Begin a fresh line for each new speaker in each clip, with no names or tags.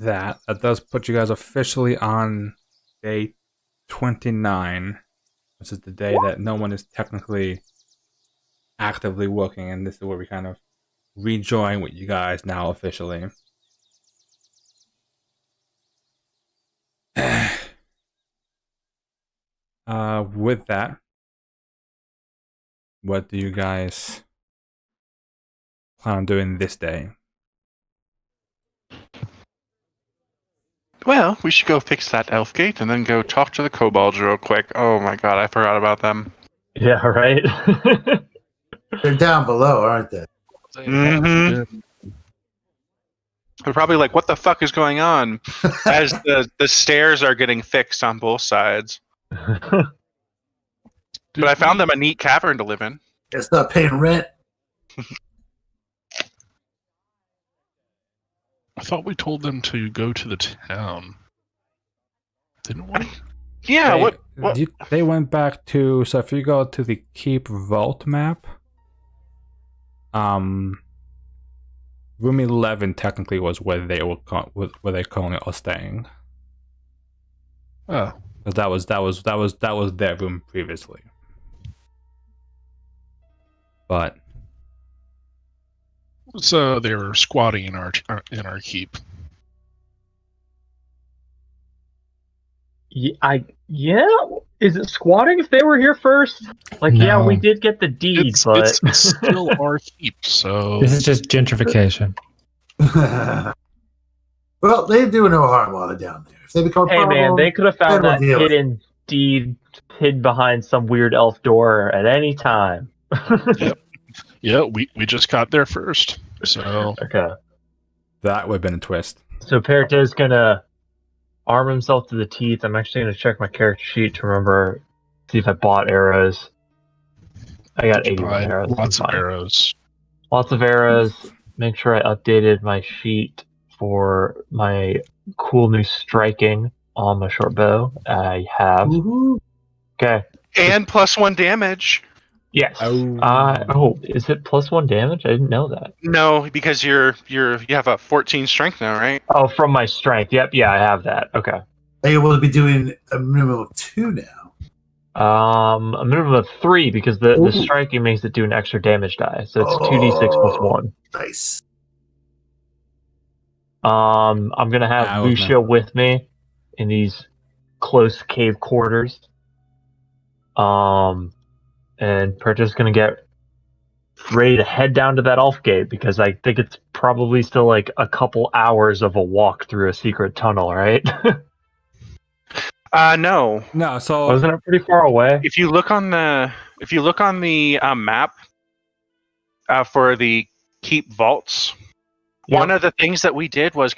that does put you guys officially on day 29, which is the day that no one is technically actively working, and this is where we kind of rejoin with you guys now officially. With that, what do you guys plan on doing this day?
Well, we should go fix that elf gate and then go talk to the kobolds real quick. Oh my god, I forgot about them.
Yeah, right?
They're down below, aren't they?
Mm-hmm. They're probably like, what the fuck is going on? As the stairs are getting fixed on both sides. But I found them a neat cavern to live in.
It's not paying rent.
I thought we told them to go to the town. Didn't we?
Yeah,
They went back to, so if you go to the Keep Vault map, room 11 technically was where they were where they currently are staying.
Oh,
That was their room previously. But
so they were squatting in our keep.
Yeah, is it squatting if they were here first? Like,
No.
yeah, we did get the deed, but
It's still our keep, so
This is just gentrification.
Well, they do no harm while they're down there. If they become a
hey
problem,
man, they could have found
then
that
we'll deal with
hidden deed hid behind some weird elf door at any time.
yeah, we just got there first. So
Okay.
that would have been a twist.
So Perte's gonna arm himself to the teeth. I'm actually gonna check my character sheet to remember, see if I bought arrows. I got 81 arrows.
lots
I'm
of
fine.
arrows.
Lots of arrows. Make sure I updated my sheet for my cool new striking on my short bow. I have.
Woohoo.
Okay.
and +1 damage.
Yes.
Oh.
Is it +1 damage? I didn't know that.
No, because you have a 14 strength now, right?
Oh, from my strength. Yep. Yeah, I have that. Okay.
Are you able to be doing a minimum of 2 now?
A minimum of 3 because the
Ooh.
striking makes it do an extra damage die, so it's 2d6 plus 1.
Nice.
I'm gonna have
That was
Lucia with me in these close cave quarters. And Perta's gonna get ready to head down to that elf gate because I think it's probably still like a couple hours of a walk through a secret tunnel, right?
No.
No, so
Wasn't it pretty far away?
If you look on the map for the keep vaults,
Yep.
one of the things that we did was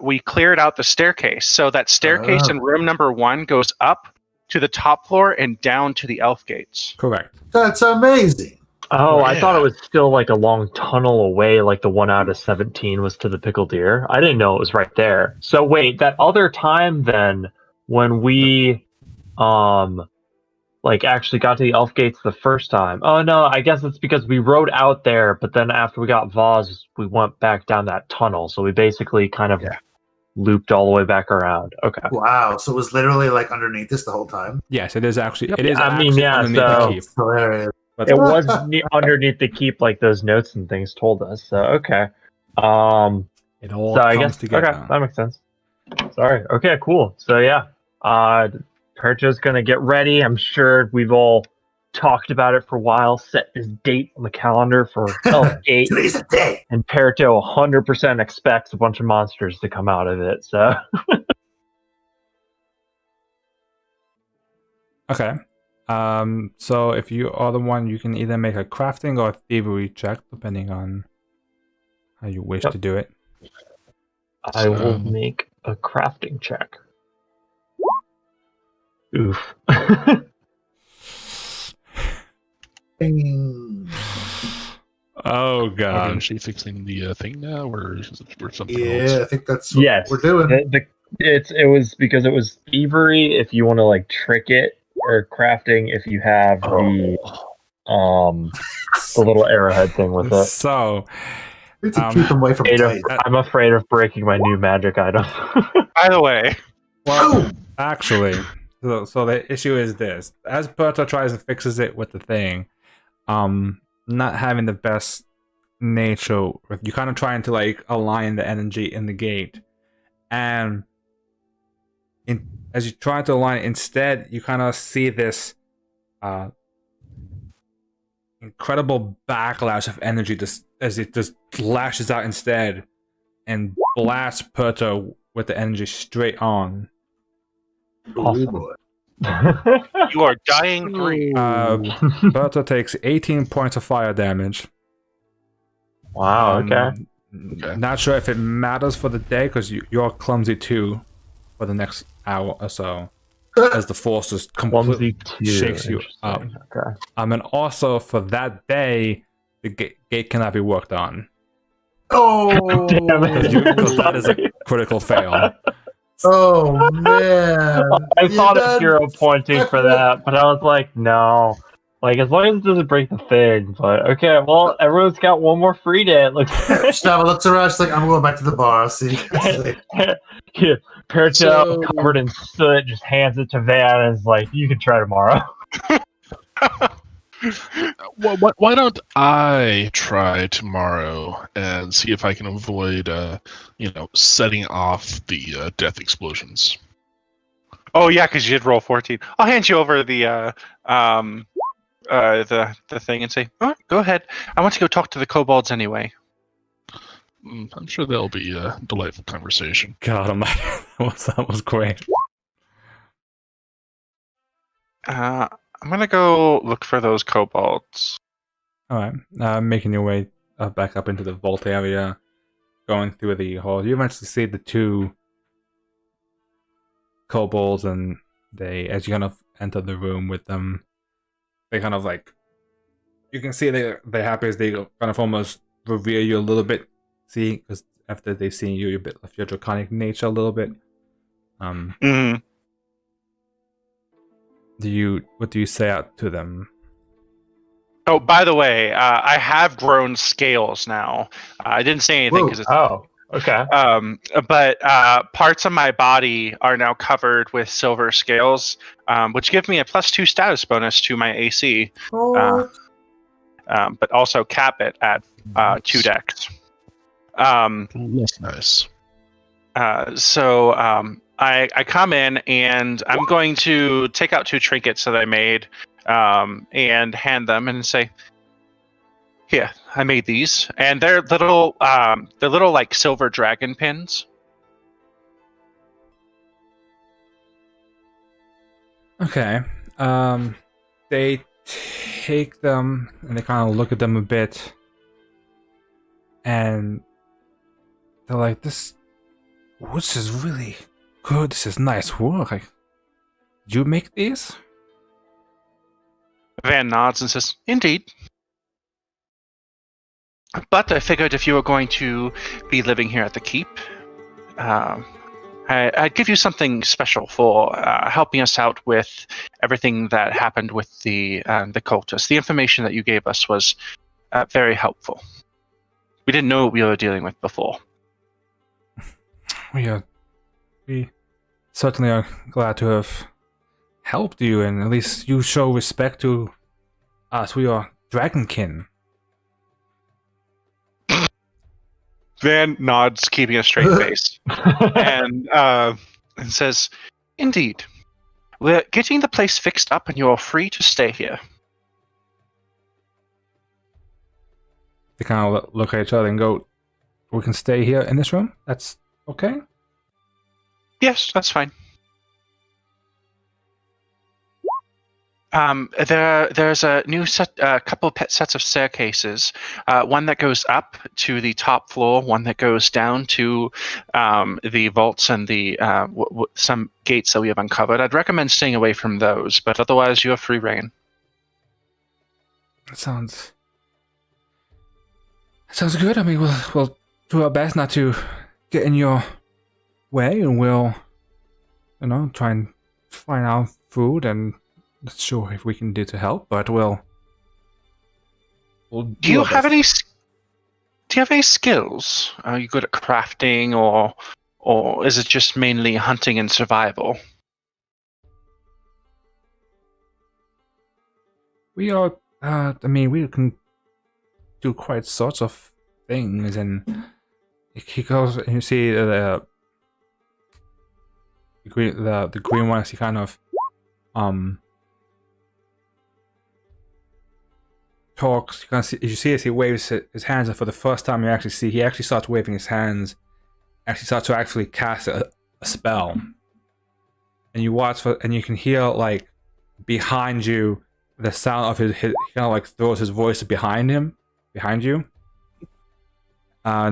we cleared out the staircase. So that staircase in room number 1 goes up to the top floor and down to the elf gates.
correct.
That's amazing.
Oh, I
Yeah.
thought it was still like a long tunnel away, like the one out of 17 was to the Pickled Deer. I didn't know it was right there. So wait, that other time then, when we, like actually got to the Elf Gates the first time. Oh no, I guess it's because we rode out there, but then after we got Vaz, we went back down that tunnel. So we basically kind of looped all the way back around. Okay.
Wow. So it was literally like underneath this the whole time?
Yes, it is actually.
Yep.
It is.
I mean,
actually
yeah,
underneath
so-
the keep.
Hilarious.
But
It was underneath the keep, like those notes and things told us. So okay.
it all
So I
comes
guess
together.
okay, that makes sense. Sorry. Okay, cool. So yeah, Percho's gonna get ready. I'm sure we've all talked about it for a while. Set this date on the calendar for Elf Gate,
Today's the day.
and Percho 100% expects a bunch of monsters to come out of it. So
Okay. So if you are the one, you can either make a crafting or a thievery check, depending on how you wish to do it.
I will make a crafting check. Oof.
Bing.
Oh
Are
god.
she fixing the thing now, or is it or something
Yeah,
else?
I think that's what
Yes,
we're doing.
It was because it was thievery if you want to like trick it, or crafting if you have the little arrowhead thing with it.
So
We need to keep him away from dice.
I'm afraid of breaking my new magic item.
By the way,
Well, actually, so the issue is this: as Berto tries and fixes it with the thing, not having the best nature, you kind of trying to like align the energy in the gate, and as you try to align it, instead you kind of see this incredible backlash of energy just as it just lashes out instead and blasts Perto with the energy straight on.
Awesome.
you are dying green.
Berto takes 18 points of fire damage.
Wow, okay.
Not sure if it matters for the day, because you're clumsy too for the next hour or so, as the force just completely shakes you up.
Okay.
And also for that day, the gate cannot be worked on.
Oh,
Damn it.
Because that is a critical fail.
Oh man!
I thought of
done-
hero pointing for that, but I was like, no. Like, as long as it doesn't break the thing. But okay, well, everyone's got one more free day. It looks
Shava looks around. She's like, "I'm going back to the bar. I'll see you guys later."
yeah, Perto,
So-
covered in soot, just hands it to Van and is like, you can try tomorrow.
Why don't I try tomorrow and see if I can avoid, setting off the death explosions?
Oh yeah, because you did roll 14. I'll hand you over the thing and say, oh, go ahead. I want to go talk to the kobolds anyway.
I'm sure that'll be a delightful conversation.
God almighty, that was great.
I'm gonna go look for those kobolds.
Alright, making your way back up into the vault area, going through the hall. You eventually see the two kobolds, and they, as you kind of enter the room with them, they kind of like, you can see they're happy as they kind of almost revere you a little bit. See, because after they see you, you're a bit of your draconic nature a little bit.
Mhm.
What do you say out to them?
Oh, by the way, I have grown scales now. I didn't say anything
Whoa.
because it's
Oh, okay.
but parts of my body are now covered with silver scales, which give me a +2 status bonus to my AC,
Oh,
but also cap it at 2 dex.
That's nice.
So I come in and I'm going to take out 2 trinkets that I made and hand them and say, "Here, I made these, and they're little like silver dragon pins."
Okay. They take them and they kind of look at them a bit, and they're like, "This is really good. This is nice work. Like, did you make these?"
Van nods and says, "Indeed. But I figured if you were going to be living here at the keep, I'd give you something special for helping us out with everything that happened with the cultists. The information that you gave us was very helpful. We didn't know what we were dealing with before."
We certainly are glad to have helped you, and at least you show respect to us. We are dragonkin.
Van nods, keeping a straight face, and says, "Indeed. We're getting the place fixed up, and you're free to stay here."
They kind of look at each other and go, "We can stay here in this room? That's okay?"
Yes, that's fine. There's a new couple of sets of staircases. One that goes up to the top floor, one that goes down to the vaults and the some gates that we have uncovered. I'd recommend staying away from those, but otherwise you have free reign.
That sounds good. I mean, we'll do our best not to get in your way, and we'll, try and find out food, and not sure if we can do to help, but we'll
Do you have any Do you have any skills? Are you good at crafting, or is it just mainly hunting and survival?
We are. I mean, we can do quite sorts of things, and he goes. And you see the green one. He kind of talks. You see as he waves his hands, and for the first time, he actually starts waving his hands. Actually, starts to actually cast a spell, and you watch and you can hear like behind you the sound of his he kind of like throws his voice behind you, and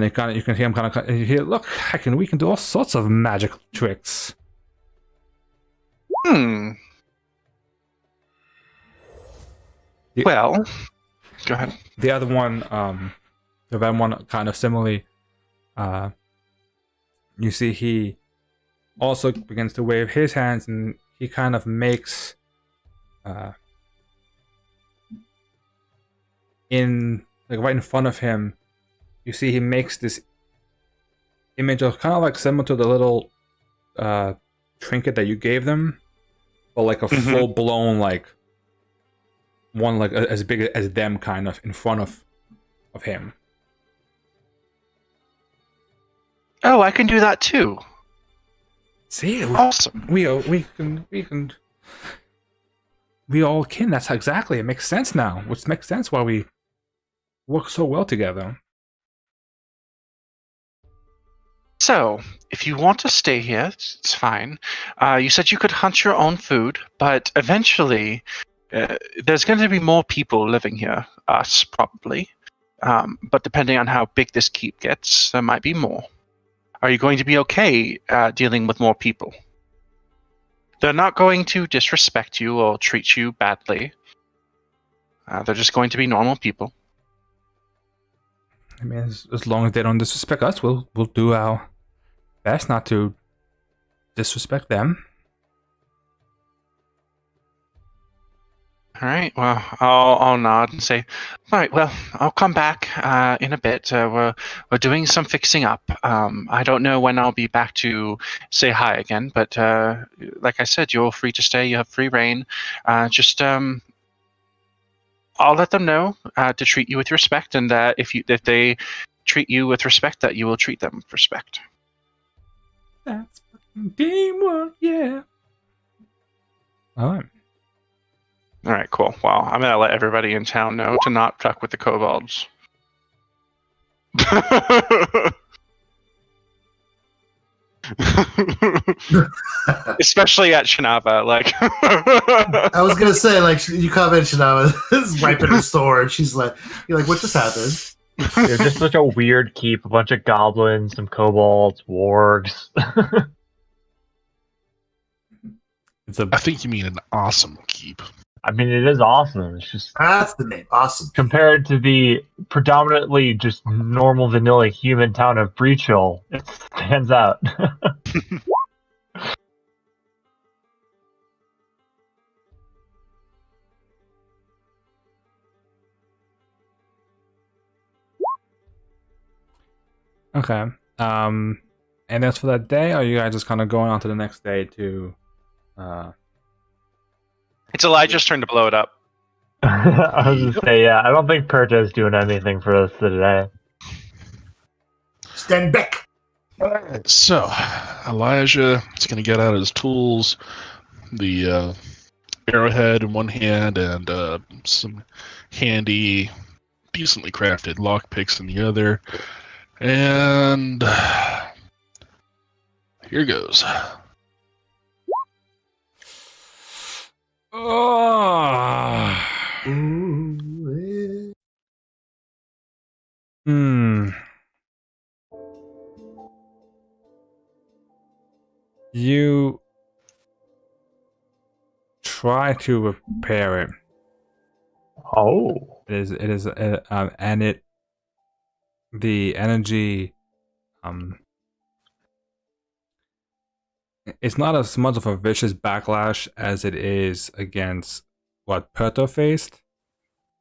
you can hear him kind of. And you hear, look, we can do all sorts of magic tricks.
Well, go ahead.
The other one, the red one, kind of similarly. You see, he also begins to wave his hands, and he kind of makes, right in front of him, you see he makes this image of kind of like similar to the little trinket that you gave them, but like a full blown like one like as big as them kind of in front of him.
Oh, I can do that too.
See,
Awesome.
we all can. That's exactly. It makes sense now. Which makes sense why we work so well together.
So, if you want to stay here, it's fine. You said you could hunt your own food, but eventually, there's going to be more people living here. Us, probably. But depending on how big this keep gets, there might be more. Are you going to be okay dealing with more people? They're not going to disrespect you or treat you badly. They're just going to be normal people.
I mean, as long as they don't disrespect us, we'll do our best not to disrespect them.
All right. Well, I'll nod and say, all right. Well, I'll come back in a bit. We're doing some fixing up. I don't know when I'll be back to say hi again, but like I said, you're free to stay. You have free reign. I'll let them know to treat you with respect, and that if they treat you with respect, that you will treat them with respect.
That's fucking teamwork, yeah. All right.
All right, cool. Well, I'm gonna let everybody in town know to not fuck with the kobolds. Especially at Shinaba, like.
I was gonna say, like, you come in, Shinaba is wiping her sword. She's like, "You're like, what just happened?"
They're just such a weird keep. A bunch of goblins, some kobolds, wargs.
I think you mean an awesome keep.
I mean, it is awesome. It's just
That's the name. Awesome.
compared to the predominantly just normal vanilla human town of Breach Hill, it stands out.
Okay. And that's for that day, or are you guys just kind of going on to the next day to?
It's Elijah's turn to blow it up.
I was gonna say, yeah, I don't think Perta is doing anything for us today.
Stand back.
So, Elijah is going to get out his tools, the arrowhead in one hand, and some handy, decently crafted lockpicks in the other. And here goes.
Oh. You try to repair it.
Oh.
It is, and it, the energy, it's not as much of a vicious backlash as it is against what Perto faced,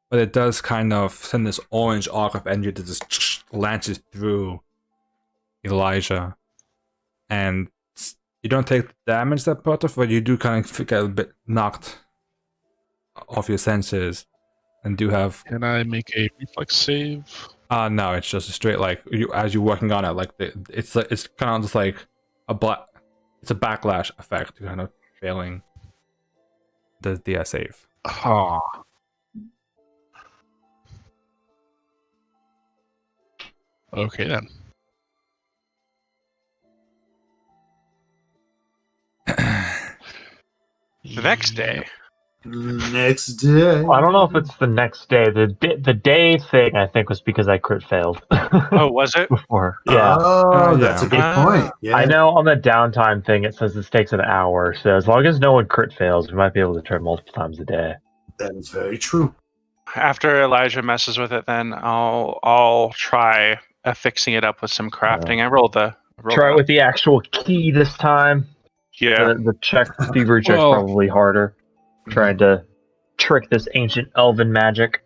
but it does kind of send this orange arc of energy to just lances through Elijah, and you don't take the damage that part of, but you do kind of get a bit knocked off your senses, and do have.
Can I make a reflex save?
No, it's just a straight like as you're working on it, like it's kind of just like it's a backlash effect to kind of failing the save.
Ha. Okay then.
The next day.
Next day.
I don't know if it's the next day. The day thing, I think, was because I crit failed.
Oh, was it?
Before. Yeah.
Oh,
Yeah.
that's a good point. Yeah.
I know on the downtime thing it says this takes an hour, so as long as no one crit fails, we might be able to turn multiple times a day.
That is very true.
After Elijah messes with it, then I'll try fixing it up with some crafting. I rolled
Try it with the actual key this time.
Yeah.
The fever check's
Well-
probably harder. Trying to trick this ancient elven magic.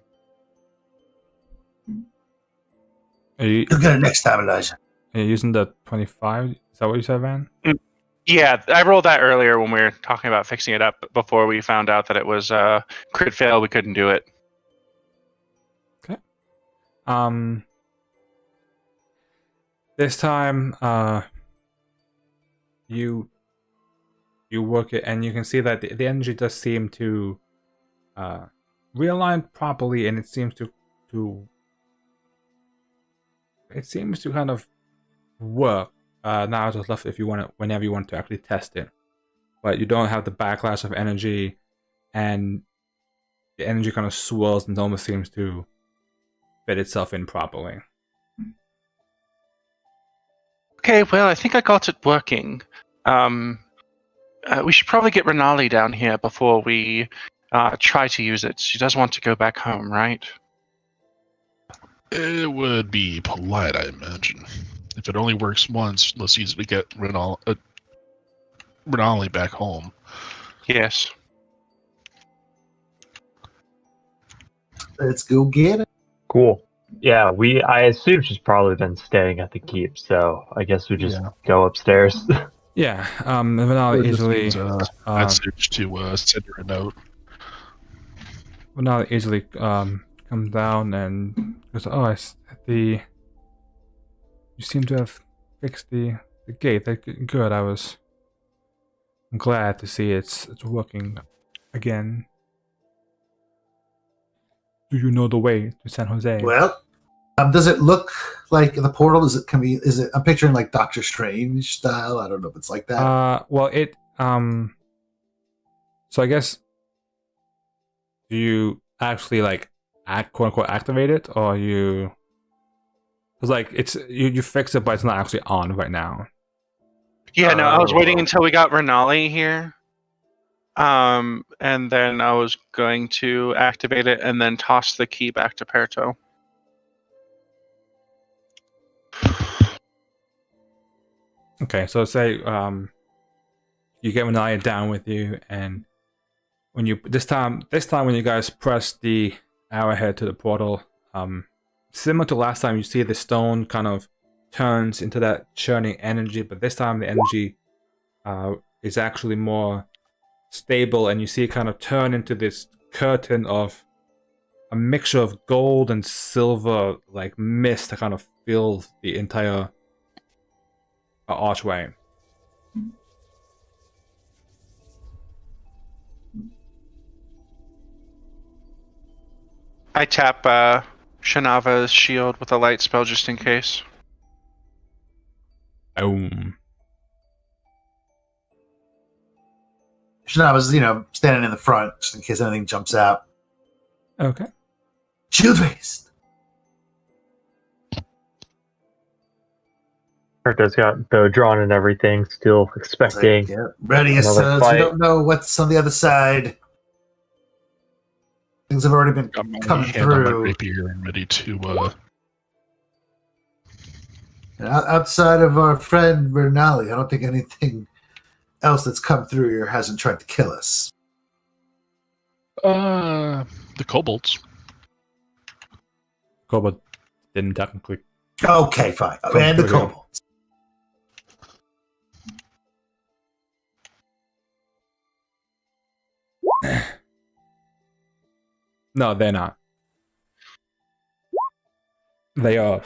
Are you
You'll get it next time, Elijah.
using the 25? Is that what you said, Van?
Yeah, I rolled that earlier when we were talking about fixing it up before we found out that it was crit fail. We couldn't do it.
This time, you work it, and you can see that the energy does seem to realign properly, and it seems to kind of work. Now it's just left if you want it, whenever you want to actually test it, but you don't have the backlash of energy, and the energy kind of swirls and almost seems to fit itself in properly.
Okay, well, I think I got it working. We should probably get Renali down here before we try to use it. She does want to go back home, right?
It would be polite, I imagine. If it only works once, let's use it to get Renali back home.
Yes.
Let's go get it.
Cool. Yeah, I assume she's probably been staying at the keep, so I guess we just go upstairs.
Yeah, Vanilla
Or just
easily
use, message to send her a note.
Vanilla easily comes down and goes, "Oh, you seem to have fixed the gate. Good. I'm glad to see it's working again. Do you know the way to San Jose?"
Well, does it look like the portal? Is it? I'm picturing like Doctor Strange style. I don't know if it's like that.
Well, it So I guess, do you actually like quote unquote activate it, or you? Because like you fix it, but it's not actually on right now.
Yeah, no, I was waiting until we got Renali here. And then I was going to activate it and then toss the key back to Perto.
Okay, so say you get Manaya down with you, and when you this time when you guys press the arrowhead to the portal, similar to last time, you see the stone kind of turns into that churning energy, but this time the energy is actually more stable, and you see it kind of turn into this curtain of a mixture of gold and silver, like mist, that kind of fills the entire archway.
I tap Shanava's shield with a light spell just in case.
Boom.
Shanava's, standing in the front just in case anything jumps out.
Okay.
Shield raised.
Perto's got bow drawn and everything, still expecting.
Yeah, ready as
another
we
fight.
don't know what's on the other side. Things have already been
Got my
coming
hand on my
through.
rapier and ready to.
Outside of our friend Renali, I don't think anything else that's come through here hasn't tried to kill us.
The kobolds.
Kobold didn't technically
Okay, fine. And the kobolds.
No, they're not. They are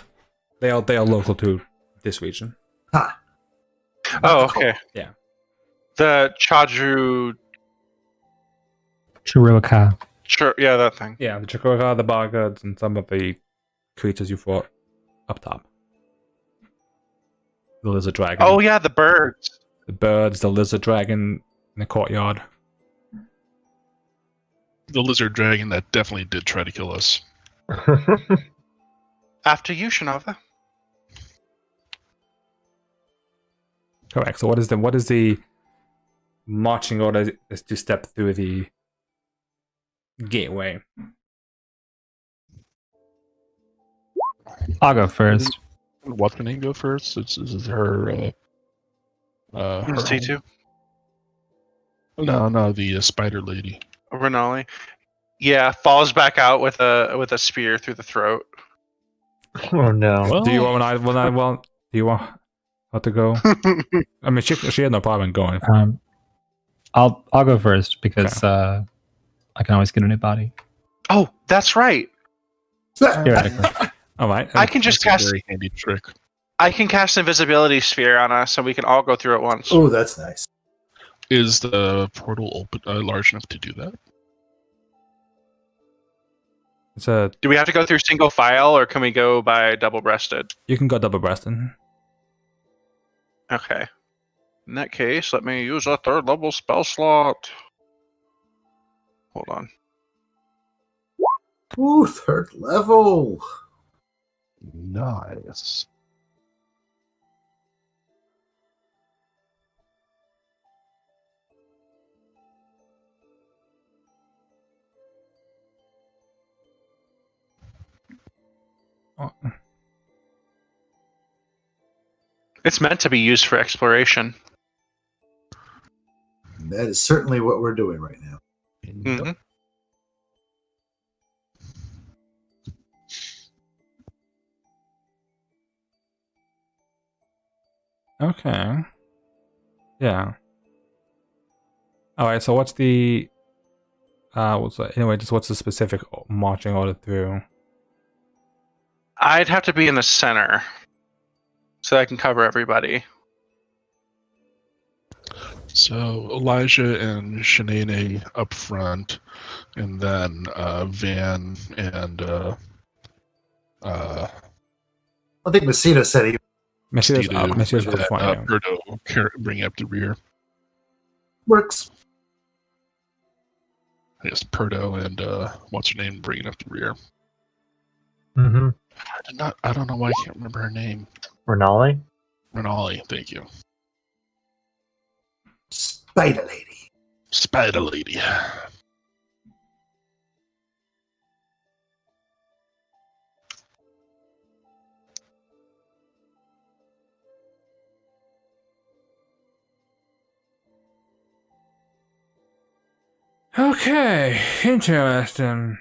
local to this region.
Ha.
Oh, okay.
Yeah.
The Chadru.
Chiruaka.
Sure, yeah, that thing.
Yeah, the Chikora, the Bargoods, and some of the creatures you fought up top. The lizard dragon.
Oh yeah, the birds.
The birds, the lizard dragon in the courtyard.
The lizard dragon that definitely did try to kill us.
After you, Shinova.
Correct. So what is the marching order is to step through the gateway?
I'll go first.
What's her name go first? It's her. Her
T2.
No, the spider lady.
Renali. Yeah, falls back out with a spear through the throat.
Oh no.
Well,
Do you want do you want her to go? I mean, she had no problem going.
I'll go first because I can always get a new body.
Oh, that's right.
Theoretically.
All right.
I can just
that's a
cast.
very handy trick.
I can cast invisibility sphere on us, so we can all go through at once.
Oh, that's nice.
Is the portal open large enough to do that?
It's a
Do we have to go through single file, or can we go by double-breasted?
you can go double-breasted.
Okay. In that case, let me use a third level spell slot. Hold on.
Ooh, third level.
Nice.
Oh,
It's meant to be used for exploration.
That is certainly what we're doing right now.
hmm
okay. Yeah. All right. So what's the what's the specific marching order through?
I'd have to be in the center, so I can cover everybody.
So Elijah and Shanae up front, and then Van and
I think Messina said he.
Messiah's up.
Steve,
Messiah's
and
up front. Yeah.
Berto bring up the rear.
Works.
I guess Perdo and what's her name bringing up the rear.
Mm-hmm.
I don't know why I can't remember her name.
Renali?
Renali, thank you.
Spider lady.
Spider lady.
Okay. Interesting.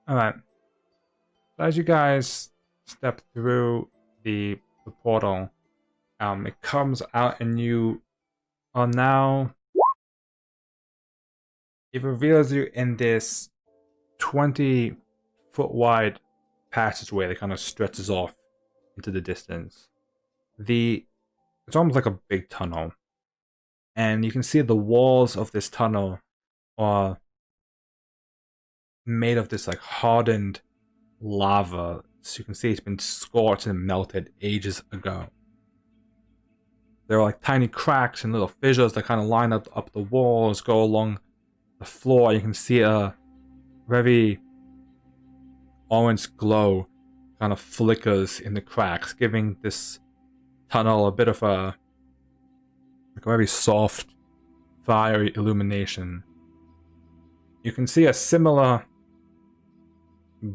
Alright. So as you guys step through the portal, it comes out and you are now... It reveals you in this 20-foot wide passageway that kind of stretches off into the distance. It's almost like a big tunnel. And you can see the walls of this tunnel are made of this like hardened lava. So you can see it's been scorched and melted ages ago. There are like tiny cracks and little fissures that kind of line up the walls, go along the floor. You can see a very orange glow kind of flickers in the cracks, giving this tunnel a bit of a very soft, fiery illumination. You can see a similar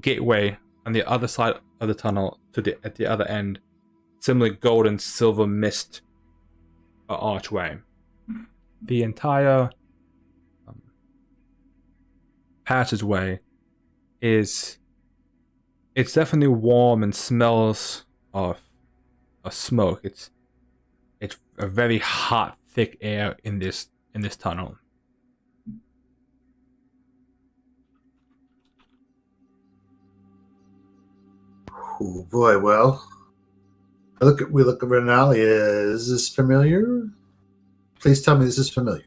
gateway on the other side of the tunnel, at the other end, similarly gold and silver mist archway. The entire passageway it's definitely warm and smells of smoke. It's a very hot, thick air in this tunnel.
Oh boy, well, we look at Renalia. Is this familiar? Please tell me this is familiar.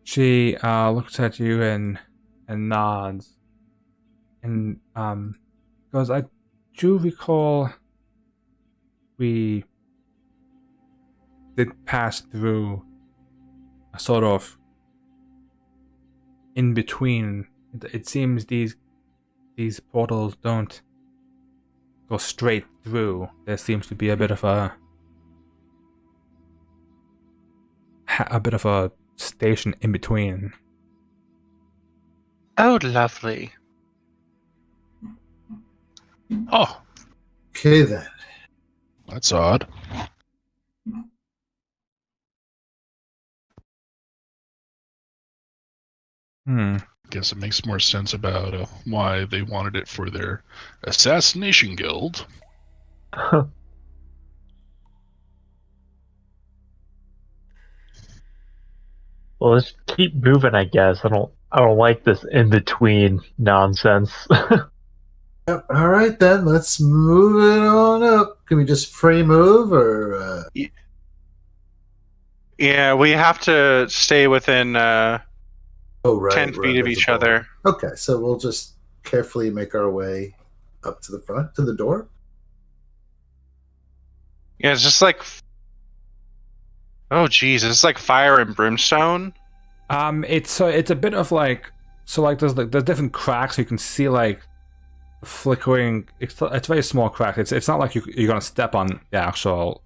She looks at you and nods, and goes, "I do recall we did pass through a sort of in between. It seems these portals don't go straight through. There seems to be a bit of a station in between."
Oh, lovely.
Oh,
Okay then.
that's odd. Guess it makes more sense about why they wanted it for their assassination guild.
Well, let's keep moving, I guess. I don't like this in between nonsense.
Yep, all right then, let's move it on up. Can we just free move or?
Yeah, we have to stay within 10 feet of
there's
each
a door.
other.
Okay, so we'll just carefully make our way up to the front, to the door.
Yeah, it's just like, oh geez, it's like fire and brimstone.
It's a bit of like, so like there's different cracks. You can see like flickering. It's very small cracks. It's not like you're gonna step on the actual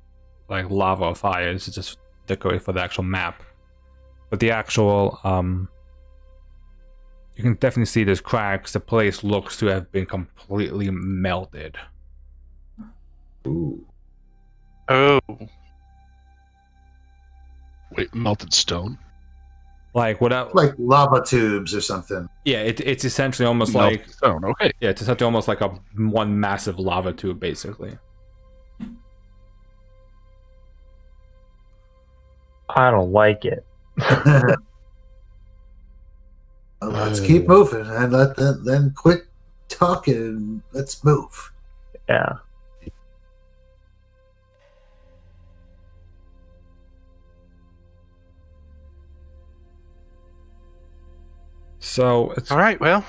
like lava or fire. It's just decorate for the actual map. But the actual you can definitely see there's cracks. The place looks to have been completely melted.
Ooh.
Oh,
Wait, melted stone?
Like without,
Like lava tubes or something.
yeah, it's essentially almost
Melted
like,
stone, okay.
yeah, it's essentially almost like one massive lava tube, basically.
I don't like it.
Well, let's keep moving and then quit talking and let's move.
Yeah.
So it's
all right. Well,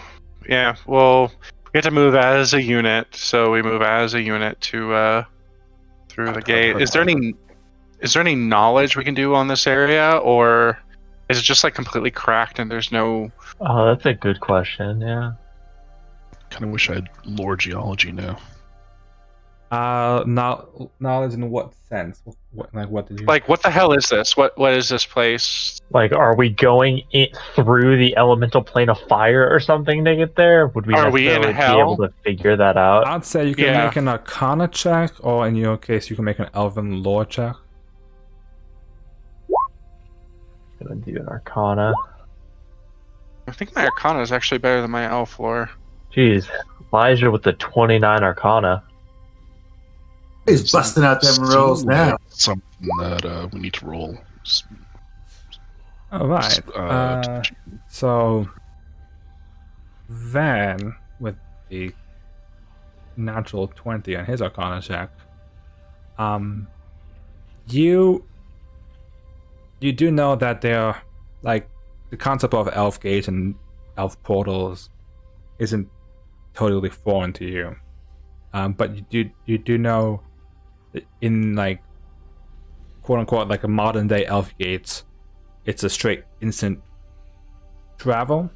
yeah. Well, we have to move as a unit, so we move as a unit to through the gate. Is there any knowledge we can do on this area, or is it just like completely cracked and there's no?
Oh, that's a good question. Yeah.
Kind of wish I had lore geology now.
knowledge in what sense? What did you
Like, what the hell is this? What is this place?
Like, are we going through the elemental plane of fire or something to get there? Would we
Are we in
necessarily be
hell?
able to figure that out?
I'd say you can
Yeah.
make an Arcana check, or in your case, you can make an Elven lore check.
Gonna do an Arcana.
I think my Arcana is actually better than my Elf lore.
Jeez, Elijah with the 29 Arcana.
He's busting out them rolls now.
Something that we need to roll.
All right. So Van with the natural 20 on his Arcana check. You do know that they're like the concept of elf gates and elf portals isn't totally foreign to you, but you do know that in like quote unquote like a modern day elf gates, it's a straight instant travel.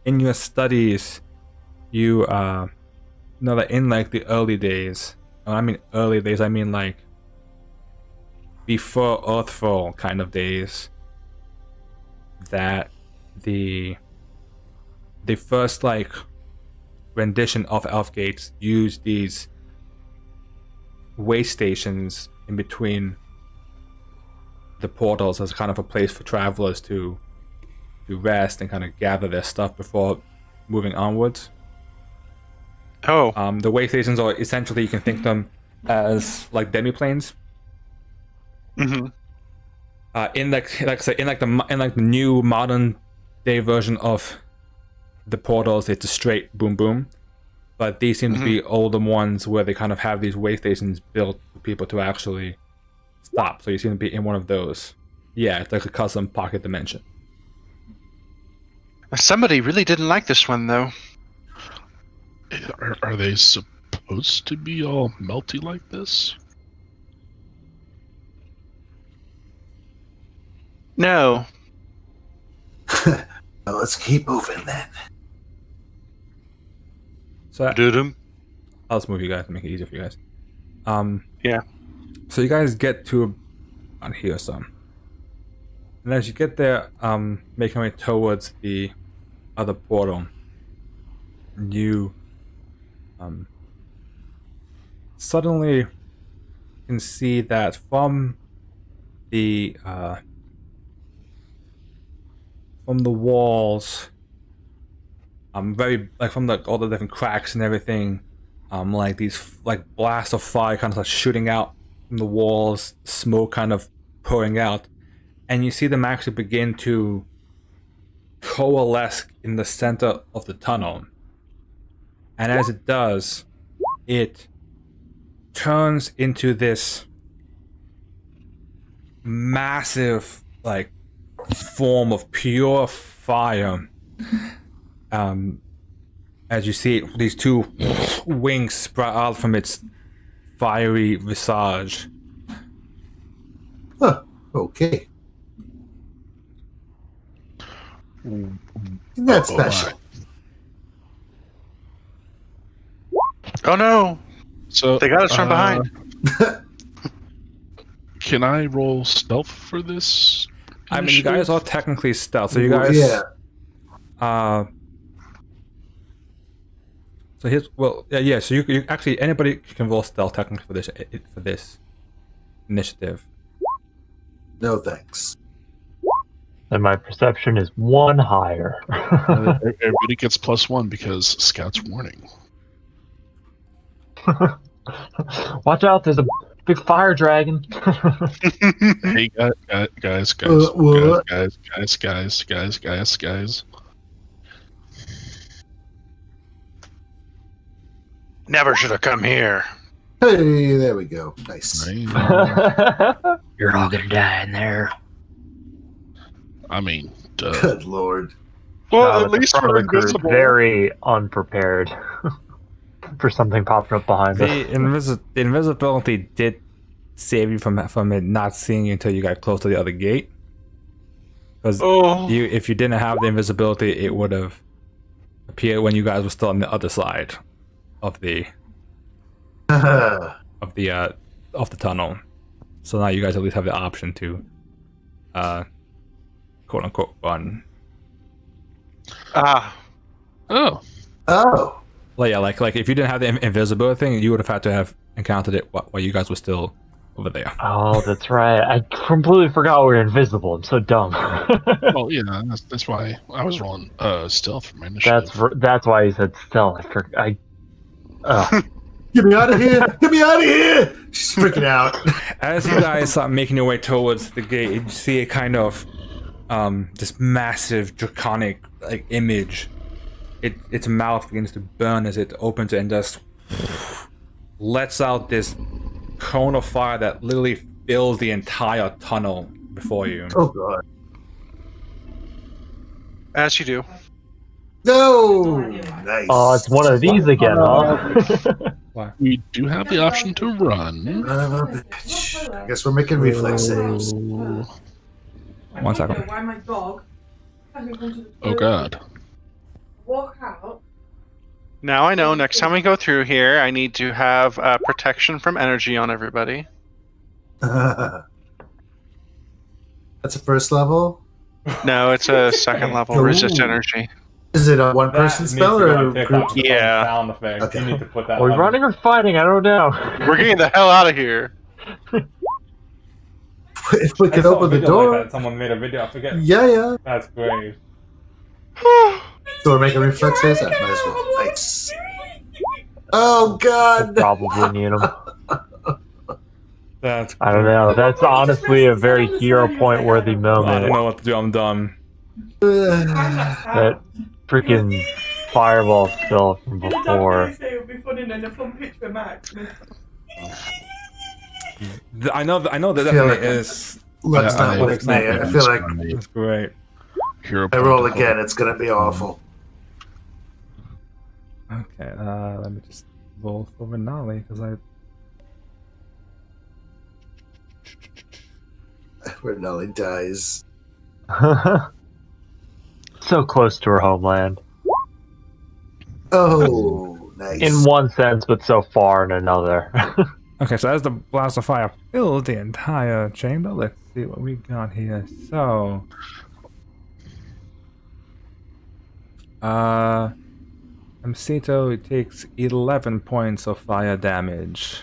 In your studies, you know that in like the early days, when I mean early days, I mean like before Earthfall kind of days, that the first like rendition of Elfgates used these way stations in between the portals as kind of a place for travelers to rest and kind of gather their stuff before moving onwards.
Oh,
The way stations are essentially, you can think them as like demiplanes.
hmm
In the new modern day version of the portals, it's a straight boom boom. But these seem to be older ones where they kind of have these way stations built for people to actually stop. So you seem to be in one of those. Yeah, it's like a custom pocket dimension.
Somebody really didn't like this one, though.
Are they supposed to be all melty like this?
No.
Well, let's keep moving then.
So
Doo-dum.
I'll just move you guys to make it easier for you guys.
Yeah.
So you guys get to on here some. And as you get there, making your way towards the other portal, you suddenly can see that from the walls, very like from all the different cracks and everything, like these like blasts of fire kind of like shooting out from the walls, smoke kind of pouring out, and you see them actually begin to coalesce in the center of the tunnel. And as it does, it turns into this massive like form of pure fire. As you see these two wings sprout out from its fiery visage.
Huh. Okay. That's special.
Oh no!
So
They got us from behind.
Can I roll stealth for this?
I mean, you guys are technically stealth, so you
Well,
guys.
yeah.
So here's yeah. So you actually anybody can roll stealth technically for this initiative.
No thanks.
And my perception is 1 higher.
Everybody gets +1 because Scout's warning.
Watch out! There's a big fire dragon.
Hey guys.
What?
Guys.
Never should have come here.
Hey, there we go. Nice.
You're all gonna die in there.
I mean, duh.
Good lord.
Well,
At
at least
front of
we're
the group,
invisible.
very unprepared for something popping up behind us.
The invisibility did save you from it not seeing you until you got close to the other gate. Because
Oh.
if you didn't have the invisibility, it would have appeared when you guys were still on the other side of the tunnel. So now you guys at least have the option to quote unquote run.
Ah.
Oh,
Oh.
Well, yeah, like if you didn't have the invisibility thing, you would have had to have encountered it while you guys were still over there.
Oh, that's right. I completely forgot we were invisible. I'm so dumb.
well, yeah, that's why I was rolling stealth for my initiative.
That's why he said stealth.
Get me out of here! Get me out of here! She's freaking out.
As you guys start making your way towards the gate, you see a kind of this massive draconic like image. Its mouth begins to burn as it opens it and just lets out this cone of fire that literally fills the entire tunnel before you.
Oh god.
As you do.
No! Nice.
Oh, it's one of these again, huh?
We do have the option to run.
Son of a bitch. I guess we're making reflex saves.
Oh,
1 second.
Why my dog hasn't come to the
oh God.
walk out.
Now I know next time we go through here, I need to have protection from energy on everybody.
That's a first level?
No, it's a second level resist
Ooh.
energy.
Is it a one-person spell or a group?
Yeah.
Sound effect.
Okay.
You need to put that.
Are we
on.
running or fighting? I don't know.
We're getting the hell out of here.
If we
I
could
saw a
open the
video
door.
Like that. Someone made a video. I forget.
Yeah.
That's great.
So we're making reflexes? Might as well. Nice. Oh, God.
Probably need them.
That's.
I don't know. That's honestly a very hero point worthy
I don't
moment.
know what to do. I'm done.
That freaking fireball spell from before.
I know that
feel
definitely
like-
is.
Looks not
I-
with me. I feel like
That's great.
Hero
I roll
point.
again. It's going to be awful.
Okay. Let me just roll for Renali because I.
Where Nelly dies.
So close to her homeland.
Oh, nice.
In one sense, but so far in another.
Okay, so as the blast of fire fills the entire chamber, let's see what we got here. So, Amsito takes 11 points of fire damage.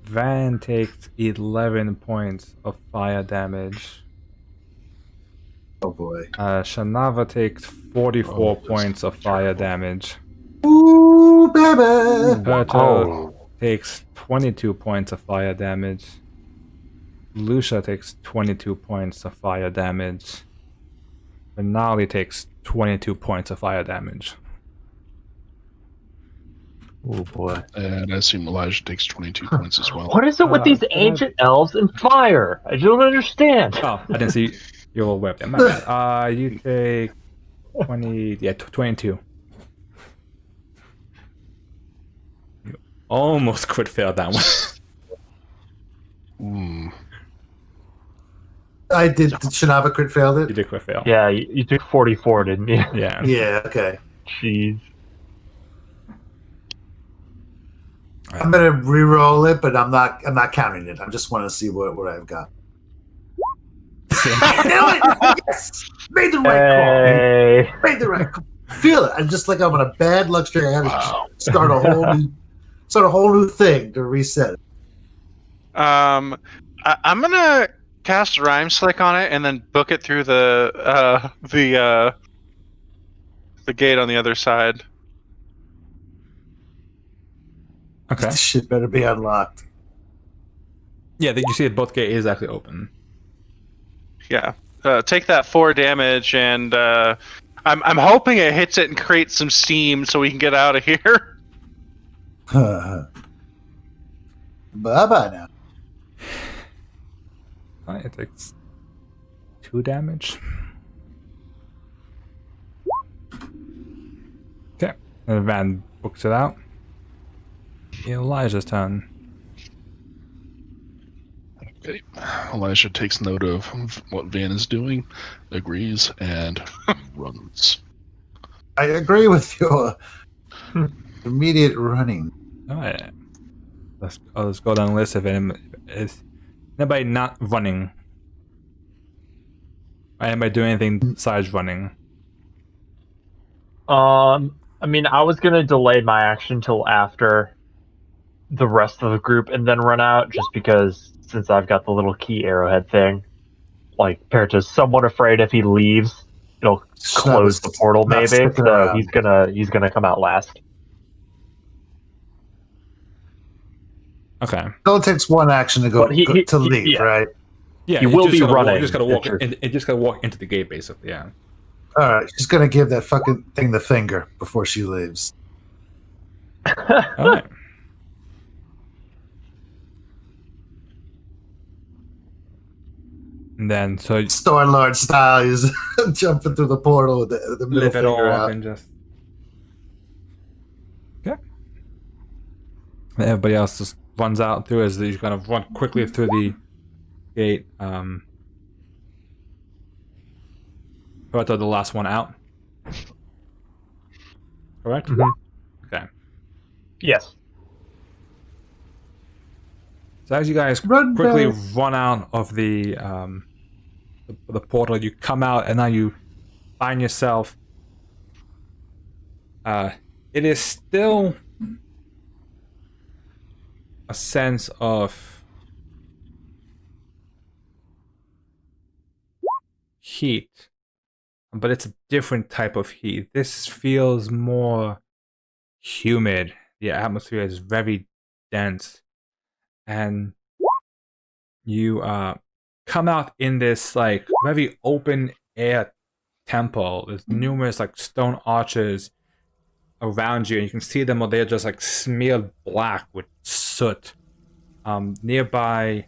Van takes 11 points of fire damage.
Oh, boy.
Shanava takes 44 points of fire damage.
Ooh, baby.
Perto takes 22 points of fire damage. Lucia takes 22 points of fire damage. Renali takes 22 points of fire damage.
Oh boy.
And I assume Elijah takes 22 points as well.
What is it with these ancient elves and fire? I don't understand.
Oh, I didn't see your webcam. My bad. You take 20. Yeah, 22. You almost crit failed that one.
I did. Did Shinava crit failed
You
it?
did crit fail.
Yeah, you took 44, didn't you?
Yeah.
Yeah, okay.
Jeez.
I'm gonna re-roll it, but I'm not counting it. I just want to see what I've got. I knew it! Yes! Made the right call.
Hey.
Made the right call. Feel it. I'm just like I'm on a bad luck streak. I gotta start a whole new thing to reset it.
I'm gonna cast Rhyme Slick on it and then book it through the gate on the other side.
Okay.
This shit better be unlocked.
Yeah, you see that both gate is actually open.
Yeah. Take that 4 damage, and I'm hoping it hits it and creates some steam so we can get out of here.
Bye-bye now.
It takes 2 damage. Okay. And Van books it out. Elijah's turn.
Okay. Elijah takes note of what Van is doing, agrees, and runs.
I agree with your immediate running.
Alright. Let's go down the list of is anybody not running. Or anybody doing anything besides running.
I mean, I was gonna delay my action till after the rest of the group and then run out, just because since I've got the little key arrowhead thing, like Perita's somewhat afraid if he leaves, it'll close the portal
not
maybe.
sticking
So
around.
he's gonna come out last.
Okay.
It only takes one action to go
But he-
to leave,
yeah.
right?
Yeah,
He
you
will
just
be
gotta
running.
You just gotta walk.
It's
It just gotta walk into the gate, basically. Yeah.
All right, she's gonna give that fucking thing the finger before she leaves.
All right. And then so
Star Lord style is jumping through the portal with the middle
lift it
finger
all up
out.
and just. Okay. And everybody else just runs out through as you kind of run quickly through the gate. Roberto, the last one out. Correct?
Mhm.
Okay.
Yes.
So as you guys
Run
quickly
back.
run out of the the portal. You come out, and now you find yourself. It is still a sense of heat, but it's a different type of heat. This feels more humid. The atmosphere is very dense, and you come out in this like very open air temple. There's numerous like stone arches around you, and you can see them, or they're just like smeared black with soot. Nearby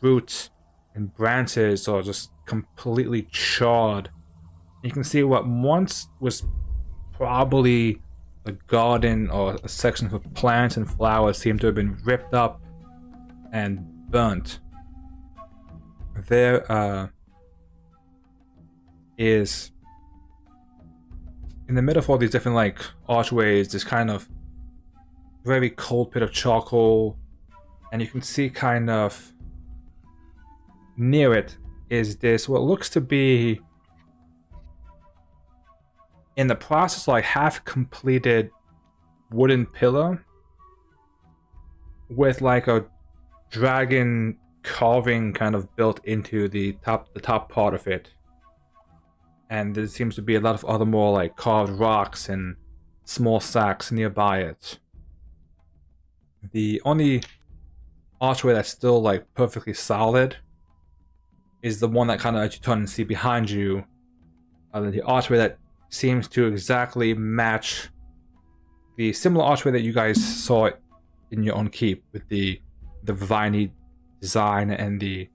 roots and branches are just completely charred. You can see what once was probably a garden or a section of plants and flowers seem to have been ripped up and burnt. There is, in the middle of all these different like archways, this kind of very cold pit of charcoal, and you can see kind of near it is this what looks to be in the process like half completed wooden pillar with like a dragon carving kind of built into the top part of it. And there seems to be a lot of other more like carved rocks and small sacks nearby it. The only archway that's still like perfectly solid is the one that kind of lets you turn and see behind you. The archway that seems to exactly match the similar archway that you guys saw in your own keep, with the viney design and the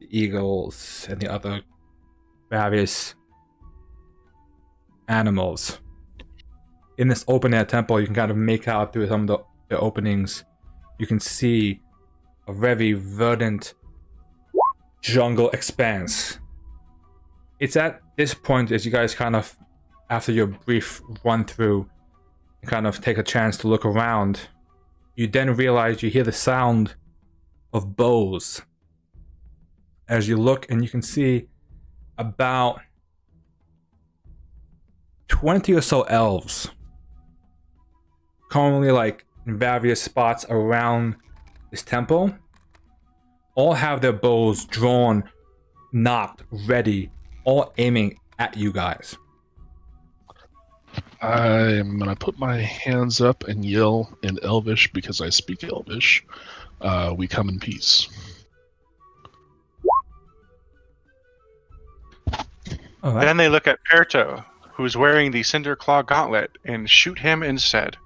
eagles and the other various animals. In this open air temple, you can kind of make out through some of the openings. You can see a very verdant jungle expanse. It's at this point, as you guys kind of, after your brief run through, kind of take a chance to look around, you then realize you hear the sound of bows. As you look, and you can see about 20 or so elves, currently like in various spots around this temple, all have their bows drawn, knocked, ready, all aiming at you guys.
I'm gonna put my hands up and yell in Elvish, because I speak Elvish. We come in peace.
Oh,
Then they look at Perto, who's wearing the Cinderclaw gauntlet, and shoot him instead.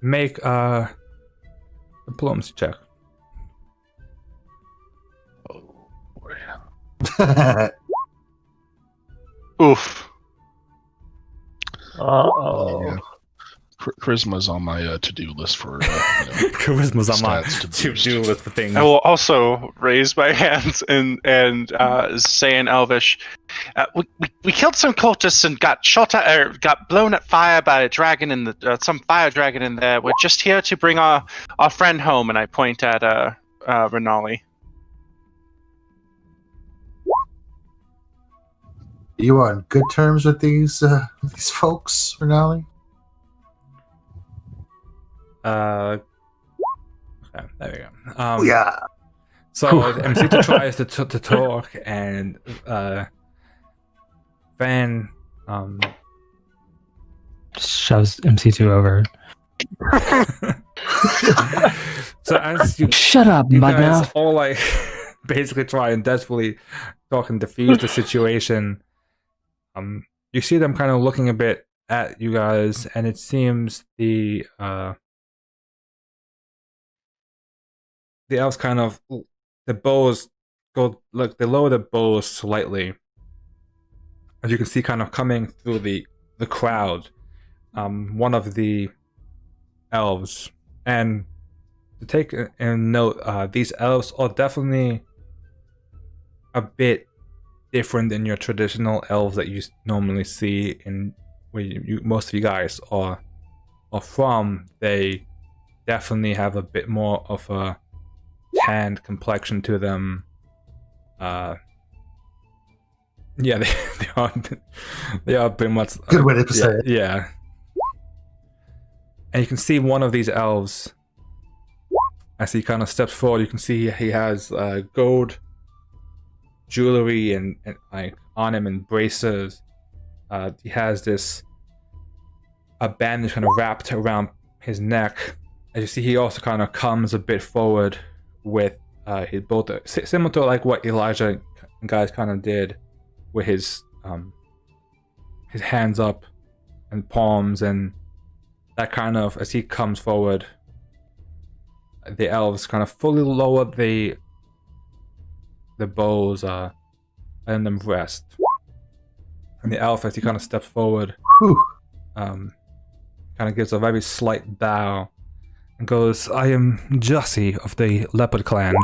make a diplomacy check.
Oh boy.
Oof.
Uh-oh.
Yeah. Charisma's on my to-do list for
Charisma's on my
stats to
to-do
boost.
list for things.
I will also raise my hands and say in Elvish, we killed some cultists and got shot at, or got blown at fire by a dragon in the some fire dragon in there. We're just here to bring our friend home, and I point at Renali.
You on good terms with these folks, Renali?
Okay, there we go.
Yeah.
So MC2 tries to talk, and Van
shoves MC2 over.
So as you
Shut up,
guys
mudmouth.
all like basically try and desperately talk and defuse the situation, you see them kind of looking a bit at you guys, and it seems the elves kind of, the bows go, look, they lower the bows slightly, as you can see kind of coming through the crowd, one of the elves. And to take and note, these elves are definitely a bit different than your traditional elves that you normally see in where most of you guys are from. They definitely have a bit more of a tanned complexion to them. Yeah, they are pretty much
Good way to say it.
Yeah. And you can see one of these elves as he kind of steps forward. You can see he has gold jewelry and like on him and braces. He has a bandage kind of wrapped around his neck. As you see, he also kind of comes a bit forward with his both similar to like what Elijah guys kind of did with his hands up and palms, and that kind of, as he comes forward, the elves kind of fully lower the bows and them rest. And the elf, as he kind of steps forward, kind of gives a very slight bow and goes, "I am Jussie of the Leopard Clan."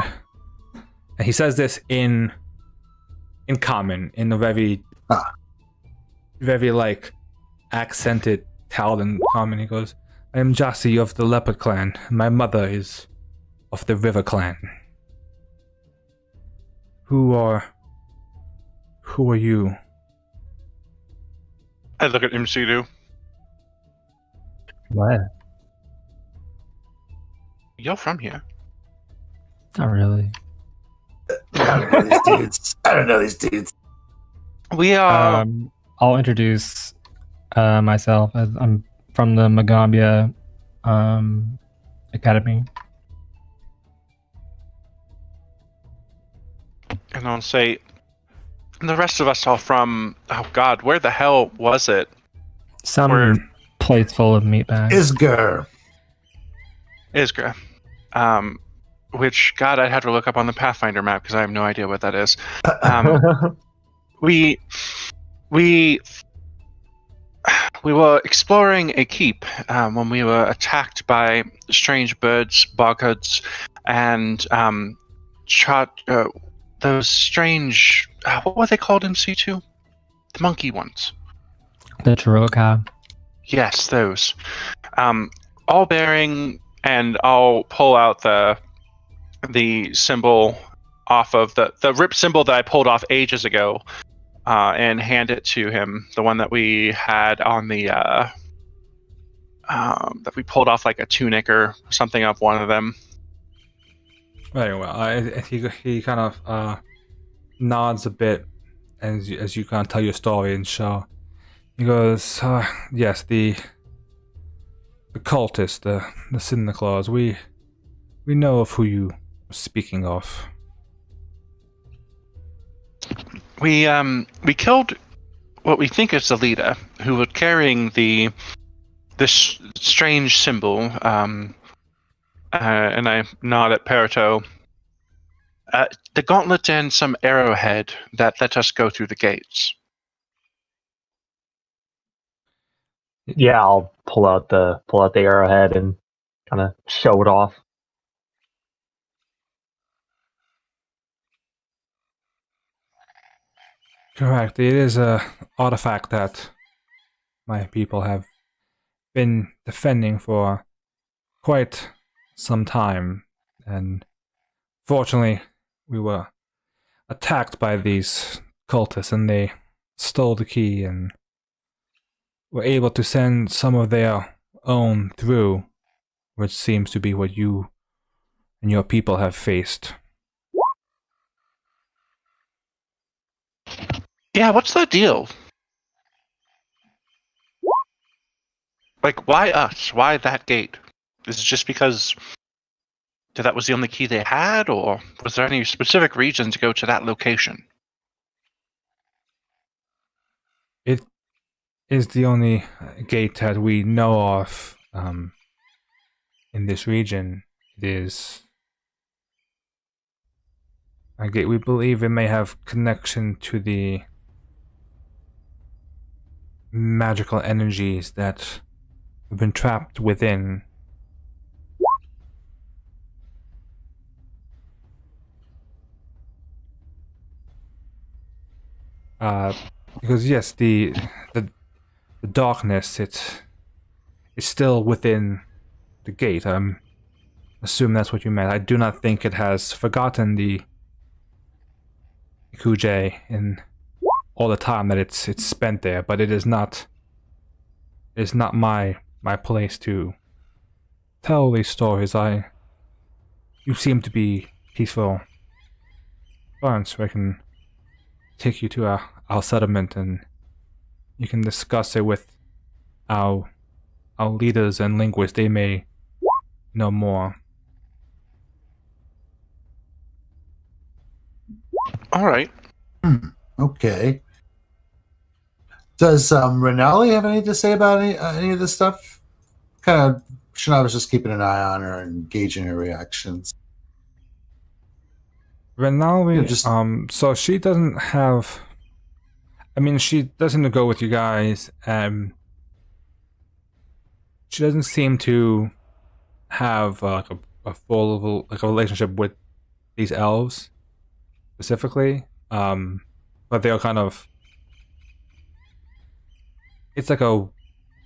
And he says this in common, in a very like accented Taldan common. He goes, "I am Jussie of the Leopard Clan. My mother is of the River Clan. Who are you?"
I look at Msidu.
What?
You're from here.
Not really.
I don't know these dudes. I don't know these dudes.
We are.
I'll introduce myself. I'm from the Magambia Academy.
And I'll say, the rest of us are from. Oh God, where the hell was it?
Some
We're-
plates full of meat bags.
Isger.
Isgra. Which, God, I'd have to look up on the Pathfinder map because I have no idea what that is. We were exploring a keep when we were attacked by strange birds, boggards, and those strange. What were they called in C2? The monkey ones.
The Chiroka.
Yes, those. All bearing, and I'll pull out the symbol off of the rip symbol that I pulled off ages ago, and hand it to him. The one that we had on the that we pulled off like a tunic or something of one of them.
Very well. He kind of nods a bit as you kind of tell your story and show. He goes, "Yes, the cultists, the Cinderclaws. We know of who you are speaking of."
We killed what we think is the leader, who was carrying this strange symbol. And I nod at Perito. The gauntlet and some arrowhead that let us go through the gates.
Yeah, I'll pull out the arrowhead and kind of show it off.
Correct. It is a artifact that my people have been defending for quite some time, and fortunately, we were attacked by these cultists, and they stole the key and were able to send some of their own through, which seems to be what you and your people have faced.
Yeah, what's the deal? Like, why us? Why that gate? Is it just because that was the only key they had, or was there any specific reason to go to that location?
It is the only gate that we know of in this region. It is a gate. We believe it may have connection to the magical energies that have been trapped within. Because yes, the darkness, it's still within the gate. I'm assume that's what you meant. I do not think it has forgotten the Kujay in all the time that it's spent there, but it is not my place to tell these stories. You seem to be peaceful bunch, so I can take you to our settlement and you can discuss it with our leaders and linguists. They may know more.
All right.
Okay. Does Renali have anything to say about any of this stuff? Kind of, Shana was just keeping an eye on her and gauging her reactions.
Renali, so she doesn't have. I mean, she doesn't go with you guys. She doesn't seem to have like a full like a relationship with these elves specifically. But they're kind of. It's like a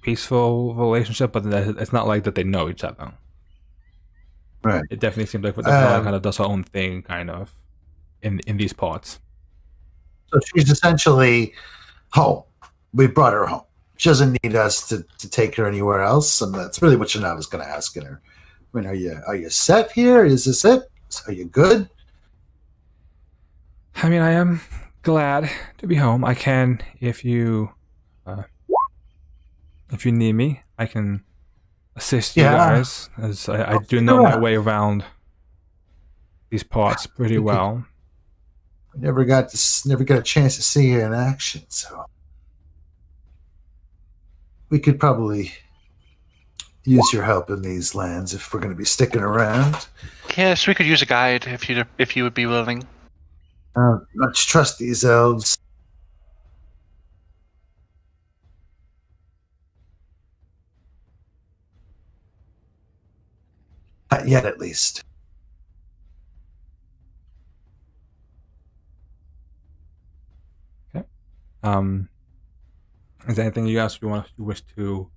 peaceful relationship, but it's not like that they know each other.
Right.
It definitely seems like Renali kind of does her own thing, kind of, in these parts.
So she's essentially home. We brought her home. She doesn't need us to take her anywhere else, and that's really what Shana was going to ask her. I mean, are you set here? Is this it? Are you good?
I mean, I am glad to be home. I can, if you need me, I can assist you guys, as I do know my way around these parts pretty well.
Never got a chance to see you in action, so we could probably use your help in these lands if we're going to be sticking around.
Yes, we could use a guide if you would be willing.
Not trust these elves. Not yet, at least.
Okay. Is there anything you guys you wish to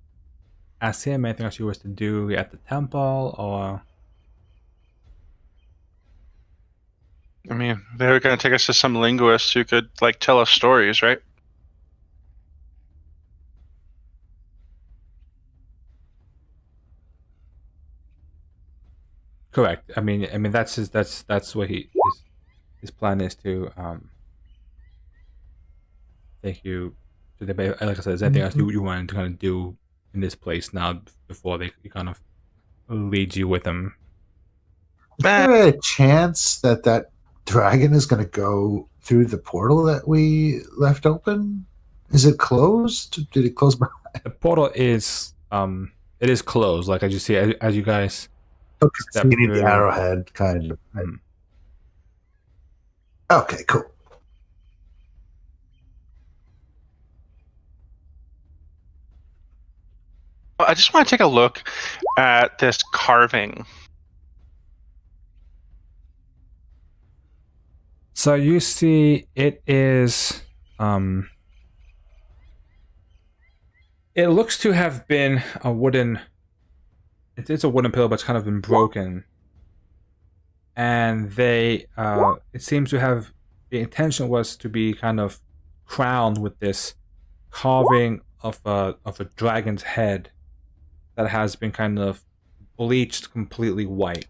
ask him? Anything else you wish to do at the temple, or?
I mean, they were going to take us to some linguist who could like tell us stories, right?
Correct. I mean that's what his plan is to take you to the bay. Like I said, is there anything else you wanted to kind of do in this place now before they kind of lead you with them?
Is there a chance that dragon is going to go through the portal that we left open? Is it closed? Did it close behind?
The portal is it is closed. Like as you see, as you guys.
Okay, so you need the arrowhead, kind of. Okay, cool.
I just want to take a look at this carving.
So you see, it is. It looks to have been a wooden. It's a wooden pillar, but it's kind of been broken. And they, it seems to have, the intention was to be kind of crowned with this carving of a dragon's head that has been kind of bleached completely white.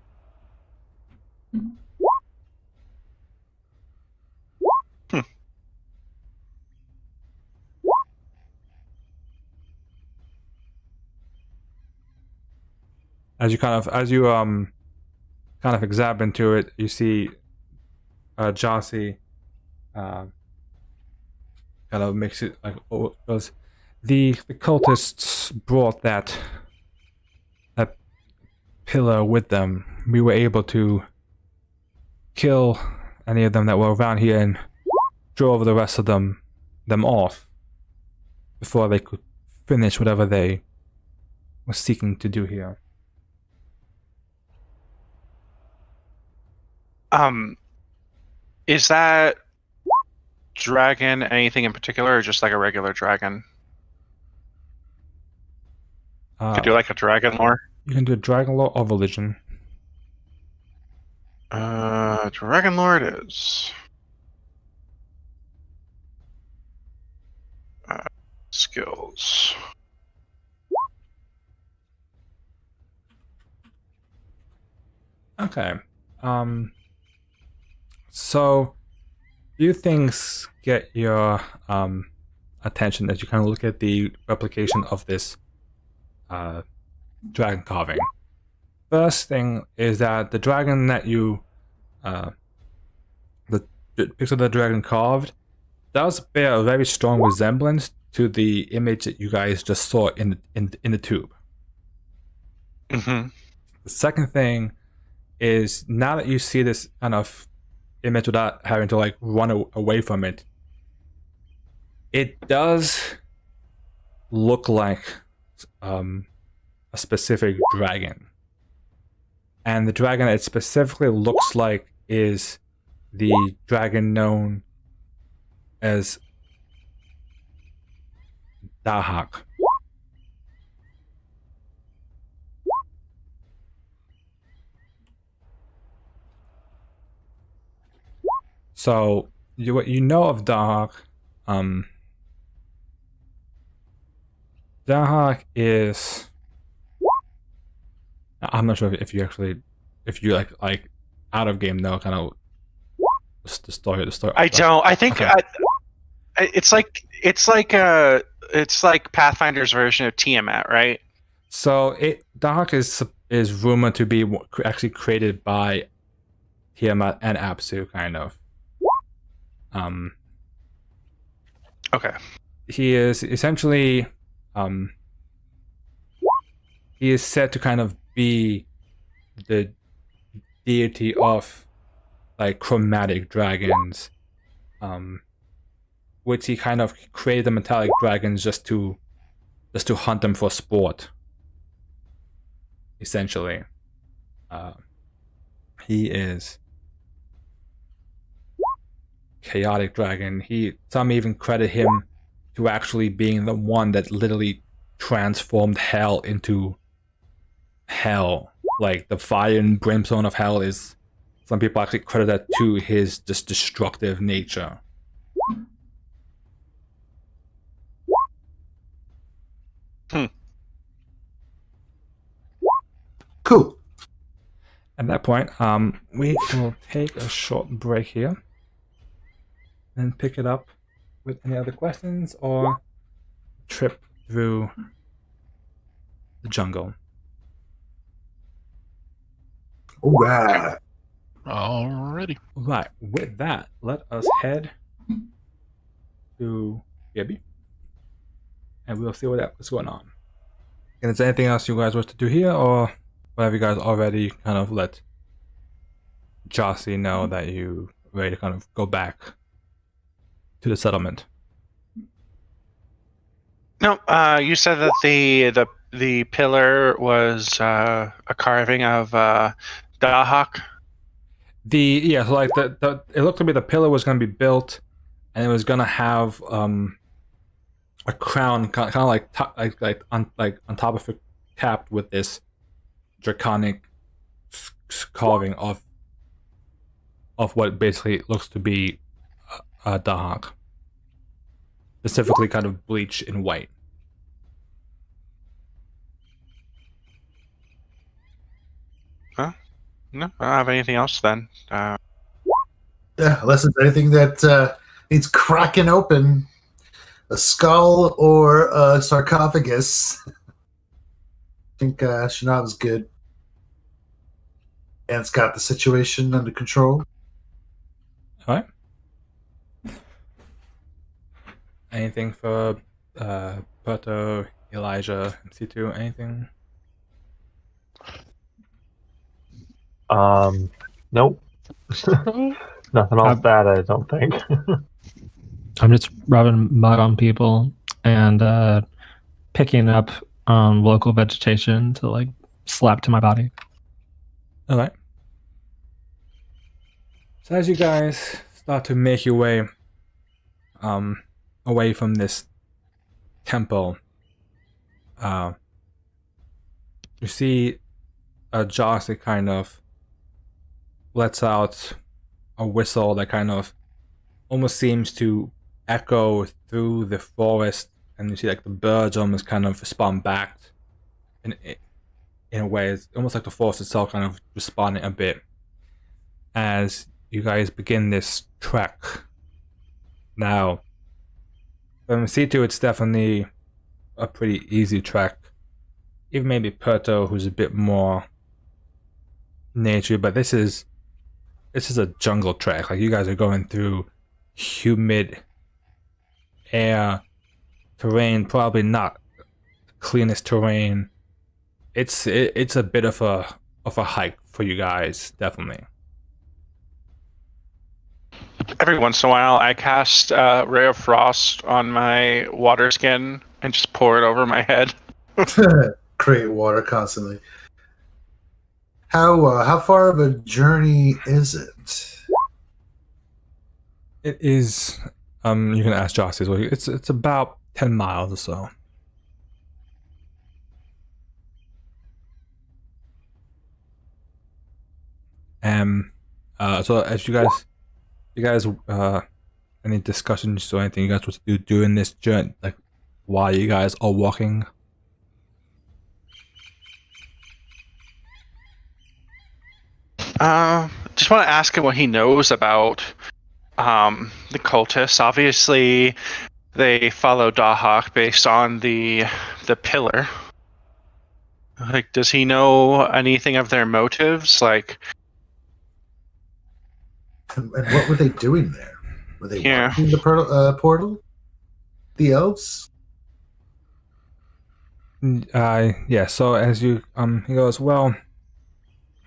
As you kind of examine into it, you see Jossie kind of makes it like, because the cultists brought that pillar with them. We were able to kill any of them that were around here and drove the rest of them off before they could finish whatever they were seeking to do here.
Is that dragon anything in particular, or just like a regular dragon? Could do like a dragon lore.
You can do dragon lore or religion.
Dragon Lord is. Skills.
Okay. So few things get your attention as you kind of look at the replication of this dragon carving. First thing is that the dragon that you the picture of the dragon carved does bear a very strong resemblance to the image that you guys just saw in the tube.
Mm-hmm.
The second thing is, now that you see this kind of image without having to like run away from it, it does look like a specific dragon. And the dragon it specifically looks like is the dragon known as Dahak. So what you know of Dahak, Dahak is, I'm not sure if you actually, if you like out of game know kind of the story.
I don't. I think
Okay.
it's like Pathfinder's version of Tiamat, right?
So Dahak is rumored to be actually created by Tiamat and Apsu, kind of.
Okay.
He is essentially, he is said to kind of be the deity of like chromatic dragons, which he kind of created the metallic dragons just to hunt them for sport. Essentially, he is chaotic dragon. Some even credit him to actually being the one that literally transformed hell into hell. Like the fire and brimstone of hell is, some people actually credit that to his just destructive nature.
Cool.
At that point, we will take a short break here and pick it up with any other questions or trip through the jungle.
All right.
Alrighty.
Right, with that, let us head to Gibby and we'll see what's going on. And is there anything else you guys wish to do here, or have you guys already kind of let Jossie know that you ready to kind of go back to the settlement?
No, you said that the pillar was a carving of Dahak.
So like it looked to me the pillar was going to be built, and it was going to have a crown, kind of like on top of it, capped with this draconic carving of what basically looks to be a Dahak, specifically kind of bleached in white.
No, I don't have anything else then.
Yeah, unless it's anything that needs cracking open, a skull or a sarcophagus. I think Shanav's good. And it's got the situation under control.
All right. Anything for Puerto, Elijah, and C2? Anything?
Nope. Nothing else bad, I don't think.
I'm just rubbing mud on people and picking up local vegetation to like slap to my body.
All right. So as you guys start to make your way away from this temple, you see Jossie kind of lets out a whistle that kind of almost seems to echo through the forest, and you see like the birds almost kind of respond back in in a way. It's almost like the forest itself kind of responding a bit as you guys begin this trek. Now, from C2, it's definitely a pretty easy trek. Even maybe Perto, who's a bit more nature, but this is a jungle trek. Like, you guys are going through humid air, terrain, probably not the cleanest terrain. It's a bit of a hike for you guys, definitely.
Every once in a while, I cast Ray of Frost on my water skin and just pour it over my head.
Create water constantly. How far of a journey is it?
It is. You can ask Joss as well. It's about 10 miles or so. So as you guys, any discussions or anything you guys want to do during this journey, like while you guys are walking?
Just want to ask him what he knows about the cultists. Obviously, they follow Dahak based on the pillar. Like, does he know anything of their motives? Like,
And what were they doing there? Were they
Yeah.
watching the portal? The elves?
Yeah. So as you he goes, well,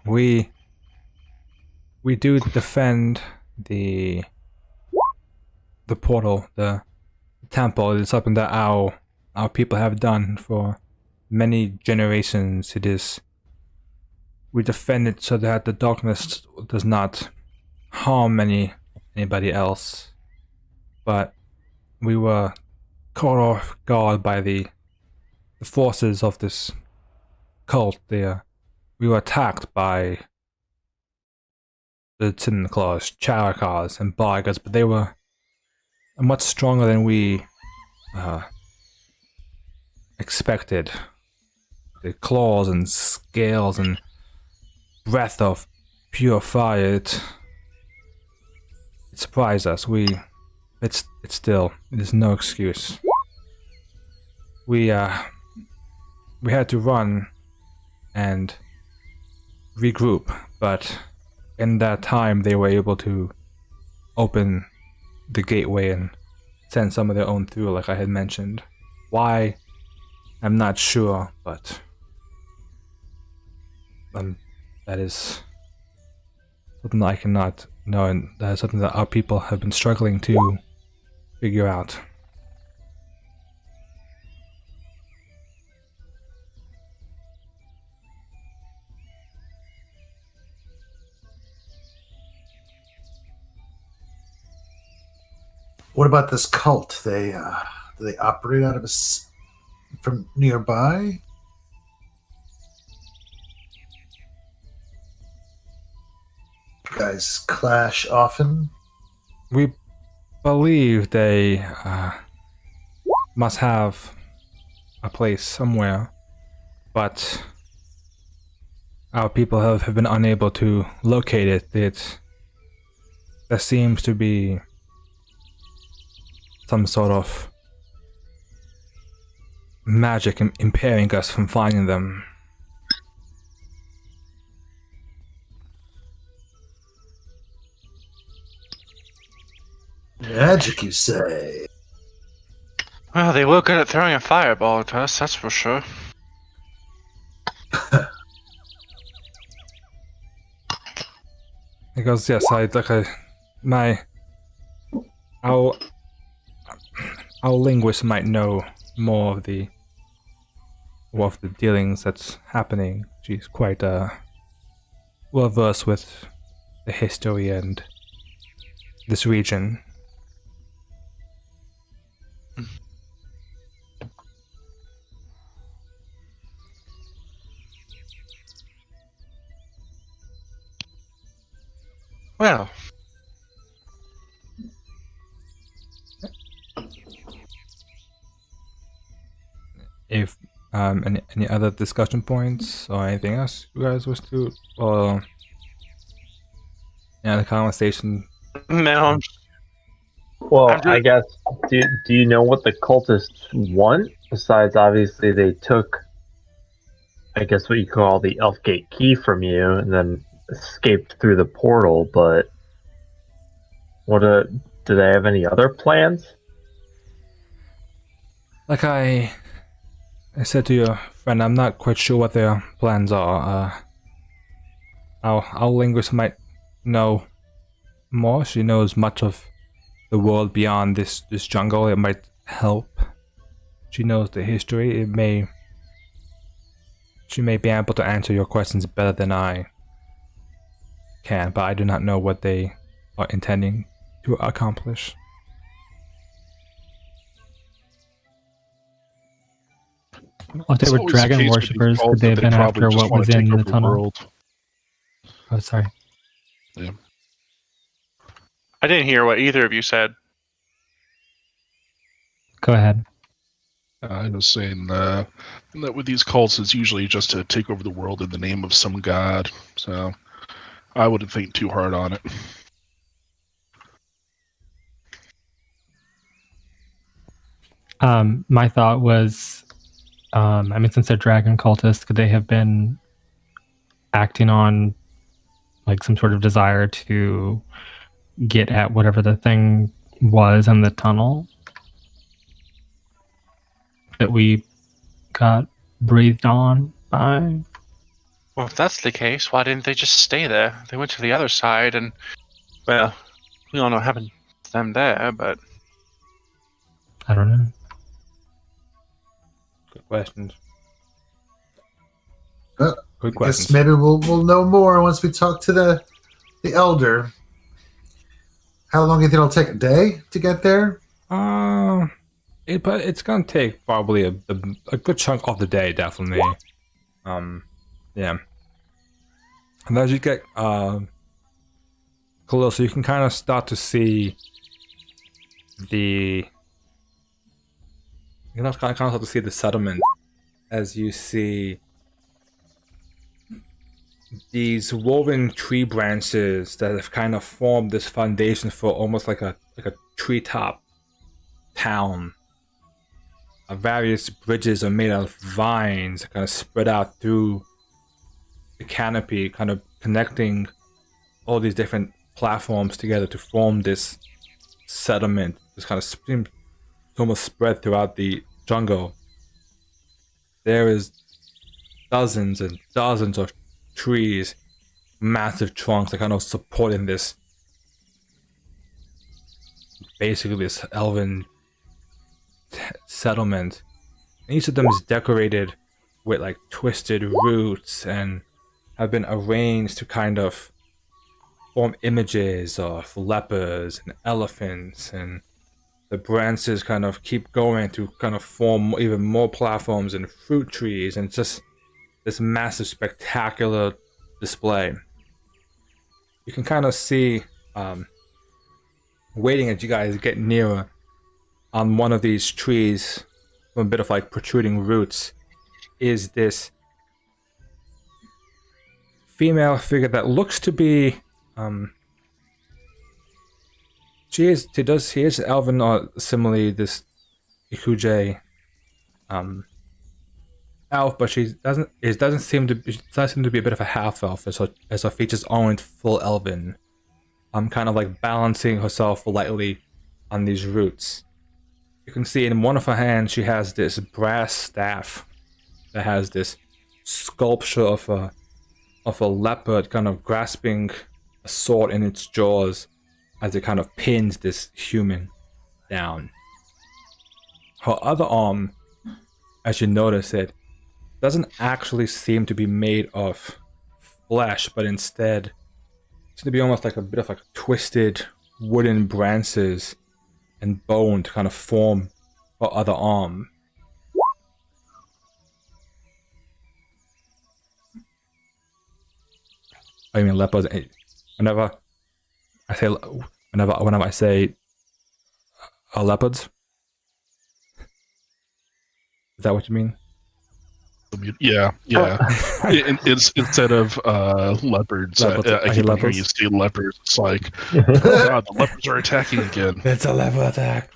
we do defend the portal, the temple. It's something that our people have done for many generations. We defend it so that the darkness does not harm anybody else. But we were caught off guard by the forces of this cult. We were attacked by the Cinderclaws, Charakars, and Bargas, but they were much stronger than we expected. The claws and scales and breath of pure fire, it surprised us. It is no excuse. We had to run and regroup, but in that time they were able to open the gateway and send some of their own through, like I had mentioned. Why? I'm not sure, but that is something I cannot know, and that is something that our people have been struggling to figure out.
What about this cult? Do they operate out of from nearby? You guys clash often?
We believe they must have a place somewhere, but our people have been unable to locate it. There seems to be some sort of magic impairing us from finding them.
Magic, you say?
well, they were good at throwing a fireball at us, that's for sure.
He goes, yes, our linguist might know more of the dealings that's happening. She's quite well versed with the history and this region.
Well,
If any other discussion points or anything else you guys wish to, or any other conversation?
no,
Well,
I'm
I
just-
guess, do you know what the cultists want? Besides, obviously, they took, I guess, what you call the Elfgate key from you and then escaped through the portal, but do they have any other plans?
Like I said to your friend, I'm not quite sure what their plans are. Our linguist might know more. She knows much of the world beyond this jungle. It might help. She knows the history. She may be able to answer your questions better than I can, but I do not know what they are intending to accomplish.
If they
It's
were
always the
dragon
case with these
worshippers,
cults
could they
that
have been
probably
after
just
what
wanna
was
take
in the
over
tunnel?
world.
Oh, sorry.
I didn't hear what either of you said.
Go ahead.
I was saying that with these cults, it's usually just to take over the world in the name of some god. So I wouldn't think too hard on it.
My thought was, since they're dragon cultists, could they have been acting on like some sort of desire to get at whatever the thing was in the tunnel that we got breathed on by?
Well, if that's the case, why didn't they just stay there? They went to the other side, and well, we all know what happened to them there. But
I don't know.
Good questions.
Well,
Good
I guess
questions.
maybe we'll know more once we talk to the elder. How long do you think it'll take? A day to get there?
But it's gonna take probably a good chunk of the day, definitely. Yeah. And as you get closer, you can kind of start to see the. You can kind of start to see the settlement as you see these woven tree branches that have kind of formed this foundation for almost like a treetop town. Various bridges are made out of vines, kind of spread out through the canopy, kind of connecting all these different platforms together to form this settlement. This kind of seems to almost spread throughout the jungle. There is dozens and dozens of trees, massive trunks that kind of supporting this, basically this elven settlement. And each of them is decorated with like twisted roots and have been arranged to kind of form images of leopards and elephants, and the branches kind of keep going to kind of form even more platforms and fruit trees, and just this massive spectacular display. You can kind of see, waiting as you guys get nearer, on one of these trees, from a bit of like protruding roots, is this female figure that looks to be, she is elven, or similarly this Ikuje elf, but she doesn't seem to be a bit of a half elf, as her features aren't full elven. Kind of like balancing herself lightly on these roots. You can see in one of her hands she has this brass staff that has this sculpture of a leopard kind of grasping a sword in its jaws as it kind of pins this human down. Her other arm, as you notice it, doesn't actually seem to be made of flesh, but instead seems to be almost like a bit of like twisted wooden branches and bone to kind of form her other arm. I mean leopards. Whenever I say whenever I say leopards. Is that what you mean?
Yeah. It's instead of leopards.
Leopards,
I keep on hearing you say leopards. It's like, oh god, the leopards are attacking again.
It's a leopard attack.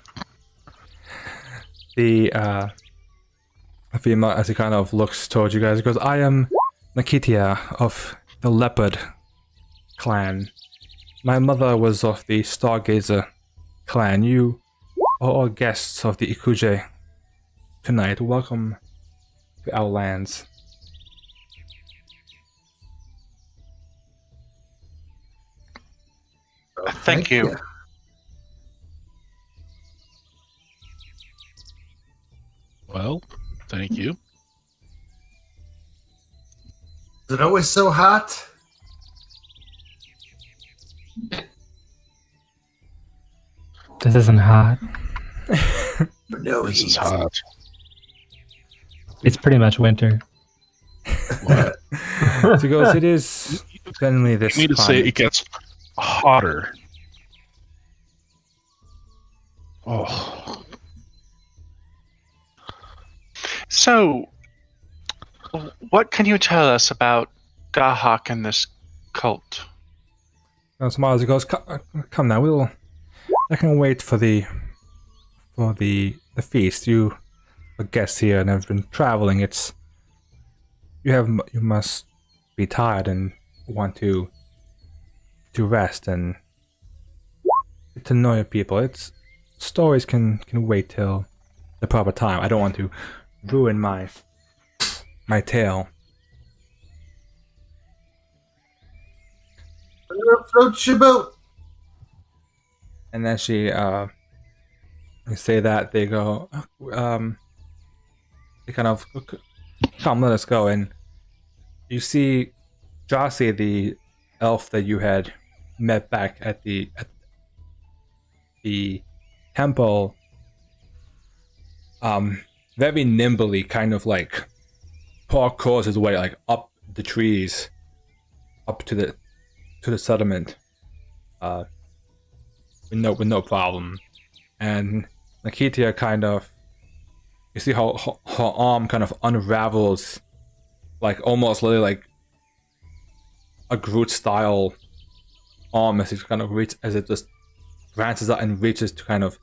The female, as he kind of looks towards you guys, goes, "I am Nakitia of the Leopard clan. My mother was of the Stargazer clan. You are all guests of the Ikuje tonight. Welcome to our lands."
Thank you.
Well, thank you.
Is it always so hot?
This isn't hot.
No,
This is
heat.
hot.
It's pretty much winter.
What?
So he goes, "It is generally this
You need to say
climate."
it gets hotter. Oh,
So, what can you tell us about Dahak and this cult?
And smiles. He goes, "Come now, I can wait for the feast. You are guests here and have been traveling. You must be tired and want to rest and to know your people. It's stories can wait till the proper time. I don't want to ruin my tale."
Float your boat.
And then they say that, they go, they kind of, "Come, let us go." And you see Jossie, the elf that you had met back at the temple, very nimbly kind of like parkours his way like up the trees, up to the settlement, with no problem. And Nakitia kind of, you see how her arm kind of unravels, like almost literally like a Groot style arm, as it kind of as it just branches out and reaches to kind of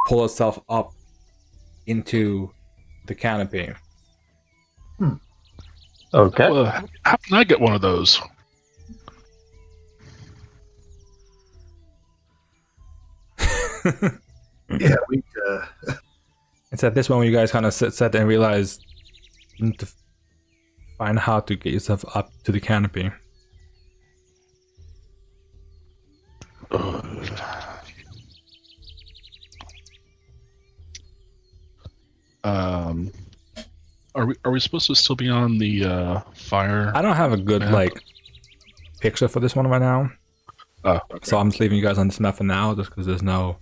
pull itself up into the canopy.
Okay.
how can I get one of those?
Yeah,
It's at this moment you guys kind of sit there and realize you need to find how to get yourself up to the canopy.
Are we supposed to still be on the fire?
I don't have a good
map?
like picture for this one right now,
Oh, okay.
so I'm just leaving you guys on this map for now, just because there's no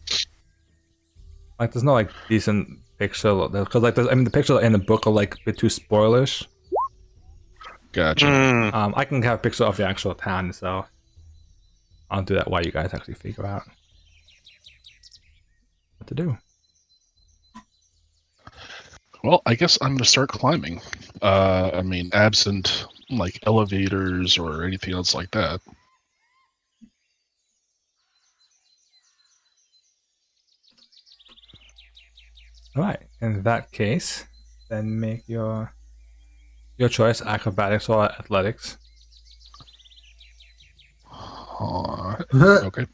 like decent picture, because like the picture in the book are like a bit too spoilish.
Gotcha.
I can have a picture of the actual town, so I'll do that while you guys actually figure out what to do.
Well, I guess I'm gonna start climbing. Absent like elevators or anything else like that.
All right. In that case, then make your choice: acrobatics or athletics.
Okay.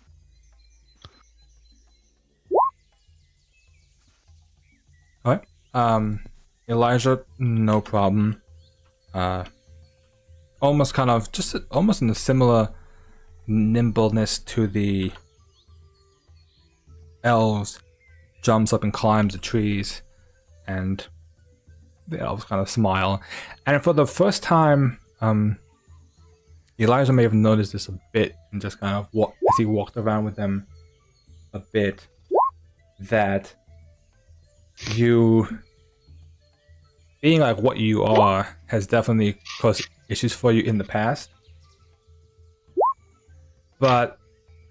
All right. Elijah, no problem. Almost in a similar nimbleness to the elves, jumps up and climbs the trees, and the elves kind of smile. And for the first time, Elijah may have noticed this a bit, and just kind of as he walked around with them a bit, that you, being like what you are, has definitely caused issues for you in the past. But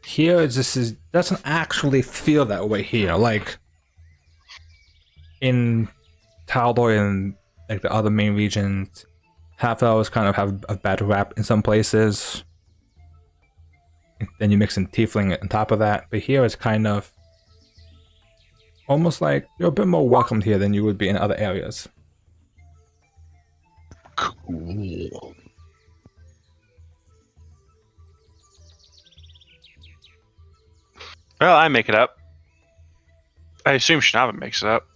here doesn't actually feel that way here. Like in Tal'Dor and like the other main regions, half elves kind of have a bad rap in some places. Then you mix in tiefling on top of that, but here it's kind of almost like you're a bit more welcomed here than you would be in other areas.
Cool.
Well, I make it up. I assume Shinava makes it up.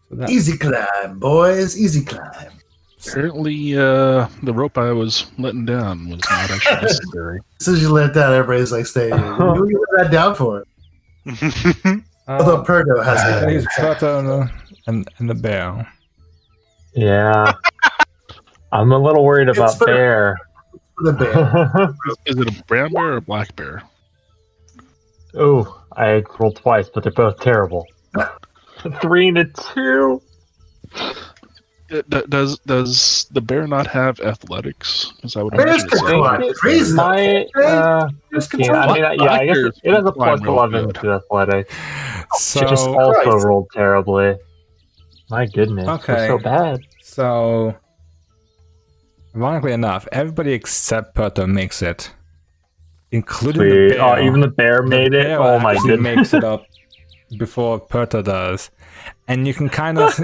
So that,
Easy climb, boys. Easy climb.
Apparently, the rope I was letting down was not actually necessary.
As soon as you let down, everybody's like, stay. What do you let that down for? Although Perdo has
he's Prota and the bear.
Yeah. I'm a little worried about
It's
bear.
the bear.
Is it a brown bear or a black bear?
Oh, I rolled twice, but they're both terrible. 3 and a 2.
Does the bear not have athletics? Because I would
Bears
imagine
can
so.
fly. Crazy.
I guess it has a plus
Flying real
11
good.
to athletics.
So
It just also
Christ.
rolled terribly. My goodness,
Okay.
we're so bad.
So, ironically enough, everybody except Perto makes it, including the
Sweet.
bear.
Oh, even the bear made it.
Bear
Oh my
actually
goodness.
makes it up before Perto does, and you can kind of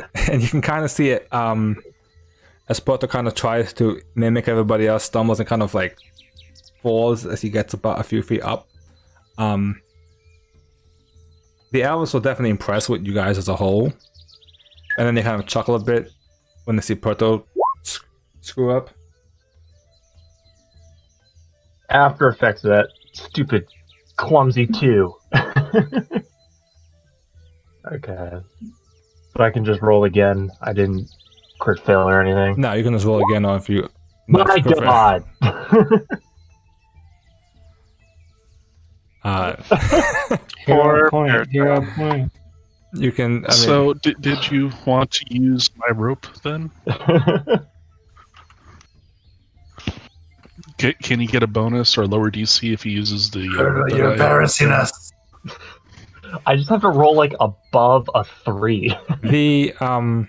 see it as Perto kind of tries to mimic everybody else, stumbles and kind of like falls as he gets about a few feet up. The elves were definitely impressed with you guys as a whole. And then they kind of chuckle a bit when they see Perto screw up.
After effects of that stupid clumsy 2. Okay. So I can just roll again. I didn't crit fail or anything.
No, you can just roll again or if you...
My
No, screw it.
god!
Hero point. Hero point.
You can... I mean,
So, did you want to use my rope then? Can he get a bonus or lower DC if he uses the?
Perdo,
that
you're
I-
embarrassing us.
I just have to roll like above a 3.
and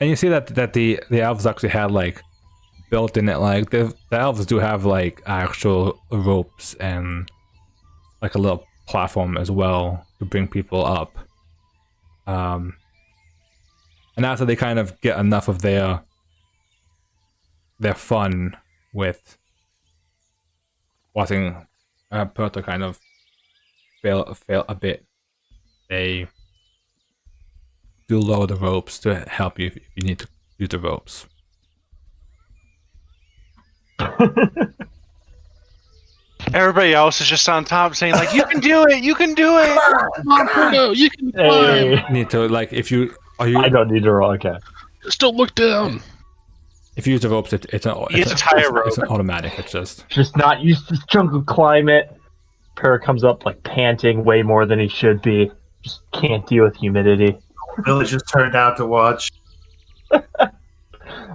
you see that the elves actually had like built in it, like the elves do have like actual ropes and like a little platform as well to bring people up. And after they kind of get enough of their fun with watching Perto kind of fail a bit, they do lower the ropes to help you if you need to use the ropes.
Everybody else is just on top saying like, "You can do it! You can do it!"
Come on, Perdo, you can climb.
Hey.
Need to like if you
I don't need to roll. Okay.
Just don't look down.
if you use the ropes, it's
You have to tie a rope.
It's an automatic. It's just
Just not used to this jungle climate. Per comes up like panting way more than he should be. Just can't deal with humidity.
Village just turned out to watch.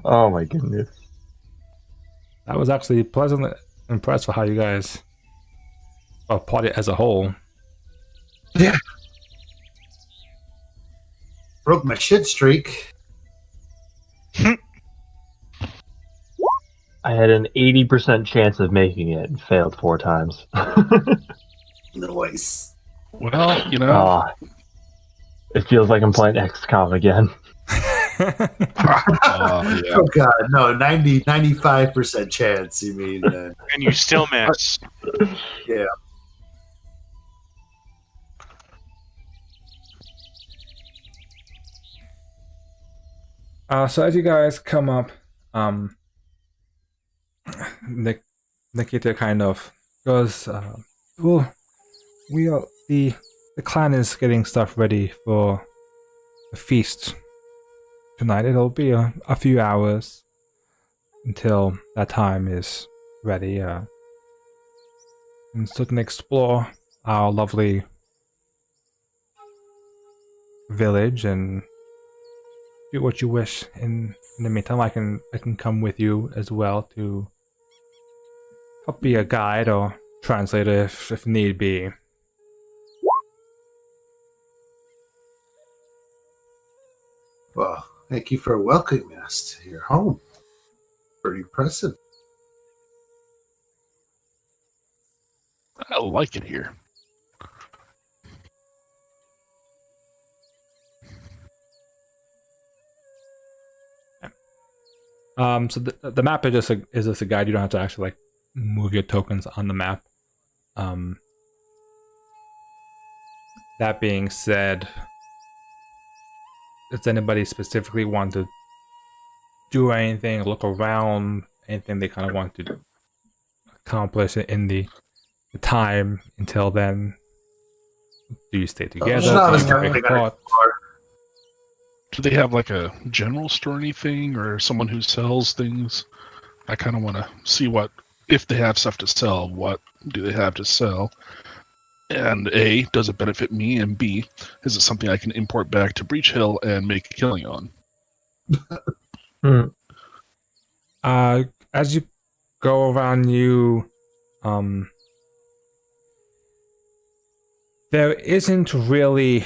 Oh my goodness.
I was actually pleasantly impressed with how you guys, well, party as a whole.
Broke my shit streak.
I had an 80% chance of making it and failed 4 times.
Noise.
Well, you know,
Ah, it feels like I'm playing XCOM again.
yeah.
Oh god, no, 95% chance, you mean.
And you still miss.
Yeah.
So as you guys come up, Nikita kind of goes, well, we are the clan is getting stuff ready for the feast tonight. It'll be a few hours until that time is ready. And so can explore our lovely village and do what you wish. In the meantime, I can come with you as well to I'll be a guide or translator if need be.
Well, thank you for welcoming us to your home. Pretty impressive.
I like it here.
So the map is just a guide. You don't have to actually like move your tokens on the map. That being said, does anybody specifically want to do anything, look around, anything they kind of want to accomplish in the time until then? Do you stay together? Do you break apart?
Do they have like a general store or anything, or someone who sells things? I kind of want to see what, if they have stuff to sell, what do they have to sell? And A, does it benefit me? And B, is it something I can import back to Breach Hill and make a killing on?
As you go around, there isn't really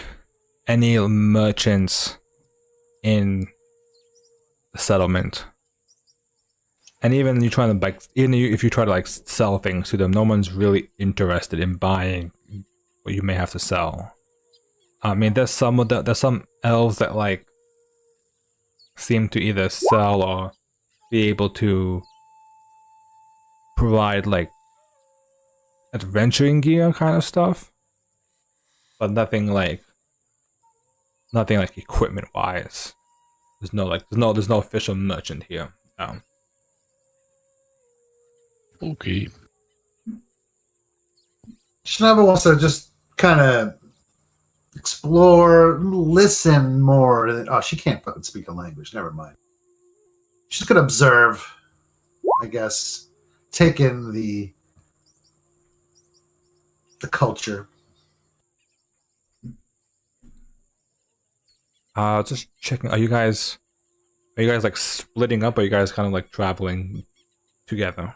any merchants in the settlement, and even if you try to like sell things to them, no one's really interested in buying what you may have to sell. I mean, there's some elves that like seem to either sell or be able to provide like adventuring gear kind of stuff, but nothing like equipment wise. There's no official merchant here.
Okay.
Shinaba wants to just kind of explore, listen more. Oh, she can't fucking speak a language. Never mind. She's gonna observe, I guess, take in the culture.
Just checking. Are you guys like splitting up? Or are you guys kind of like traveling together?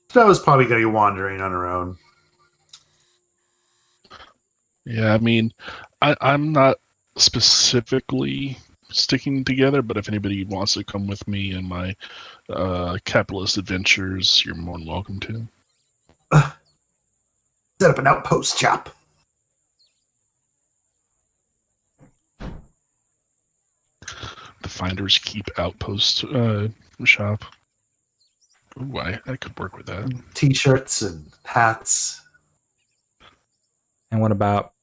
Shinaba's probably gonna be wandering on her own.
Yeah, I mean, I'm not specifically sticking together, but if anybody wants to come with me in my capitalist adventures, you're more than welcome to.
Set up an outpost, chap.
The Finders Keep Outpost shop. Ooh, I could work with that.
T-shirts and hats.
And what about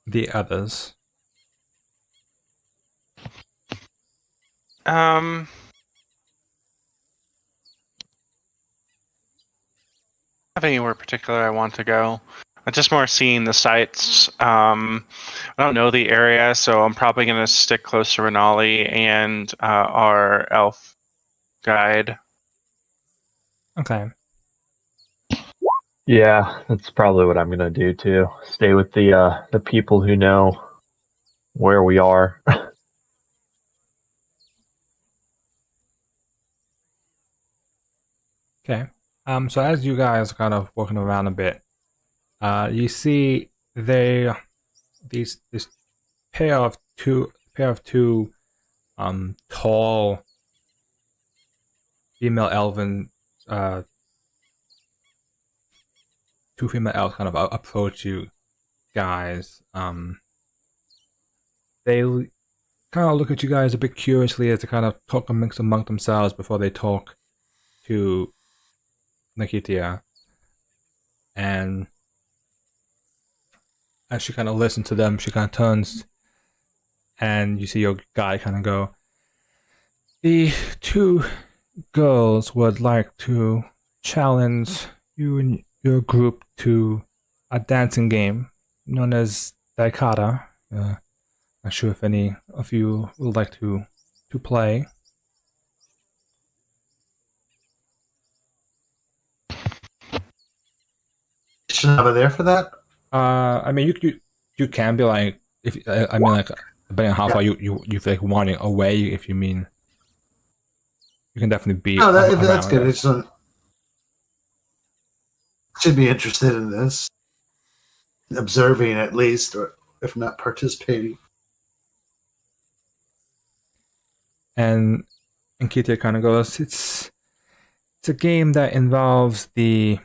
the others?
Have anywhere particular I want to go. I'm just more seeing the sights. I don't know the area, so I'm probably going to stick close to Renali and our elf guide.
Okay.
Yeah, that's probably what I'm gonna do too. Stay with the people who know where we are.
Okay. So as you guys are kind of walking around a bit, you see this pair of two tall female elven two female elves kind of approach you guys. They kind of look at you guys a bit curiously as they kind of talk among themselves before they talk to Nikitia. And as she kind of listens to them, she kind of turns and you see your guy kind of go, "The two girls would like to challenge you and your group to a dancing game known as Daikata. Not sure if any of you would like to play."
Shinaba there for that?
I mean, you can be like, if I mean, like, depending on how far you feel like wanting away, if you mean, you can definitely be.
No, that's
around
good.
it.
It's should be interested in this, observing at least, or if not participating.
And Kita kind of goes, it's a game that involves the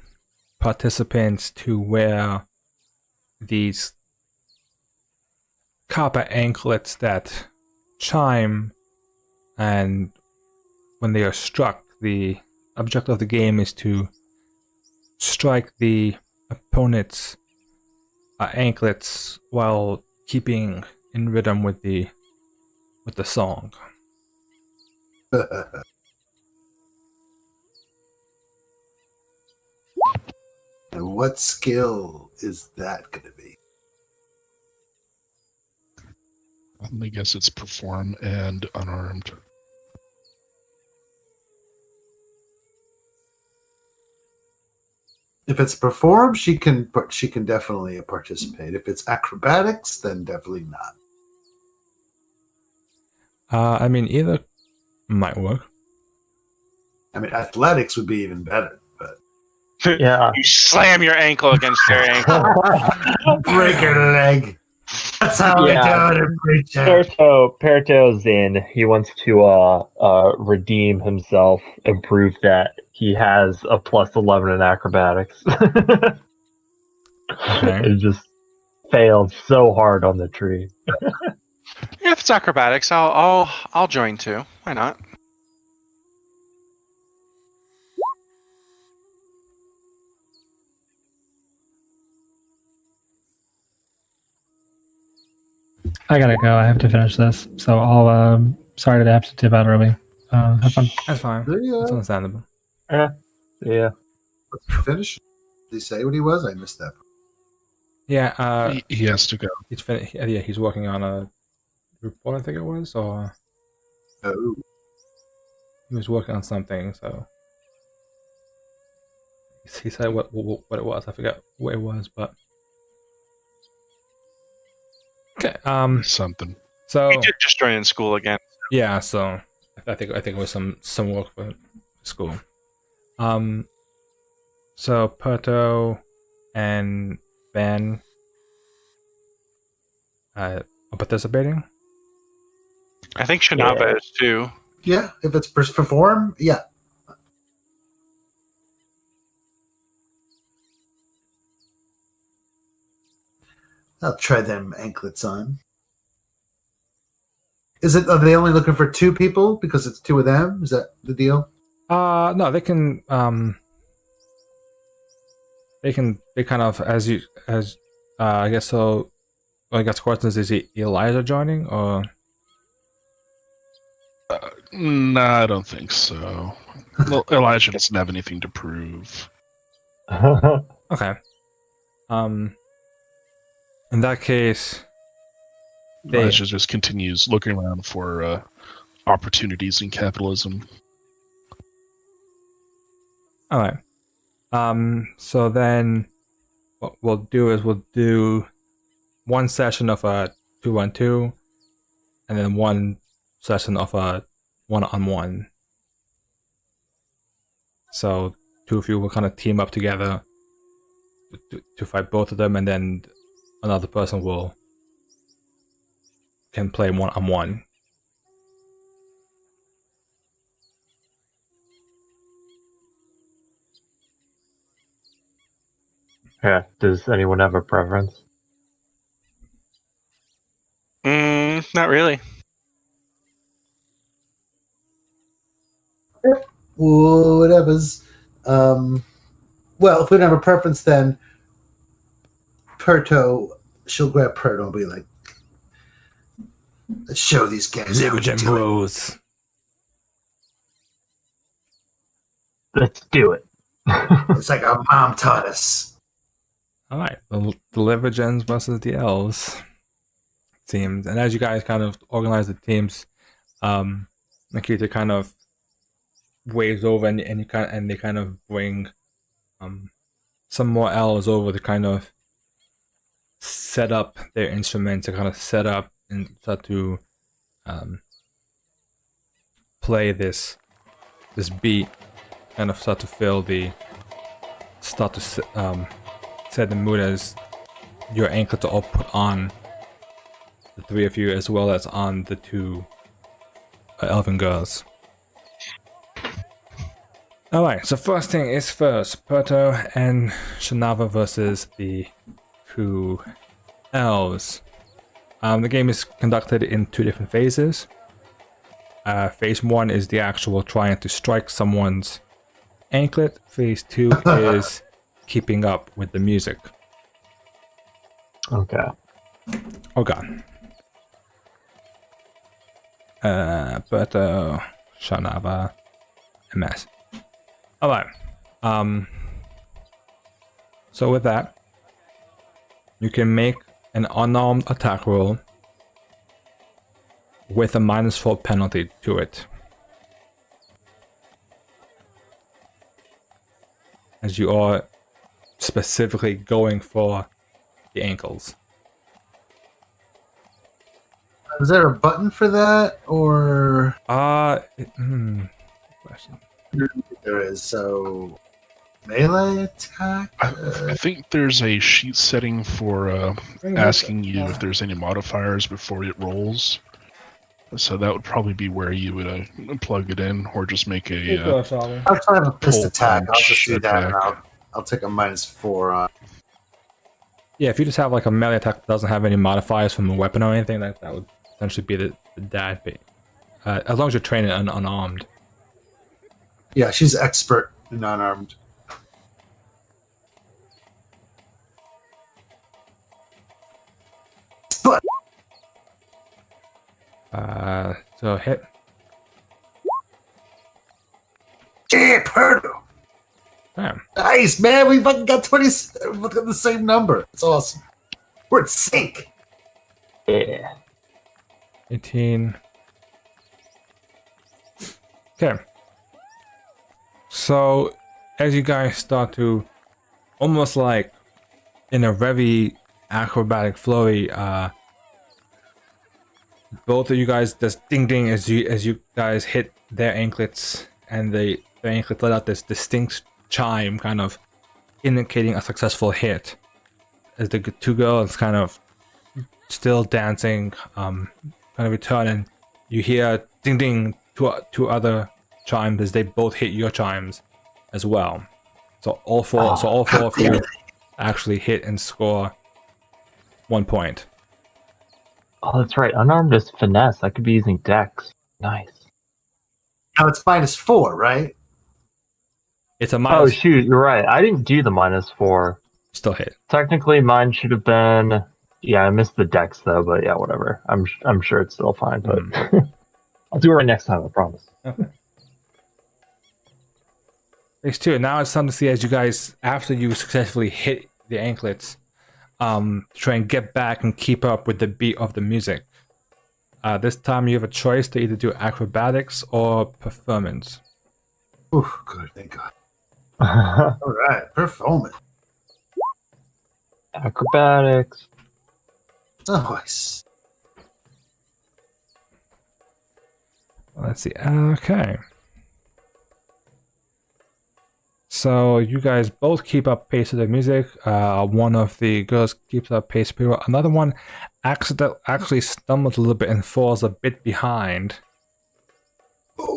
participants to wear these copper anklets that chime, and when they are struck, the objective of the game is to strike the opponent's anklets while keeping in rhythm with the song.
And what skill is that going to be?
I guess it's perform and unarmed.
If it's perform, she can definitely participate. If it's acrobatics, then definitely not.
I mean, either might work.
I mean, athletics would be even better, but
Yeah.
You slam your ankle against their ankle.
break her leg. That's how
Yeah.
I do it in preacher.
Perto's in. He wants to redeem himself and prove that he has a plus 11 in acrobatics. It just failed so hard on the tree.
If it's acrobatics, I'll join too. Why not?
I gotta go. I have to finish this. So I'll. Sorry to have to dip out early. Have fun.
That's fine.
Yeah.
That's understandable.
Yeah.
Let's finish. Did he say what he was? I missed that.
Yeah,
He has to go.
he's working on a report, I think it was, or
Oh,
he was working on something. So he said what it was. I forgot what it was, but okay.
Something.
So
He did just join in school again.
yeah, so I think it was some work for school. So Perto and Ben are participating.
I think Shinaba is too.
yeah. If it's perform, yeah. I'll try them anklets on. Are they only looking for two people because it's two of them? Is that the deal?
No, they can they kind of as I guess so. Well, I guess the question is Elijah joining or
No, I don't think so. Well, Elijah doesn't have anything to prove.
okay. In that case,
Elijah just continues looking around for opportunities in capitalism.
all right. So then, what we'll do is we'll do one session of a 2-on-2, and then one session of a 1-on-1. So two of you will kind of team up together to fight both of them, and then another person can play 1-on-1.
Yeah. Does anyone have a preference?
Not really.
Whatever's. Well, if we don't have a preference, then she'll grab Perto and be like, let's show these guys how we do it.
Bros.
Let's do it.
It's like our mom taught us.
All right, the liver gens versus the elves teams, and as you guys kind of organize the teams, Nikita kind of waves over, and they kind of bring some more elves over to kind of set up their instruments, to kind of set up and start to play this beat, kind of start to set the mood as your anklets are all put on the three of you as well as on the two elven girls. Alright, so first thing is first, Perto and Shanava versus the two elves. The game is conducted in two different phases. Phase 1 is the actual trying to strike someone's anklet. Phase 2 is keeping up with the music.
Okay.
Oh god. Berto, Shanava, MS. Alright. So with that, you can make an unarmed attack roll with a -4 penalty to it. As you are specifically going for the ankles.
Is there a button for that, or
Question.
there is? So melee attack.
I think there's a sheet setting for asking you if there's any modifiers before it rolls. So that would probably be where you would plug it in, or just make a
I'll try to fist
pull
attack. I'll just do that, and
attack.
I'll take a -4 on.
Yeah, if you just have like a melee attack that doesn't have any modifiers from a weapon or anything, that would essentially be the dad bait. As long as you're training unarmed.
Yeah, she's expert in unarmed. But
So hit.
yeah, Perdo.
Damn.
Nice, man. We fucking got 20. We both got the same number. It's awesome. We're in sync.
Yeah.
18. Okay. So, as you guys start to, almost like in a very acrobatic flowy, both of you guys just ding ding as you guys hit their anklets, and their anklets let out this distinct chime, kind of indicating a successful hit. As the two girls kind of still dancing, kind of return, and you hear ding ding two other chimes as they both hit your chimes as well. So all four of you actually hit and score 1 point.
Oh, that's right. Unarmed is finesse. I could be using dex. Nice.
Now it's -4, right?
It's a
Oh
minus.
shoot, you're right. I didn't do the -4.
Still hit.
Technically, mine should have been. Yeah, I missed the dex though, but yeah, whatever. I'm sure it's still fine, but I'll do it right next time. I promise.
Okay. Phase 2. Now it's time to see as you guys, after you successfully hit the anklets, try and get back and keep up with the beat of the music. This time you have a choice to either do acrobatics or performance.
Ooh, good. Thank God. All right, performance.
Acrobatics.
Nice.
Let's see. Okay. So you guys both keep up pace with the music. One of the girls keeps up pace pretty well. Another one actually stumbles a little bit and falls a bit behind.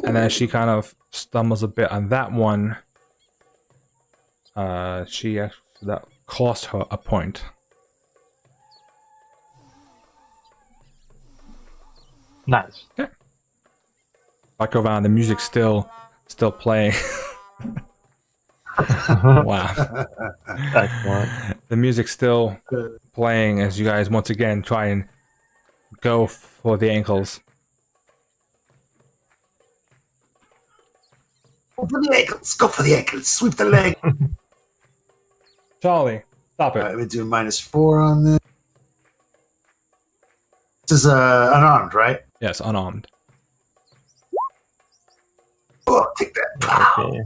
And as she kind of stumbles a bit on that one, that cost her a point.
Nice.
Back around, the music's still playing. Wow.
Excellent.
The music's still playing as you guys once again try and go for the ankles.
Go for the ankles. Go for the ankles. Sweep the leg.
Charlie, stop
All
it.
right, we do -4 on this. This is unarmed, right?
Yes, unarmed.
Oh, take that. Pow.
Okay.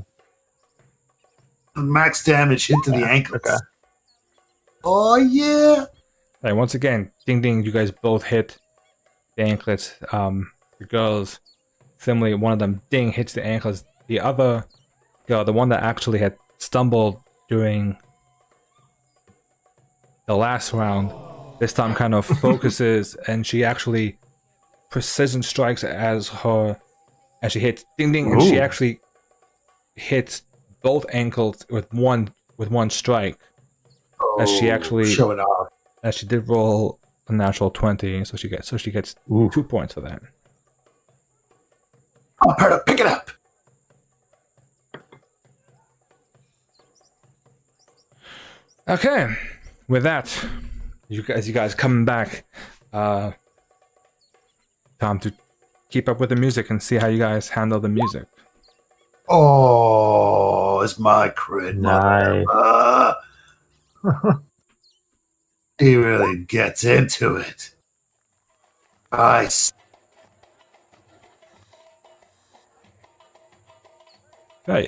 Max damage hit to the ankles.
Okay.
Oh, yeah.
Right, once again, ding ding, you guys both hit the anklets. The girls, similarly, one of them ding hits the anklets. The other girl, the one that actually had stumbled during the last round, this time kind of focuses, and she actually precision strikes as she hits ding ding, and she
Ooh.
actually hits both ankles with one strike. As she actually
showing off.
as she did roll a natural 20, so she gets 2 points for that.
Oh, Perta, pick it up.
Okay, with that, you guys coming back, time to keep up with the music and see how you guys handle the music.
Oh, it's my crit.
Nice.
He really gets into it. Nice.
Okay,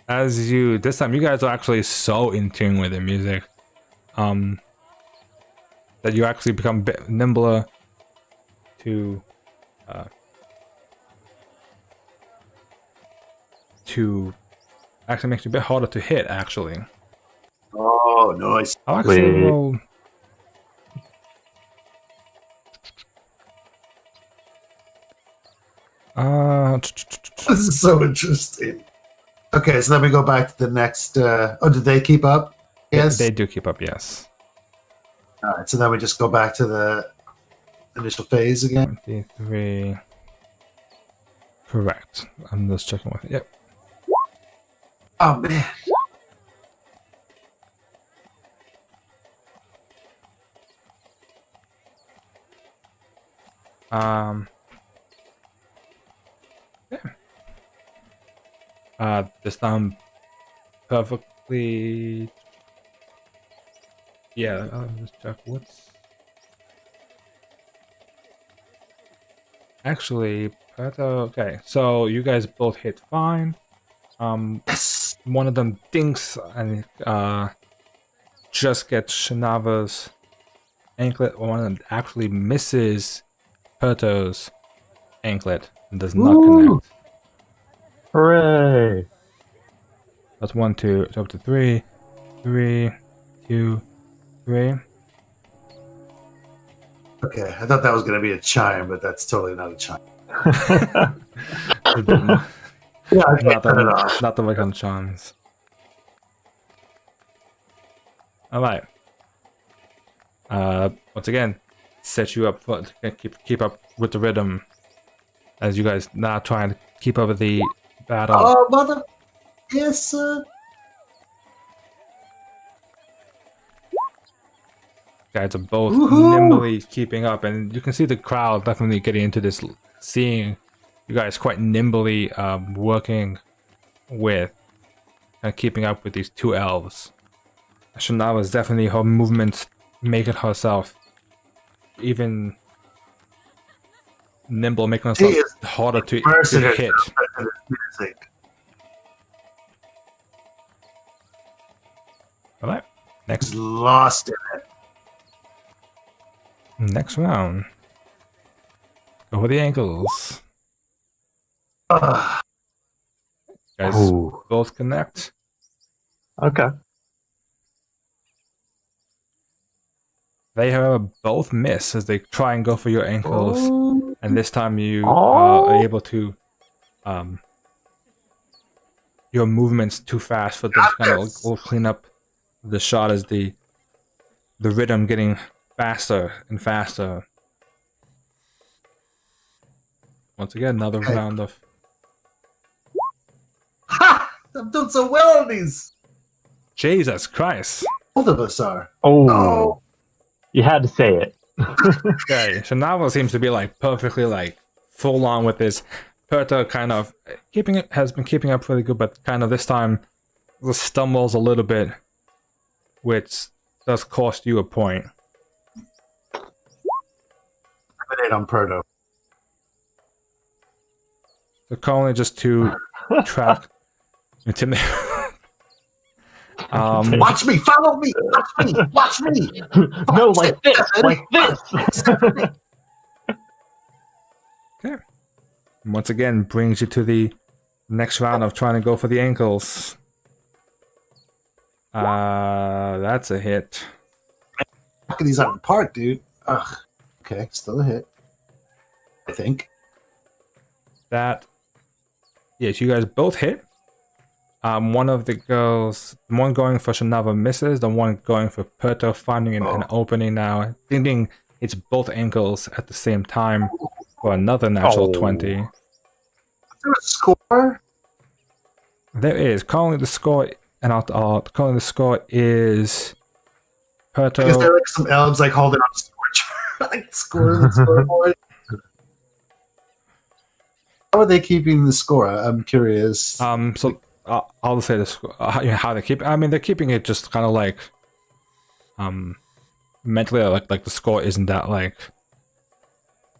as you this time, you guys are actually so in tune with the music, that you actually become a bit nimbler to actually makes you a bit harder to hit. Actually,
Oh, nice.
I'll actually
Wait.
roll.
This is so interesting. Okay, so then we go back to the next. Did they keep up? Yes.
They do keep up, yes.
All right, so then we just go back to the initial phase again.
23. Correct. I'm just checking with it. Yep.
Oh man.
This time perfectly. Yeah, I'll just check what's. Actually, okay, so you guys both hit fine.
Yes.
One of them dinks and just gets Shinava's anklet. One of them actually misses Perto's anklet and does not connect.
Hooray!
That's 1, 2, it's up to 3, 3, 2, 3.
Okay, I thought that was going to be a chime, but that's totally not a chime. Yeah, I can't cut it off.
Not the way on charms. Alright. Once again, set you up for keep up with the rhythm as you guys now trying to keep up with the battle.
Oh, mother. Yes, sir.
Guys are both
Woohoo!
nimbly keeping up, and you can see the crowd definitely getting into this, seeing you guys quite nimbly working with and keeping up with these two elves. Shanawa is definitely her movements making herself even nimble, making herself
She is
harder to
Mercenary
hit.
music.
Alright,
He's lost in it.
next round. Go with the ankles.
Ugh.
Guys
Ooh.
both connect.
Okay.
They have both miss as they try and go for your ankles,
Oh.
and this time you
Oh.
are able to your movement's too fast for them to kind of all clean up the shot as the rhythm getting faster and faster. Once again, another
Okay.
round of
Ha! I'm doing so well on these.
Jesus Christ.
Both of us are.
Oh,
Oh.
you had to say it.
Okay, so Nava seems to be like perfectly like full on with this. Perta kind of has been keeping up really good, but kind of this time just stumbles a little bit, which does cost you a point.
Eliminate on Perto.
So currently just to track intimidate.
Watch me, follow me, watch me.
No, like this, like this.
Okay. Once again, brings you to the next round of trying to go for the ankles. That's a hit.
Knocking these out of the park, dude. Ugh. Okay, still a hit. I think.
That. Yes, you guys both hit. One of the girls, the one going for Shanava misses. The one going for Perto finding an opening now, thinking it's both ankles at the same time for another natural 20.
Is there a score?
There is currently the score, and currently the score is Perto.
Is there like some elves like holding on a score chart, like score the scoreboard? How are they keeping the score? I'm curious.
So I'll just say the score. How they keep. I mean, they're keeping it just kind of like, mentally, like the score isn't that like.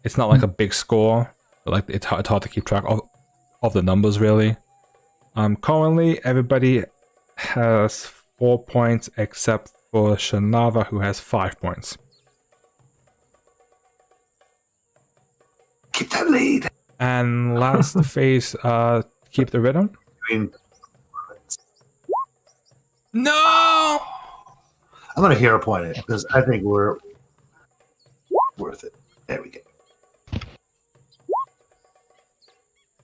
It's not like a big score, but like it's hard to keep track of the numbers really. Currently everybody has 4 points except for Shanava, who has 5 points.
Keep that lead.
And last phase, keep the rhythm.
I mean,
No!
I'm gonna hero point it because I think we're worth it. There we go.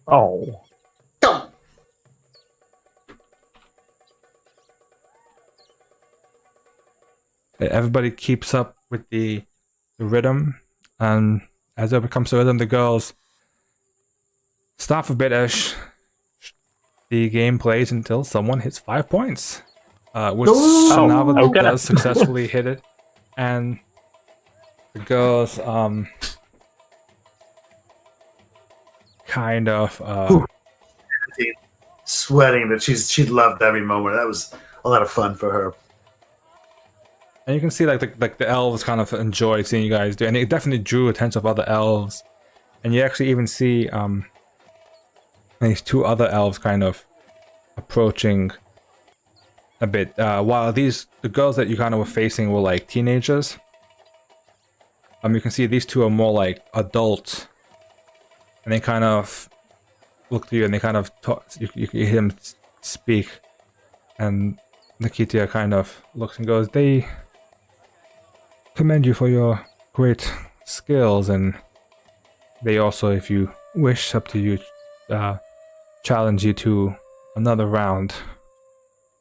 Oh.
Go.
Everybody keeps up with the rhythm, and as it becomes the rhythm, the girls stop a bit as the game plays until someone hits 5 points, which Shanava does successfully hit it, and the girls kind of
sweating, but she loved every moment. That was a lot of fun for her.
And you can see like the elves kind of enjoy seeing you guys do, and it definitely drew attention of other elves. And you actually even see these two other elves kind of approaching a bit. While the girls that you kind of were facing were like teenagers. You can see these two are more like adults, and they kind of look to you and they kind of talk. You hear him speak, and Nikitia kind of looks and goes, "They commend you for your great skills, and they also, if you wish, up to you, challenge you to another round.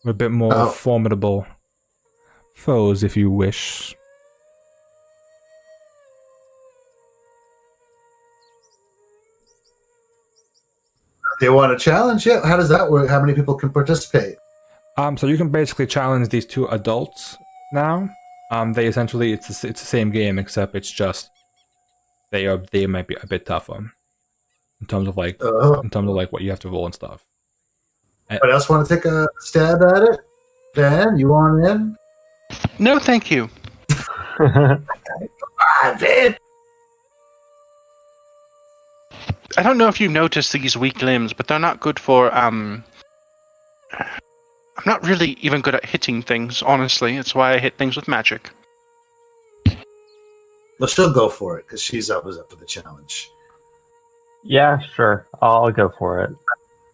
We're a bit more formidable foes, if you wish."
They want a challenge? Yeah. How does that work? How many people can participate?
So you can basically challenge these two adults now. They essentially it's the same game, except it's just they might be a bit tougher in terms of like what you have to roll and stuff.
Anybody else want to take a stab at it? Ben, you want in?
No, thank you.
Come on, Ben.
I don't know if you noticed these weak limbs, but they're not good for I'm not really even good at hitting things, honestly. It's why I hit things with magic.
Well, she'll go for it because she's always up for the challenge.
Yeah, sure. I'll go for it.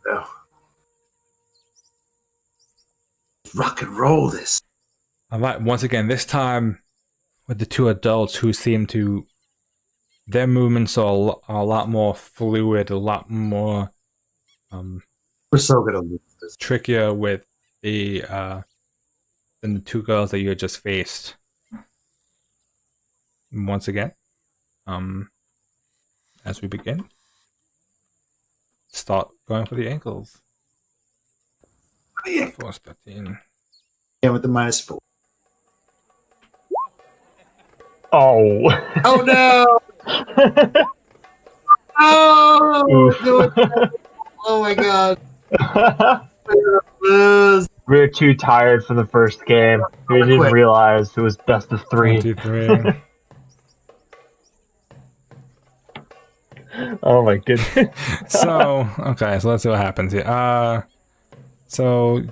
Oh. Rock and roll this.
Alright, once again, this time with the two adults who seem to... Their movements are a lot more fluid, a lot more...
We're so gonna lose this.
Trickier with the than the two girls that you had just faced. Once again, as we begin, start going for the ankles.
Yeah.
Force 13.
Yeah, with the -4.
Oh.
Oh no! Oh! Oh my god! We're gonna lose.
We were too tired for the first game. We didn't realize it was best of 3.
23.
Oh my goodness.
So, okay, so let's see what happens here. So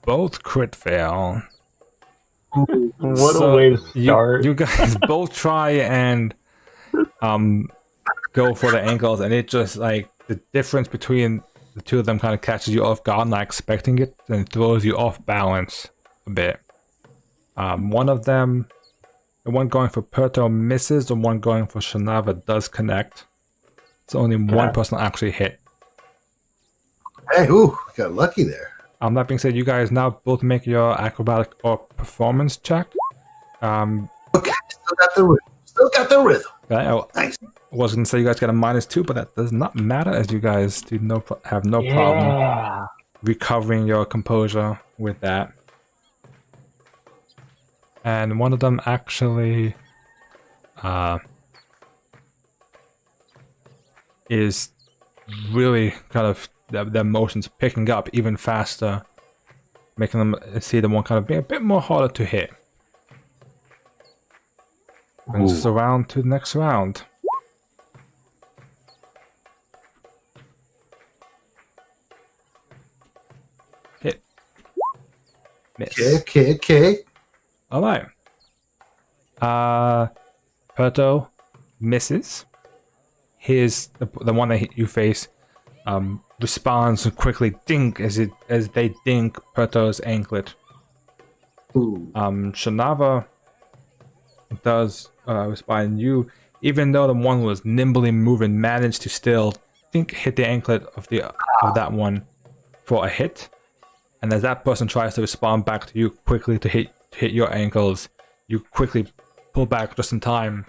both crit fail.
What
So
a way to start.
You guys both try and go for the ankles, and it just like the difference between the two of them kind of catches you off guard, not expecting it, and throws you off balance a bit. One of them, the one going for Perto misses, the one going for Shanava does connect. It's only one person actually hit.
Hey, ooh, got lucky there.
That being said, you guys now both make your acrobatic or performance check.
Okay, still got the rhythm. Still got the rhythm. Nice.
I was going to say you guys get a -2, but that does not matter as you guys do have no problem recovering your composure with that. And one of them actually is really kind of their motions picking up even faster, making them see the one kind of being a bit more harder to hit. Brings us around to the next round. Hit. Miss.
Okay.
All right. Perto misses. The one that you face responds quickly. Dink as they dink Perto's anklet.
Ooh.
Shanava does respond. You, even though the one was nimbly moving, managed to still hit the anklet of that one for a hit. And as that person tries to respond back to you quickly to hit your ankles, you quickly pull back just in time,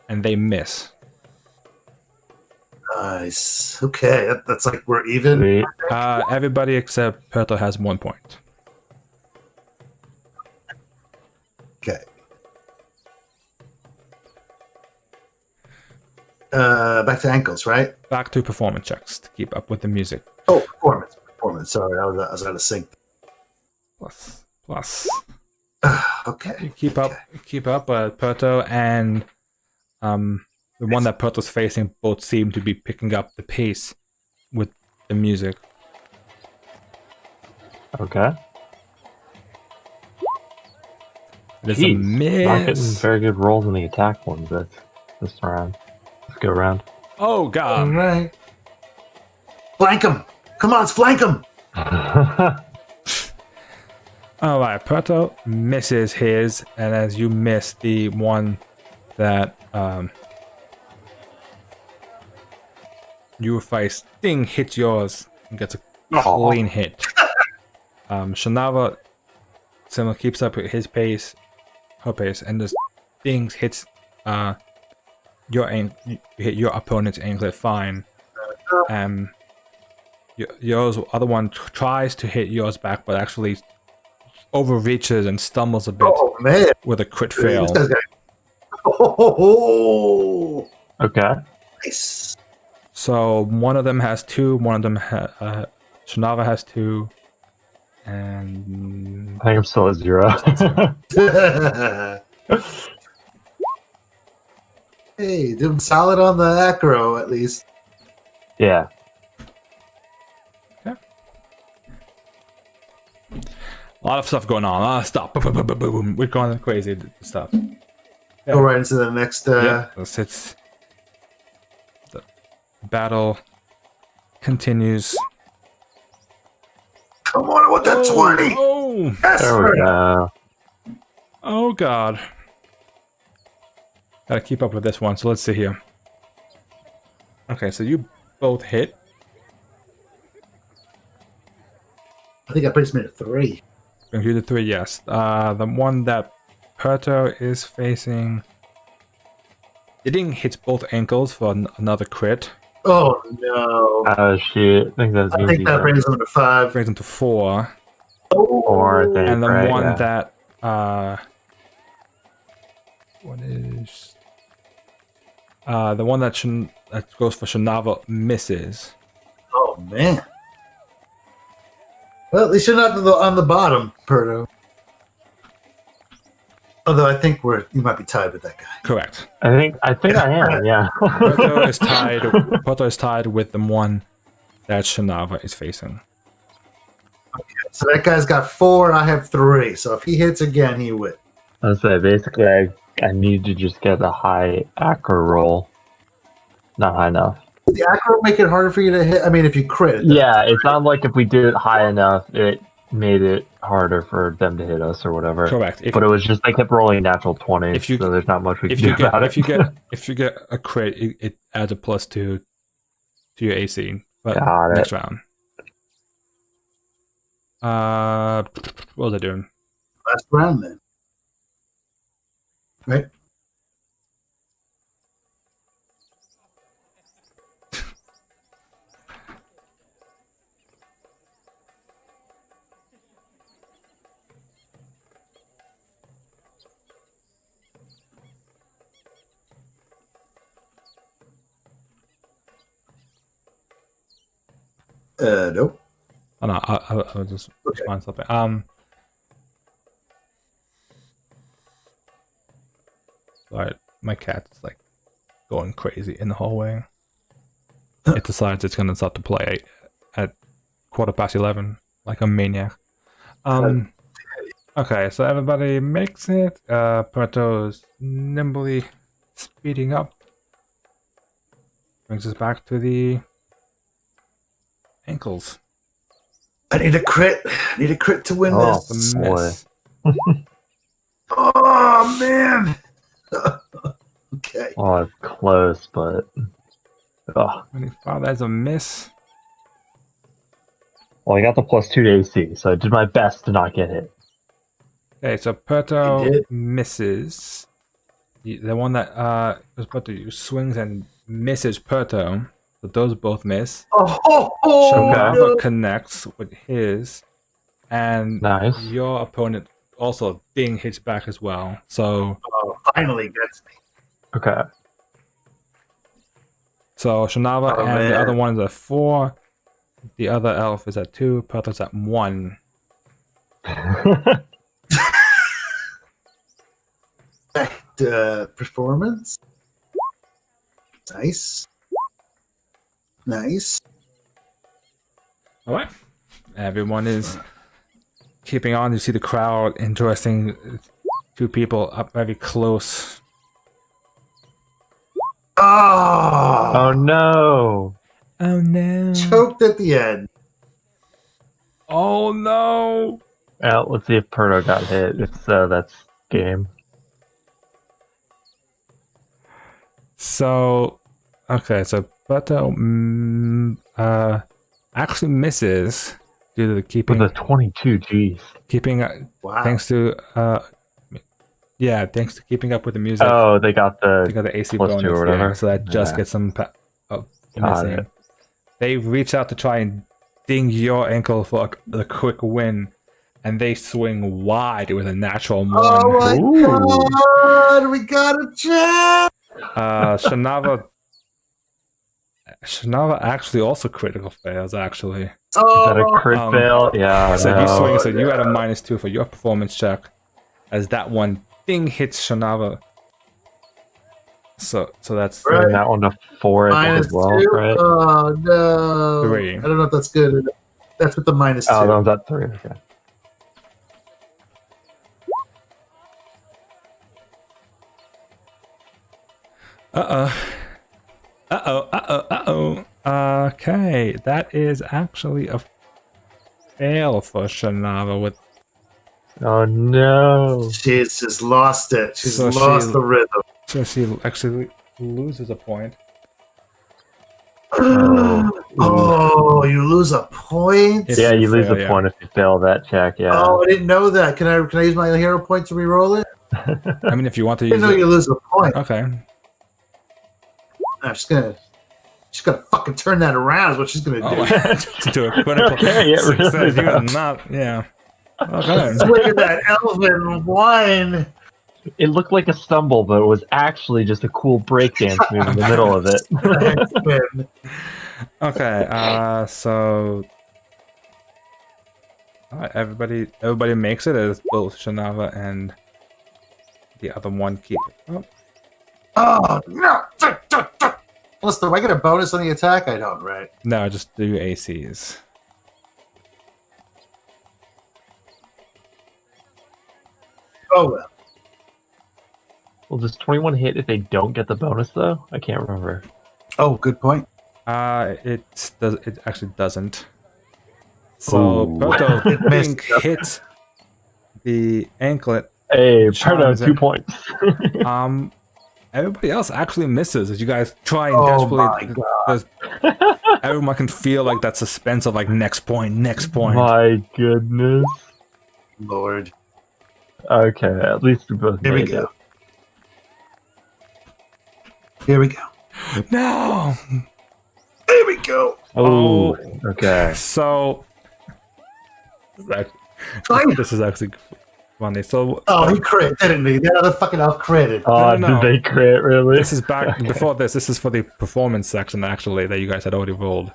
and they miss.
Nice. Okay, that's like we're even.
Everybody except Perto has 1 point.
Okay. Back to ankles, right?
Back to performance checks to keep up with the music.
Oh, performance. Sorry, I was out of sync.
Plus.
Okay.
You keep up, Perto and the one that Perto's facing both seem to be picking up the pace with the music.
Okay.
There's a miss.
Not getting very good rolls in the attack ones this round. Let's go around.
Oh
All
god.
right. Flank him. Come on, let's flank him.
Alright, Perto misses his, and as you miss the one that you face, Sting hits yours and gets a clean hit. Shanava similar keeps up with her pace, and just Sting hits your opponent's anklet fine. Yours other one tries to hit yours back, but actually overreaches and stumbles a bit with a crit fail.
Oh,
Okay.
nice.
So one of them has 2, one of them Shanava has 2, and
I think I'm still at 0.
Hey, doing solid on the acro at least.
Yeah.
a lot of stuff going on. Stop. Boom, boom, boom, boom, boom. We're going crazy stuff.
Go right into the next.
Yeah, it's the battle continues.
Come on, with that 20.
Oh,
Yes,
There we go.
oh God. Gotta keep up with this one. So let's see here. Okay, so you both hit.
I think I brings me to 3.
Brings you to 3, yes. The one that Perto is facing. It didn't hit both ankles for another crit.
Oh no!
Oh shit! I think
that brings him to 5.
Brings him to 4.
Four, I think,
And the
right,
one
yeah.
that what is the one that goes for Shanava misses.
Oh man! Well, at least you're not on the bottom, Perto. Although I think you might be tied with that guy.
Correct.
I think I am. Yeah.
Perto is tied. Perto is tied with the one that Shanava is facing.
Okay, So that guy's got 4. I have 3. So if he hits again, he wins.
I was say basically, I need to just get a high acro roll. Not high enough.
The acro make it harder for you to hit. I mean, if you crit.
Yeah, it's not like if we did it high enough, it made it harder for them to hit us or whatever.
Correct.
But it was just they kept rolling natural 20s, so there's not much we can do about it.
If you get a crit, it adds a +2 to your AC. But
Got
next
it.
round. What was I doing?
Last round then. Right? Nope.
Oh, no, I'll just find something. Sorry, my cat's like going crazy in the hallway. It decides it's gonna start to play at 11:15, like a maniac. Okay, so everybody makes it. Puerto's nimbly speeding up. Brings us back to the ankles.
I need a crit. I need a crit to win
Oh,
this.
The miss.
Oh, man. Okay.
Oh, it's close, but... Oh.
25, that's a miss.
Well, I got the +2 to AC, so I did my best to not get hit.
Okay, so
You
Puerto
did?
misses. The one that Puerto swings and misses Puerto. So those both miss.
Oh,
Shamava
no.
connects with his, and
Nice.
your opponent also hits back as well. So
Finally gets me.
Okay.
so Shanava
Oh,
and
man.
the other one is at 4. The other elf is at 2. Puerto's at 1.
Performance. Nice. Nice.
All right. Everyone is keeping on. You see the crowd. Interesting. 2 people up very close.
Oh no!
Oh no.
Choked at the end.
Oh no.
Well, let's see if Perto got hit. If so, that's game.
So, okay, so Puerto actually misses due to the keeping.
With a 22, jeez.
Keeping
Wow.
thanks to thanks to keeping up with the music.
Oh, they got
They got the AC
+2
bonus,
or whatever.
yeah, so that just
Yeah.
gets them
Got
missing.
it.
They reach out to try and ding your ankle for a quick win, and they swing wide with a natural 1.
Oh my
Ooh.
god, we got a chance!
Shanava actually also critical fails, actually.
Is that a
Oh,
crit
Um,
fail? Yeah.
So
no.
you swing, so you had a -2 for your performance check, as that one thing hits Shanava. So that's
Right.
Bring that one to 4 I think, as well,
-2?
right?
Oh no.
3.
I don't know if that's good. That's with the -2.
Oh, that was at 3. Okay.
Okay, that is actually a fail for Shanava with
Oh no!
She's just lost it. She's
So
lost
she-
the rhythm.
so she actually loses a point.
Oh, you lose a point?
If
Yeah, you lose
fail,
a
yeah.
point if you fail that check. Yeah.
Oh, I didn't know that. Can I use my hero point to reroll it?
I mean, if you want to
I
use
didn't know
it.
you lose a point.
Okay.
I'm just gonna fucking turn that around. Is what she's gonna do.
Oh, to do a critical
Okay, it really
success. You are
does.
not, yeah. Okay.
Look at that elven wine.
It looked like a stumble, but it was actually just a cool breakdance move in the middle of it.
Okay, so alright, everybody makes it as both Shanava and the other one keep it. Oh,
Oh no! Plus, do I get a bonus on the attack? I don't, right?
no, just do ACs.
Oh well.
Well, does 21 hit if they don't get the bonus though? I can't remember.
Oh, good point.
It actually doesn't. So
Ooh.
Proto
It missed.
being hit the anklet.
Hey,
Charms
Perdo, 2
it.
points.
Everybody else actually misses as you guys try and
Oh
desperately.
my god.
Everyone can feel like that suspense of like next point, next point.
My goodness.
Lord.
Okay, at least we both
Here we
made
go.
it.
Here we go.
No.
Here we go.
Oh,
Oh.
okay.
So
Fine.
this is actually funny. So
Oh, he crit, didn't he? That other fucking elf critted.
No.
Did they crit, really?
this is back
Okay.
before this. This is for the performance section actually that you guys had already rolled.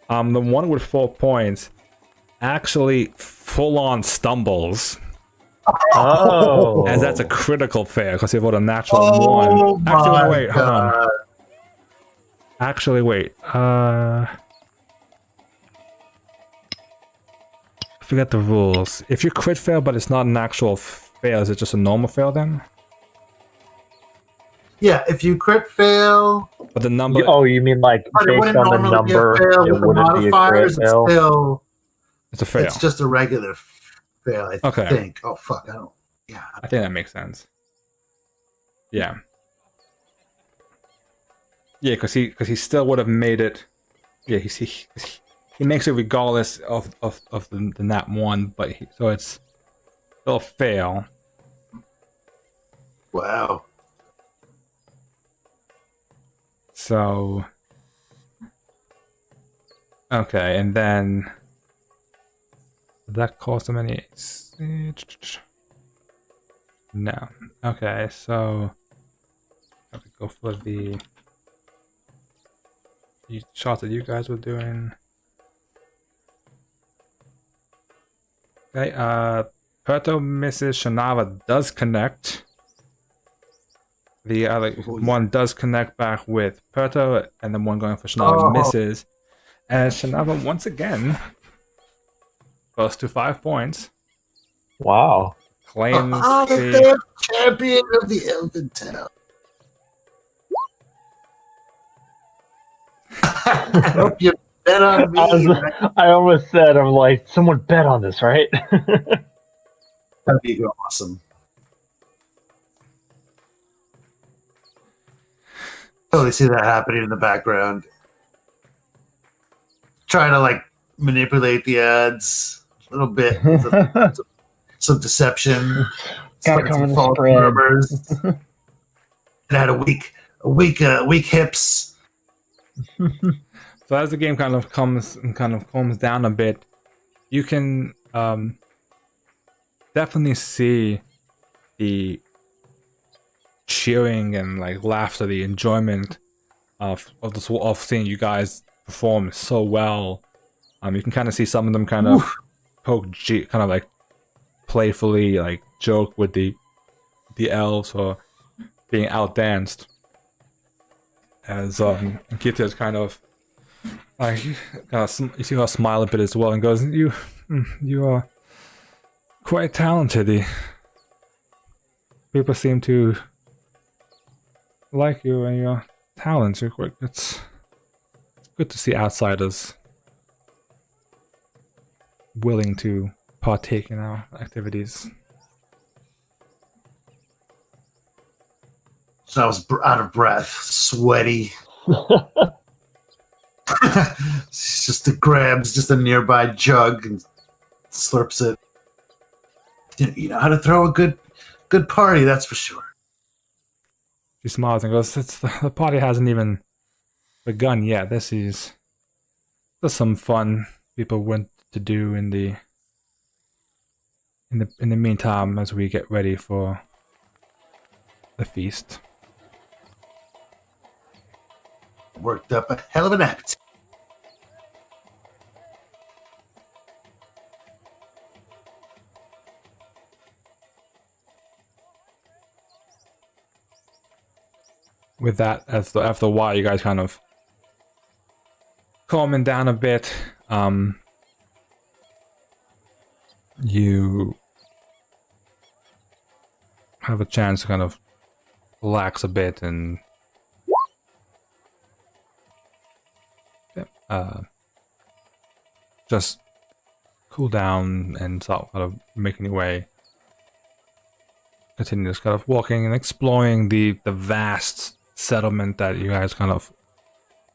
The one with 4 points actually full on stumbles.
Oh.
As that's a critical fail because he rolled a natural
Oh
one.
my
Actually, wait, hold on.
god.
Actually, wait. I forget the rules. If you crit fail, but it's not an actual fail, is it just a normal fail then?
Yeah, if you crit fail,
But the number.
Oh, you mean like
but it
based
wouldn't
on the
normally be a
number,
fail
it
with the
wouldn't be a crit
modifiers. It's
fail?
still,
It's a fail.
it's just a regular fail, I
Okay.
think. Oh fuck, I don't. Yeah.
I think that makes sense. Yeah. Yeah, because he still would have made it. Yeah, he makes it regardless of the nat 1, but so it's still a fail.
Wow.
So okay, and then did that cost him any? No. Okay, so I'll go for the shots that you guys were doing. Okay, Perto misses. Shanava does connect. The other one does connect back with Perto, and then one going for Shanava misses. And Shanava once again goes to 5 points.
Wow.
Claims
The
the
champion of the Elven Town. I hope you bet on me.
I almost said, I'm like, someone bet on this, right?
That'd be awesome. Totally see that happening in the background. Trying to like manipulate the odds a little bit. Some deception.
Gotta
Spread
come in
some
the
false
spread.
rumors. It had weak hips.
So as the game kind of calms down a bit, you can definitely see the cheering and like laughter, the enjoyment of seeing you guys perform so well. You can kind of see some of them kind of kind of like playfully like joke with the elves for being outdanced. As Kita is kind of like you see her smile a bit as well and goes, "You are quite talented. The people seem to like you and your talents. It's good to see outsiders willing to partake in our activities."
So I was out of breath, sweaty. She just grabs just a nearby jug and slurps it. You know how to throw a good party, that's for sure.
She smiles and goes, the party hasn't even begun yet. This is just some fun people went to do in the meantime as we get ready for the feast."
Worked up a hell of an appetite.
With that, after a while, you guys kind of calming down a bit. You have a chance to kind of relax a bit and just cool down and start kind of making your way. Continue just kind of walking and exploring the vast settlement that you guys kind of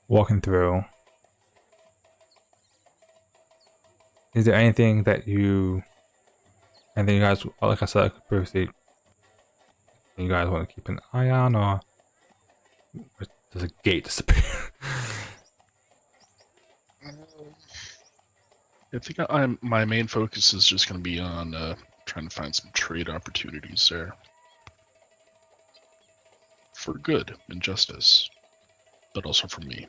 walking through. Is there anything you guys, like I said previously, you guys want to keep an eye on, or does a gate disappear?
I think my main focus is just going to be on trying to find some trade opportunities there. For good and justice, but also for me.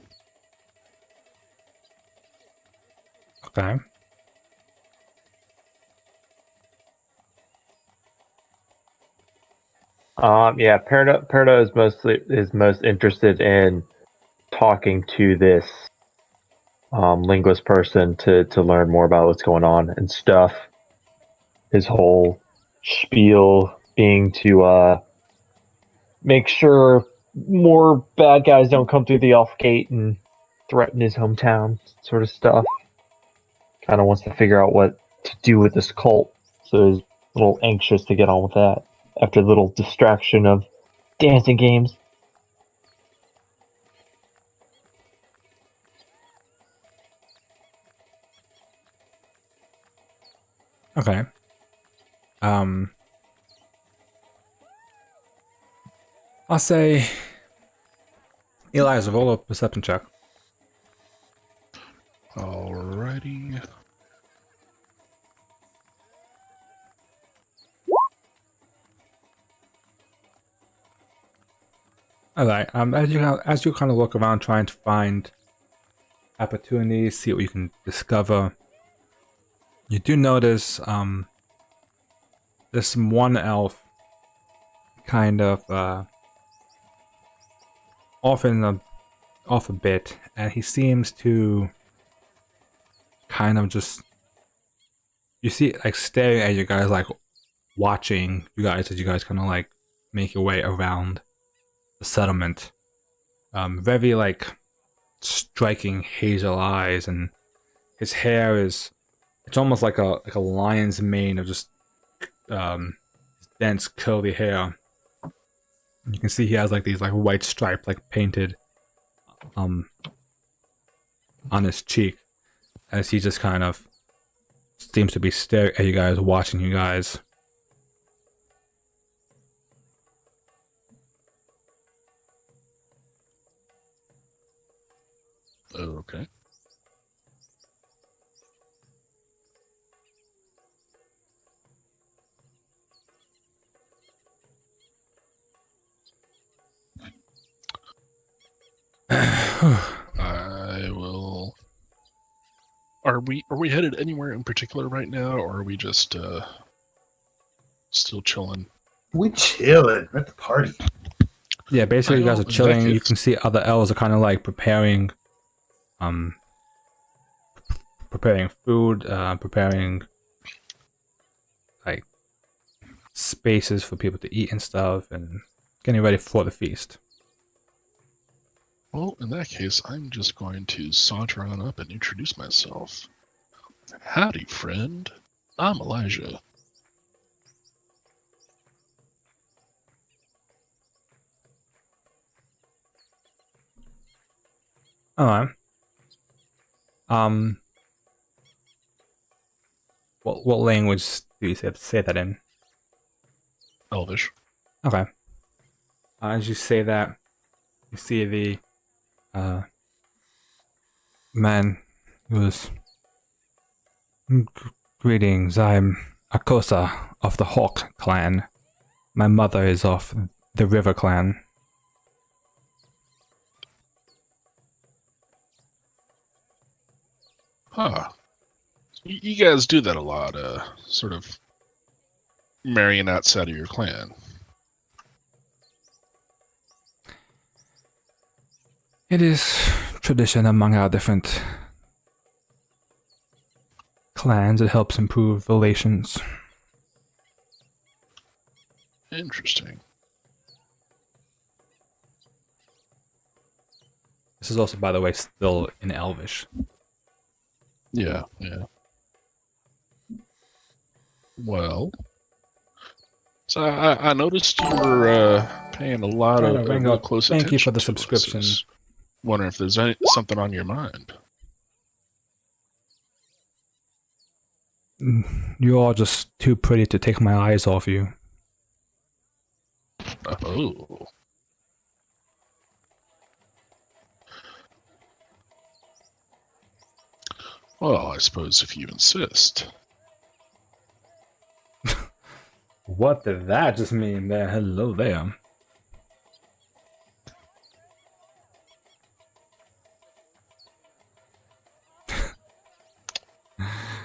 Okay.
Yeah, Perdo is most interested in talking to this linguist person to learn more about what's going on and stuff. His whole spiel being to make sure more bad guys don't come through the off gate and threaten his hometown, sort of stuff. Kind of wants to figure out what to do with this cult, so he's a little anxious to get on with that after the little distraction of dancing games.
Okay. I'll say Eliza, roll a perception check.
Alrighty.
Alright, as you kind of look around trying to find opportunities, see what you can discover, you do notice there's some one elf kind of off a bit, and he seems to kind of just, you see it like staring at you guys, like watching you guys as you guys kind of like make your way around the settlement. Very like striking hazel eyes, and his hair is, it's almost like a lion's mane of just dense curly hair. You can see he has like these like white stripes like painted on his cheek, as he just kind of seems to be staring at you guys, watching you guys.
Okay. I will. Are we headed anywhere in particular right now, or are we just still chilling?
We chilling. We're at the party.
Yeah, basically you guys are
in that
chilling. You
case-
can see other elves are kind of like preparing food, preparing like spaces for people to eat and stuff, and getting ready for the feast.
Well, in that case, I'm just going to saunter on up and introduce myself. Howdy, friend. I'm Elijah.
Alright. What language do you say that in?
Elvish.
Okay. As you say that, you see the man who was, greetings, I'm Akosa of the Hawk clan. My mother is of the River clan.
Huh. You guys do that a lot, sort of marrying outside of your clan.
It is tradition among our different clans. It helps improve relations.
Interesting.
This is also, by the way, still in Elvish.
Yeah. Well, so I noticed you were paying a lot
Trying to
of
ring
real
up.
close
Thank
attention
you for the
to us.
subscription.
Wondering if there's something on your mind.
You're all just too pretty to take my eyes off you.
Oh. Well, I suppose if you insist.
What did that just mean there? Hello there.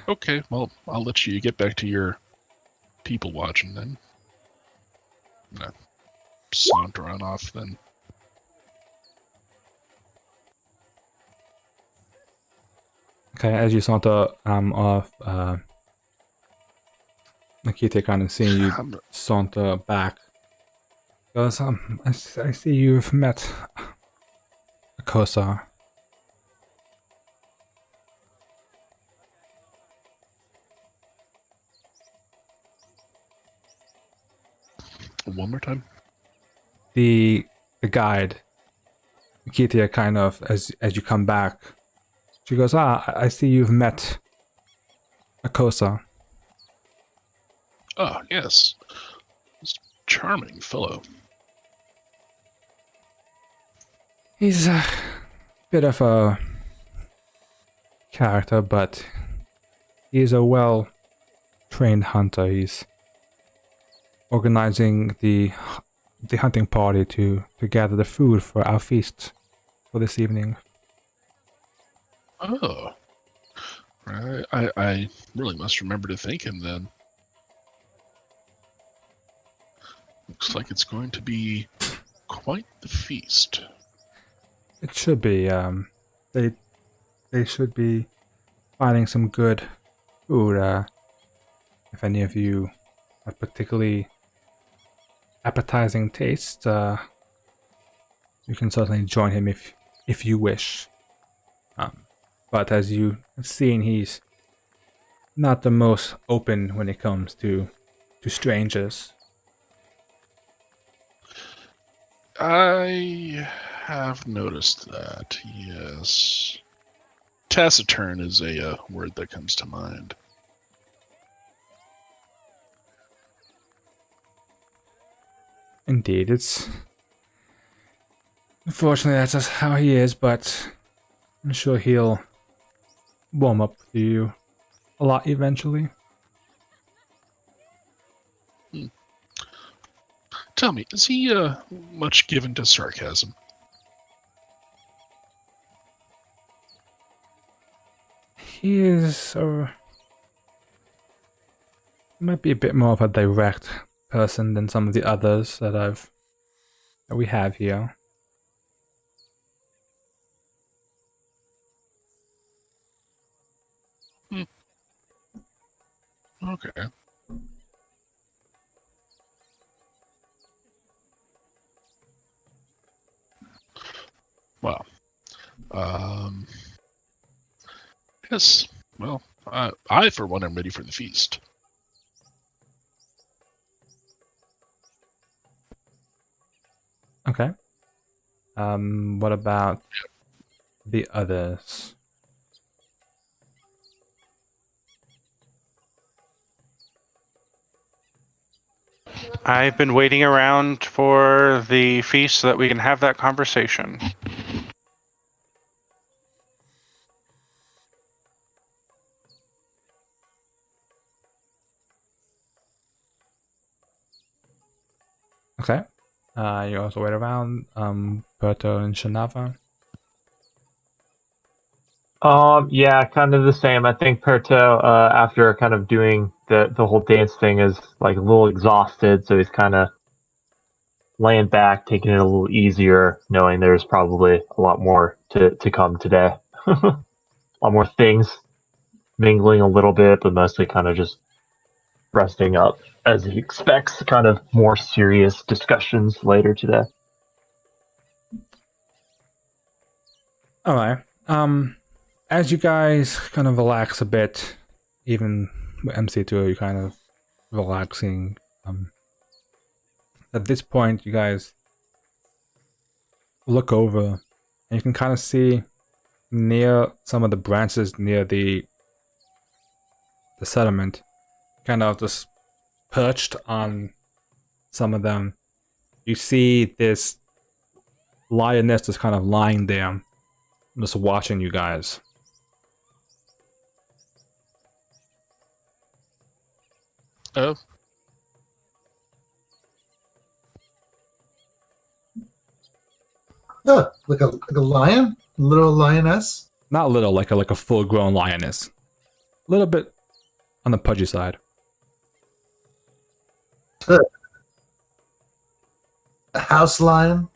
Okay, well, I'll let you get back to your people watching then. Saunter on off then.
Okay, as you saunter off, Nikita kind of seeing you saunter back. Goes, I see you've met Akosa.
One more time.
The guide, Nikita, kind of as you come back, she goes, I see you've met Akosa.
Ah, yes. This charming fellow.
He's a bit of a character, but he's a well-trained hunter. He's organizing the hunting party to gather the food for our feast for this evening.
Oh. I really must remember to thank him then. Looks like it's going to be quite the feast.
It should be. They should be finding some good food. If any of you have particularly appetizing tastes, you can certainly join him if you wish. But as you have seen, he's not the most open when it comes to strangers.
I have noticed that, yes. Taciturn is a word that comes to mind.
Indeed, unfortunately that's just how he is, but I'm sure he'll warm up to you a lot eventually.
Tell me, is he much given to sarcasm?
He is might be a bit more of a direct person than some of the others that we have here.
Okay. Well, yes. Well, I for one am ready for the feast.
Okay. What about the others?
I've been waiting around for the feast so that we can have that conversation.
Okay. You also wait around, Berto and Shanava.
Yeah, kind of the same. I think Perto, after kind of doing the whole dance thing, is like a little exhausted, so he's kind of laying back, taking it a little easier, knowing there's probably a lot more to come today. A lot more things, mingling a little bit, but mostly kind of just resting up as he expects kind of more serious discussions later today.
All right. As you guys kind of relax a bit, even with MC2, you're kind of relaxing. At this point, you guys look over, and you can kind of see near some of the branches near the settlement, kind of just perched on some of them. You see this lioness just kind of lying there, just watching you guys.
Oh,
Oh, like a lion, a little lioness.
Not little, like a full-grown lioness. A little bit on the pudgy side.
A house lion.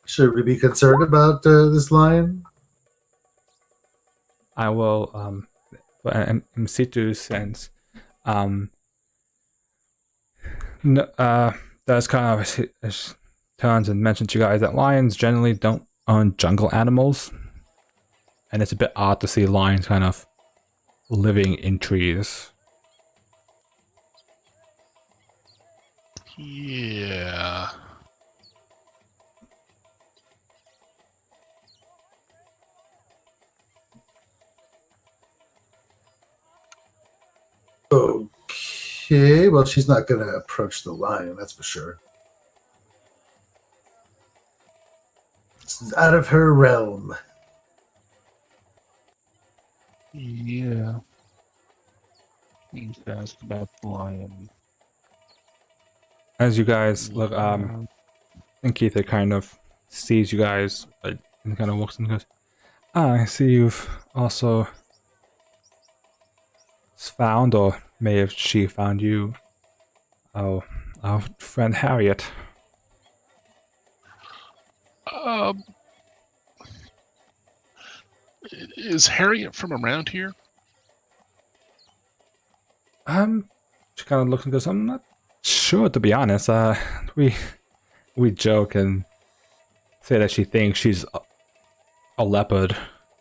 Should we be concerned about this lion?
I will, for M-Situ's sense, does kind of turns and mentions to you guys that lions generally don't own jungle animals, and it's a bit odd to see lions kind of living in trees.
yeah.
Okay, well, she's not going to approach the lion, that's for sure. It's out of her realm.
Yeah. He's asked about the lion.
As you guys look, and Keitha kind of sees you guys, and kind of walks and goes, I see you've also found, or may have she found you, our friend Harriet.
Is Harriet from around here?
She kind of looks and goes, I'm not sure, to be honest. We joke and say that she thinks she's a leopard.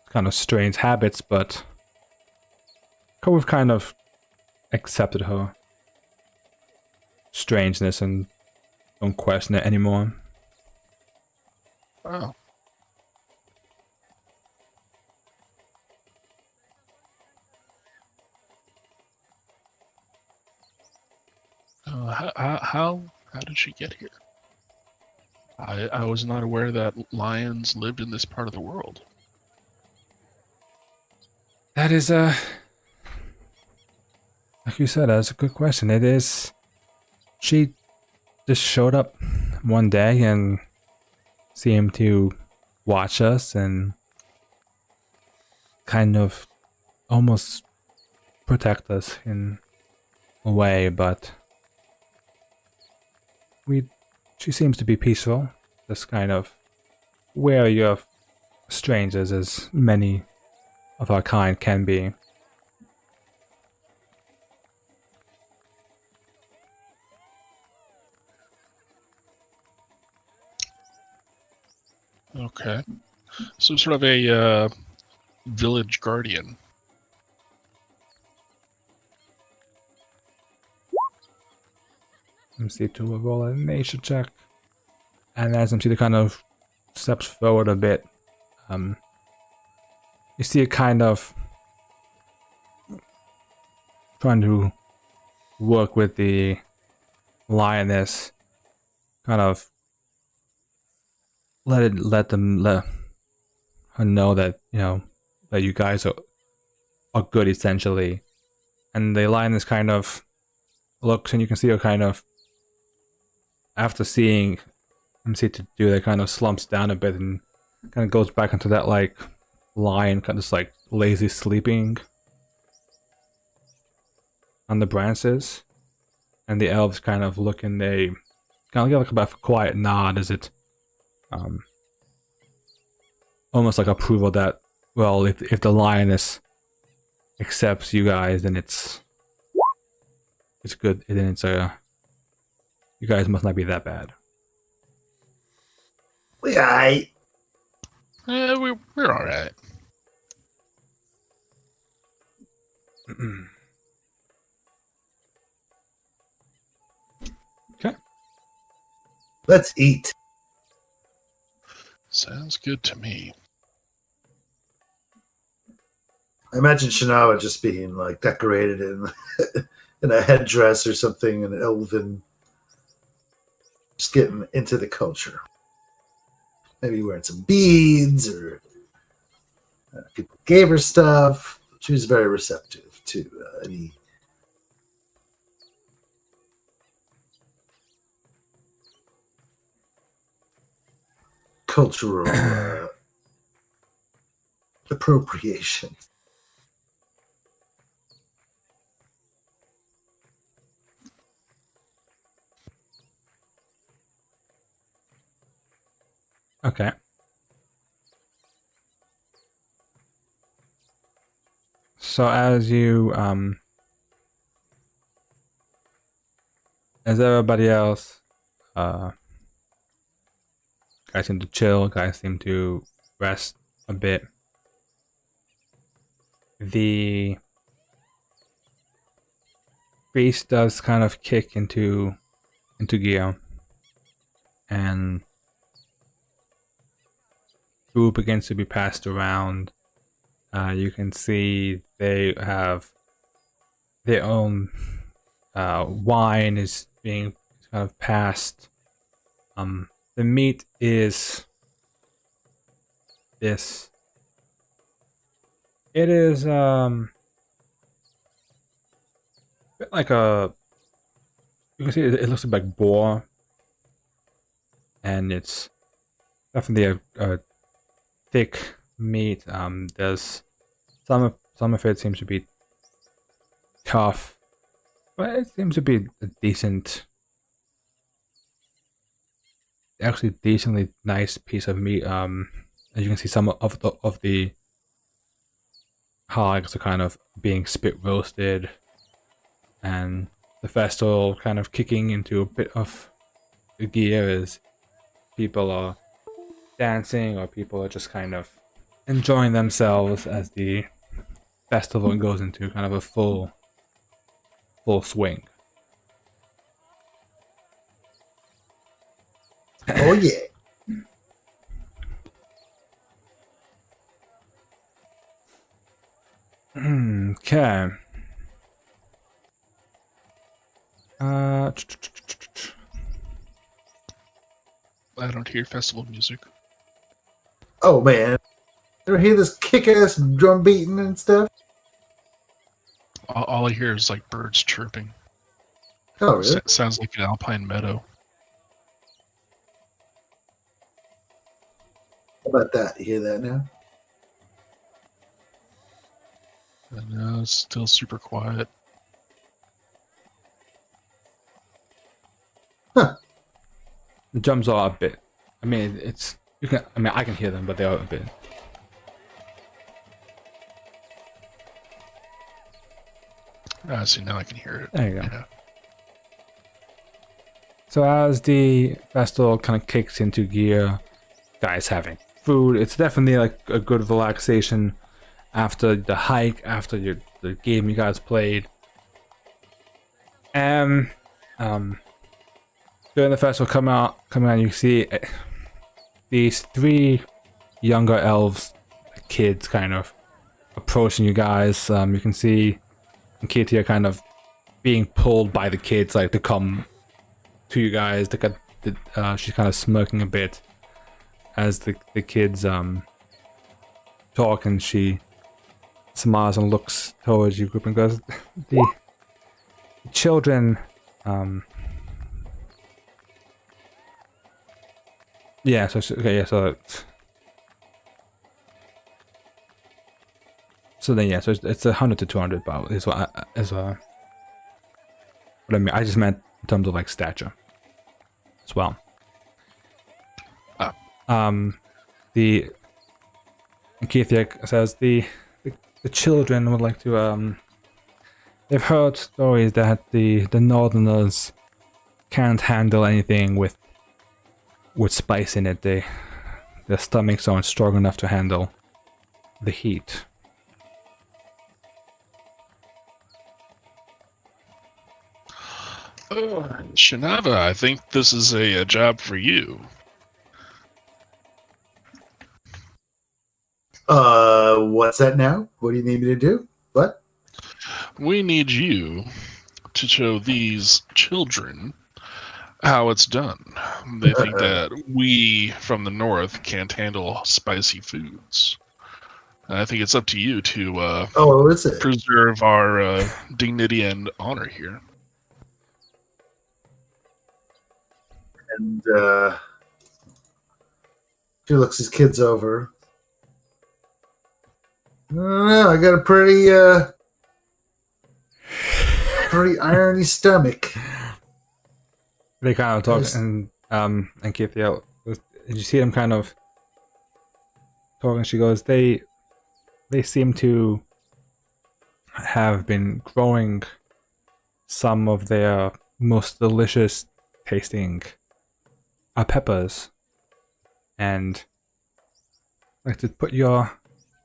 Kind of strange habits, but we've kind of accepted her strangeness and don't question it anymore.
Oh. How did she get here? I was not aware that lions lived in this part of the world.
That is like you said, that's a good question. It is. She just showed up one day and seemed to watch us and kind of almost protect us in a way, but she seems to be peaceful, just kind of wary of strangers, as many of our kind can be.
Okay. So sort of a village guardian.
MC2 will roll a nature check. And as MC2 kind of steps forward a bit, you see it kind of trying to work with the lioness, kind of let her know that, you know, that you guys are good, essentially. And the lioness kind of looks, and you can see her kind of, after seeing MC to do that, kind of slumps down a bit and kind of goes back into that like lion, kind of just like lazy sleeping on the branches. And the elves kind of look and they kind of give like a quiet nod as it almost like approval that, well, if the lioness accepts you guys, then it's good. Then it's you guys must not be that bad.
We aight.
We're all right.
Okay.
Let's eat.
Sounds good to me.
I imagine Shinawa just being like decorated in in a headdress or something, an elven, just getting into the culture. Maybe wearing some beads, or people gave her stuff. She was very receptive to any cultural appropriation.
Okay. So as you as everybody else guys seem to chill, guys seem to rest a bit. The feast does kind of kick into gear, and food begins to be passed around. You can see they have their own wine is being kind of passed. The meat is this. It is a bit like a. You can see it looks like boar, and it's definitely a thick meat. There's some of it seems to be tough, but it seems to be a decent, actually decently nice piece of meat. As you can see, some of the hogs are kind of being spit roasted, and the festival kind of kicking into a bit of the gear as people are dancing, or people are just kind of enjoying themselves as the festival goes into kind of a full swing.
Oh yeah.
Okay.
I don't hear festival music.
Oh man. Ever hear this kick-ass drum beating and stuff?
All I hear is like birds chirping.
Oh really?
Sounds like an alpine meadow.
How about that? You hear that now?
And now it's still super quiet.
Huh.
The drums are a bit. I mean, I can hear them, but they are a bit.
See, now I can hear it.
There you go.
Yeah.
So as the festival kind of kicks into gear, guys having food. It's definitely like a good relaxation after the hike, after the game you guys played. And during the festival come out, you see these three younger elves, kids, kind of approaching you guys. You can see Katia kind of being pulled by the kids, like to come to you guys. She's kind of smirking a bit as the kids talk, and she smiles and looks towards you group and goes, the children yeah, so it's 100 to 200 about is what I mean. I just meant in terms of like stature. as well.
Ah.
The Keithiak says the children would like to they've heard stories that the Northerners can't handle anything with spice in it. Their stomachs aren't strong enough to handle the heat.
Shinava, I think this is a job for you.
What's that now? What do you need me to do? What?
We need you to show these children how it's done. They think that we from the north can't handle spicy foods. I think it's up to you to
Is it?
preserve our dignity and honor here.
And she looks his kids over. I don't know. I got a pretty irony stomach.
They kind of talk, and Keithiel, did you see them kind of talking? She goes, they seem to have been growing some of their most delicious tasting peppers, and I'd like to put your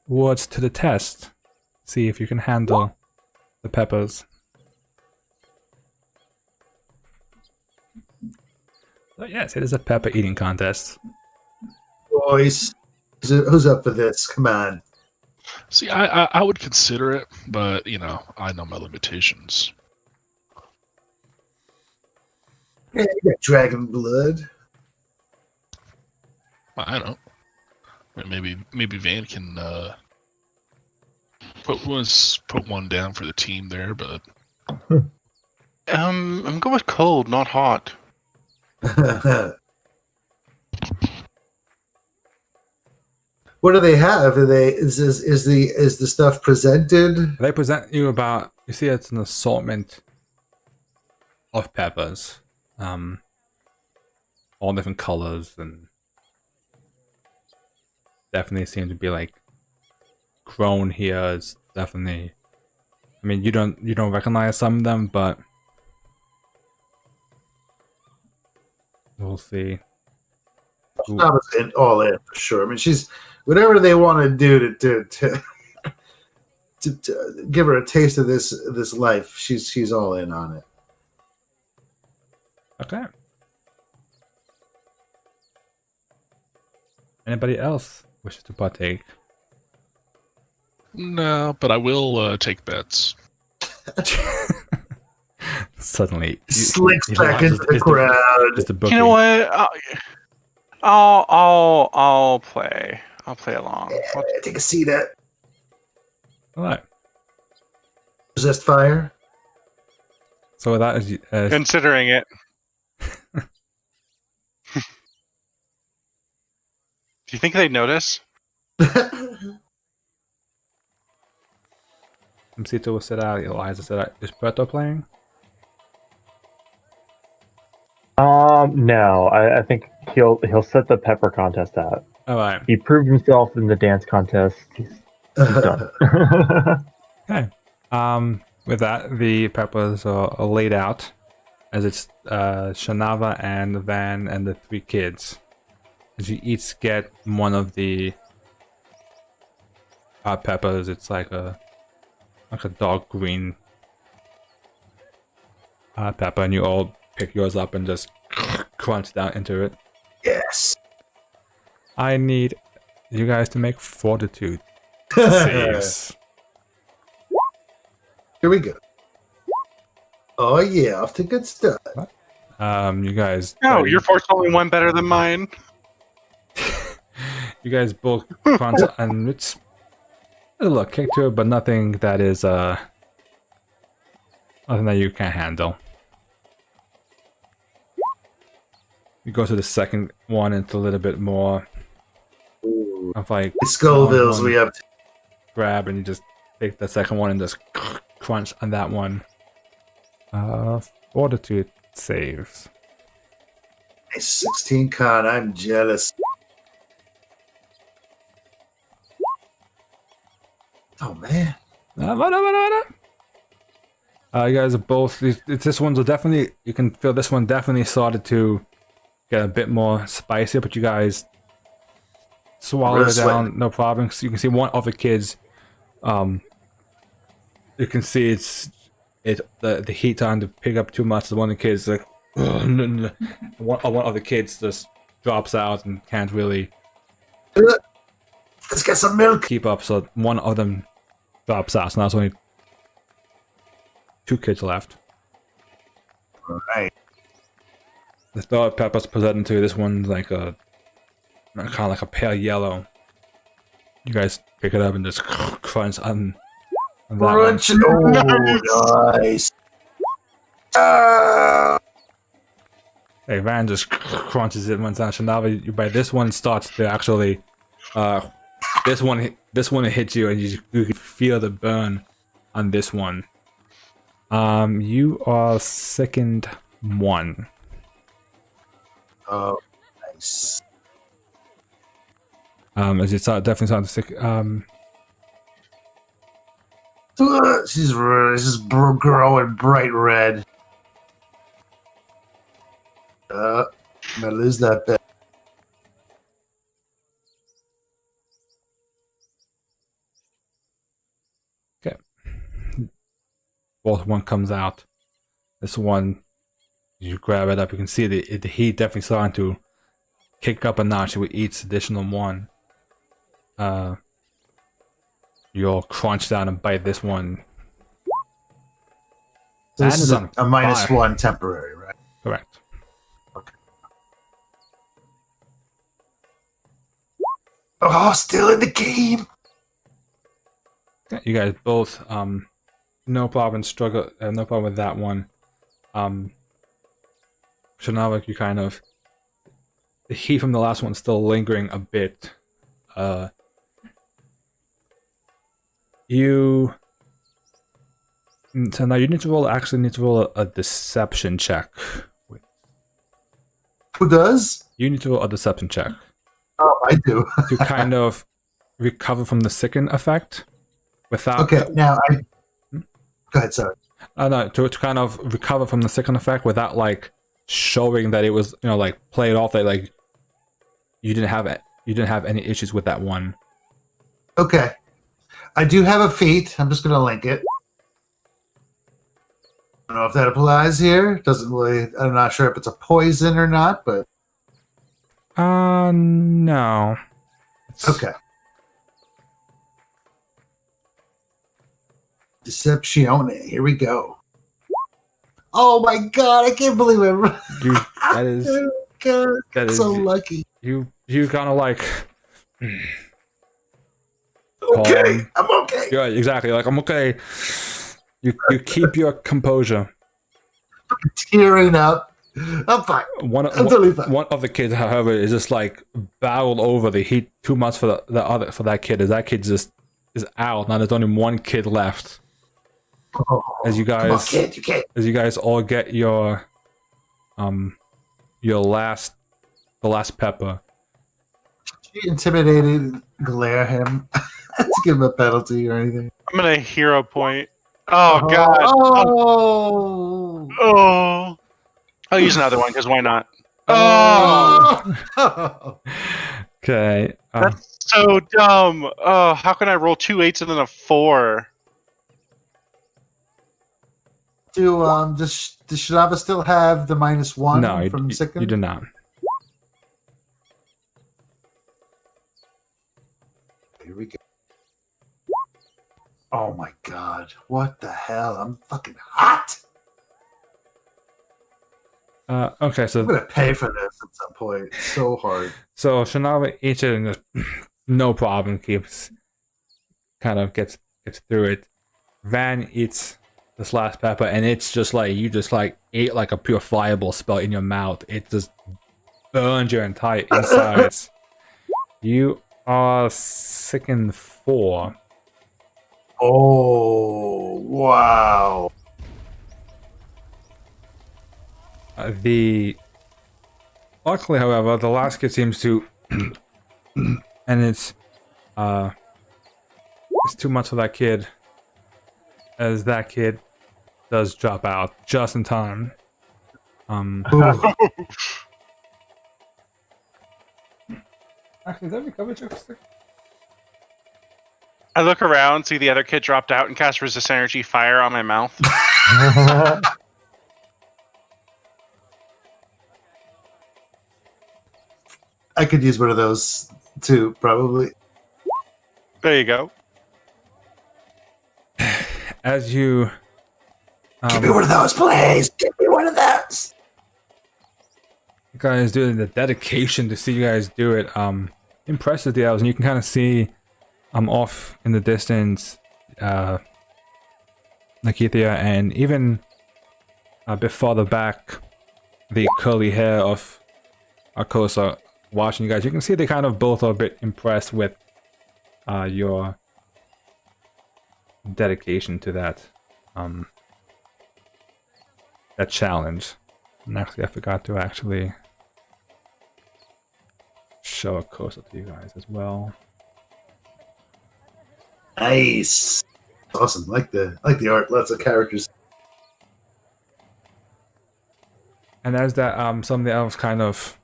words to the test. See if you can handle the peppers. So yes, it is a pepper eating contest.
Boys, who's up for this? Come on.
See, I would consider it, but I know my limitations.
Yeah, you got dragon blood.
I don't. Maybe Van can put one down for the team there, but
I'm going with cold, not hot.
What do they have? Is the stuff presented?
They present you about. You see, it's an assortment of peppers, all different colors, and definitely seem to be like grown here. It's definitely. I mean, you don't recognize some of them, but we'll see.
I was all in for sure. I mean, she's whatever they want to do to give her a taste of this life. She's all in on it.
Okay. Anybody else wishes to partake?
no. But I will take bets.
Suddenly,
Slinks
he
back into the
is
crowd.
Is the bookie.
You know what? I'll play. I'll play along.
Take a seat at
All right.
resist fire.
So with that,
Considering it. Do you think they'd notice?
Mcito will sit out. Eliza sit out. Is Berto playing?
No, I think he'll set the pepper contest out.
All right.
He proved himself in the dance contest. He's done.
Okay. With that, the peppers are laid out as it's Shanava and Van and the three kids. As you each get one of the peppers, it's like a dark green pepper, and you all pick yours up and just crunch down into it.
Yes.
I need you guys to make fortitude saves.
Here we go. Oh yeah, off to good stuff.
You guys.
No, your fort's only one better than mine.
You guys both crunch, and it's a little kick to it, but nothing that is nothing that you can't handle. You go to the second one, it's a little bit more of like
Scovilles we have.
grab, and you just take the second one and just crunch on that one. Fortitude saves.
Nice 16 con. I'm jealous. Oh man.
You guys are both. This one's definitely. You can feel this one definitely started to get a bit more spicy, but you guys swallowed
Really
it down,
sweating.
no problem. So you can see one of the kids. You can see the heat on to pick up too much. The one of the kids like, one of the kids just drops out and can't really
Let's get some milk.
keep up. So one of them drops out. So now there's only 2 kids left.
All right.
The third pepper's presented to you. This one's like a kind of like a pale yellow. You guys pick it up and just crunch on that one.
Crunch. Oh, nice.
Hey, Van just crunches it once down. So now by this one starts to actually, this one hits you and you can feel the burn on this one. You are second 1.
Oh, nice.
As you start definitely starting to sick.
She's just growing bright red. I'm gonna lose that bet.
Okay. Fourth one comes out. This one, you grab it up. You can see the heat definitely starting to kick up a notch with each additional one. You'll crunch down and bite this one.
So this
And
is
it's on
a minus
fire.
1 temporary, right?
Correct.
Oh, still in the game.
Okay, you guys both, no problem struggle, no problem with that one. So now like you kind of, the heat from the last one's still lingering a bit. So now you need to roll, a deception check.
Who does?
You need to roll a deception check
Oh, I do.
to kind of recover from the sicken effect without.
Okay, now I. Go ahead, sorry.
No, to kind of recover from the sicken effect without like showing that it was, like played off, that like you didn't have any issues with that one.
Okay. I do have a feat. I'm just going to link it. I don't know if that applies here. Doesn't really. I'm not sure if it's a poison or not, but
No.
okay. Deceptione. Here we go. Oh my god! I can't believe it.
That is
God,
that is
so lucky.
you kind of like.
Okay, I'm okay.
Yeah, exactly. Like I'm okay. You keep your composure.
Tearing up. I'm fine.
One
I'm totally fine.
One of the kids, however, is just like barreled over the heat too much for that kid. As that kid just is out now. There's only one kid left.
Oh,
As you
come on,
guys,
kid, you can't.
as you guys all get the last pepper.
She intimidated, glare him to give him a penalty or anything.
I'm gonna hero point. Oh god.
Oh.
Oh. I'll use another one because why not? Oh,
Oh.
Okay.
that's so dumb. Oh, how can I roll 2 8s and then a 4?
Does Shinava still have the -1
No,
from Sicken?
you do not.
Here we go. Oh my god. What the hell? I'm fucking hot.
Okay, so
I'm gonna pay for this at some point. It's so hard.
So Shinava eats it and just no problem, gets through it. Van eats this last pepper and it's just like you just like ate like a pure fireball spell in your mouth. It just burns your entire insides. You are sickened 4.
Oh wow.
Luckily, however, the last kid seems to, and it's too much for that kid, as that kid does drop out just in time.
Ooh.
Actually, is that recovery check?
I look around, see the other kid dropped out, and cast resist energy fire on my mouth.
I could use one of those too, probably.
There you go.
As you,
Give me one of those, please. Give me one of those.
you guys doing the dedication to see you guys do it, impresses the elves, and you can kind of see, off in the distance, Nikithia, and even a bit farther back, the curly hair of Arkosa watching you guys. You can see they kind of both are a bit impressed with your dedication to that that challenge. And actually, I forgot to actually show Arkosa to you guys as well.
Nice. Awesome. Like the art. Lots of characters.
And as that, some of the elves kind of,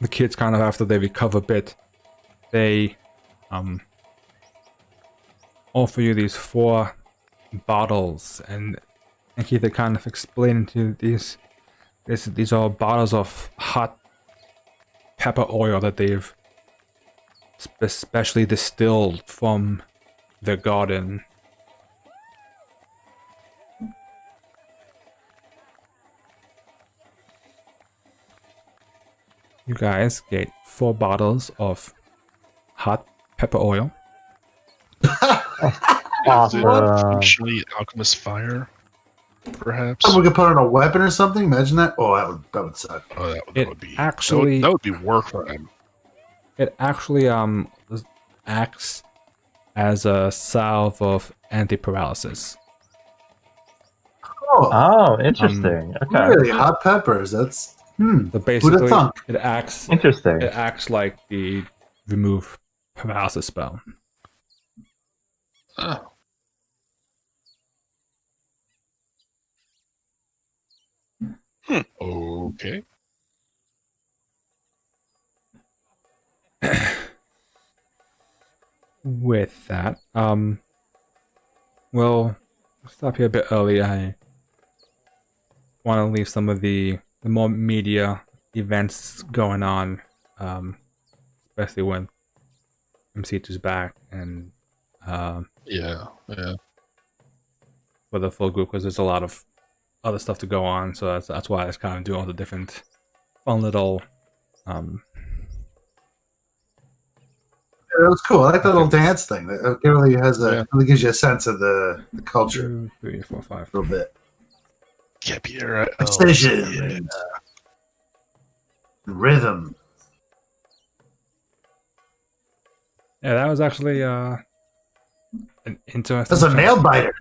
the kids kind of, after they recover a bit, they offer you these 4 bottles, and Keith, they kind of explain to these are bottles of hot pepper oil that they've especially distilled from their garden. You guys get 4 bottles of hot pepper oil.
Is it
Awesome.
potentially alchemist fire? Perhaps.
Someone could put on a weapon or something. Imagine that. Oh, that would suck.
Oh, that
It
would be
actually-
that would be work for him.
It actually acts as a salve of anti-paralysis.
Oh,
Oh, interesting. Okay.
really? Hot peppers. That's
So
Who'da
basically,
thunk?
it acts
Interesting.
like the remove paralysis spell.
Oh. Okay.
With that, we'll stop here a bit early. I want to leave some of the more media events going on, especially when MC2's back and
Yeah.
for the full group, because there's a lot of other stuff to go on. So that's why I was kind of doing all the different fun little
It was cool. I like that little dance thing. It really has
Yeah.
really gives you a sense of the culture
2, 3, 4, 5.
a little bit.
Capiera.
Precision
Yeah.
and rhythm.
Yeah, that was actually an interesting.
That's a nail biter,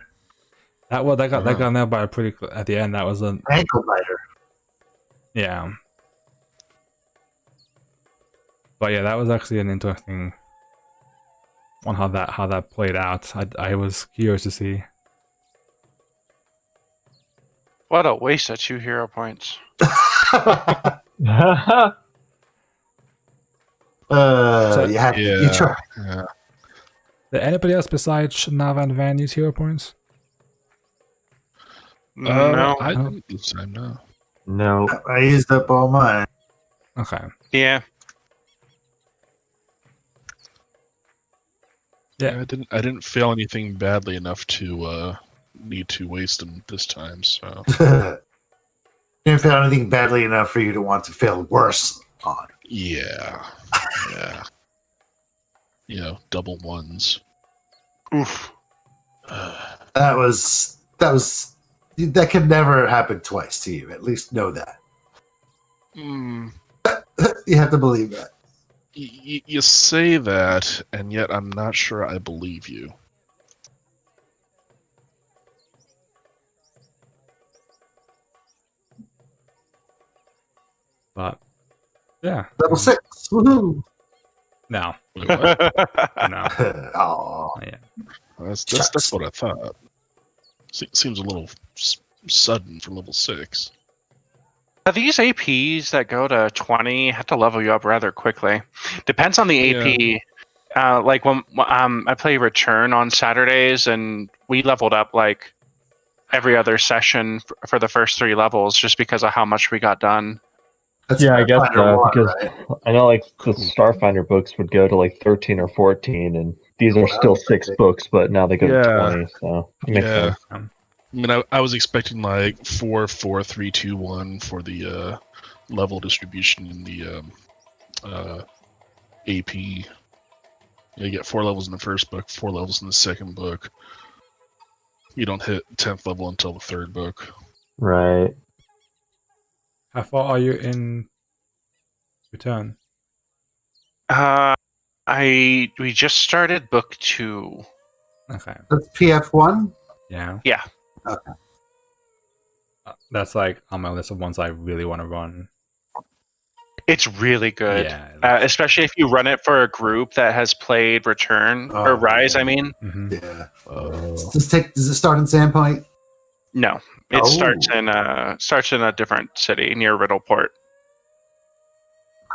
That got nailed by pretty at the end. That was an
ankle biter.
yeah. But yeah, that was actually an interesting one. How that played out. I was curious to see.
What a waste of 2 hero points.
You try.
Yeah.
Did anybody else besides Nava and Van use hero points?
No.
I didn't this time. No.
No.
I used up all mine.
Okay.
Yeah.
Yeah.
I didn't fail anything badly enough to need to waste them this time. So
Didn't feel anything badly enough for you to want to feel worse on.
yeah. You know, double ones.
Oof.
That could never happen twice to you. At least know that.
Mm,
You have to believe that.
you say that, and yet I'm not sure I believe you.
But Yeah.
Level 6. Woohoo!
No.
Wait, what?
No.
Oh,
Not yet.
That's what I thought. Seems a little sudden for level 6.
These APs that go to 20 have to level you up rather quickly. Depends on the AP. Like when I play Return on Saturdays, and we leveled up like every other session for the first 3 levels just because of how much we got done.
that's
Yeah, I guess
Pathfinder 1,
because
right?
I know like the
Cool.
Starfinder books would go to like 13 or 14, and these are still 6 books, but now they go to 20. So it makes
Yeah.
sense.
Um,
I mean, I was expecting like 4, 4, 3, 2, 1 for the level distribution in the AP. You get 4 levels in the first book, 4 levels in the second book. You don't hit 10th level until the 3rd book.
Right.
how far are you in Return?
We just started book 2.
Okay.
That's PF1?
Yeah.
Yeah.
Okay.
That's like on my list of ones I really want to run.
It's really good.
Yeah. that's-
Especially if you run it for a group that has played Return or
Oh,
Rise,
yeah.
I mean.
Mhm.
Yeah.
Oh.
Does it start in Sandpoint?
No. It starts
Oh.
in a different city near Riddleport.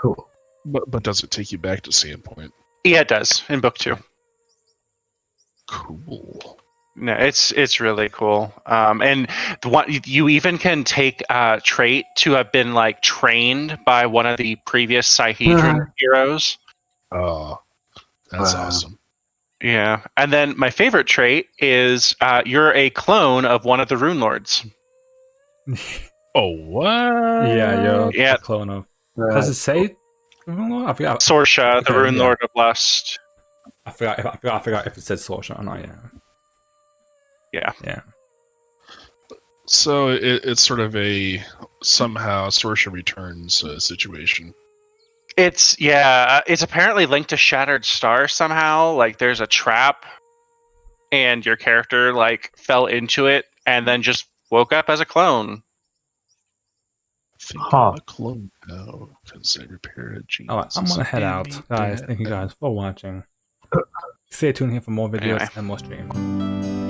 Cool.
But does it take you back to Sandpoint?
Yeah, it does in book 2.
Cool.
No, it's really cool. And the one you even can take a trait to have been like trained by one of the previous Sihedron heroes.
Oh, that's
Wow.
awesome.
Yeah, and then my favorite trait is you're a clone of one of the Rune Lords.
Oh, what?
Yeah, you're
Yeah.
a clone of.
Right.
Does it say? I forgot.
Sorsha, the
Okay,
Rune
yeah.
Lord of Lust.
I forgot if it said Sorsha or not. Yeah.
Yeah.
Yeah.
So it's sort of a somehow Sorsha returns situation.
It's apparently linked to Shattered Star somehow. Like there's a trap, and your character like fell into it, and then just woke up as a clone.
I think
Huh.
I'm a clone now because I repaired genes.
All right, I'm gonna head out, guys. Thank you guys for watching. Stay tuned here for more videos
Anyway.
and more streams.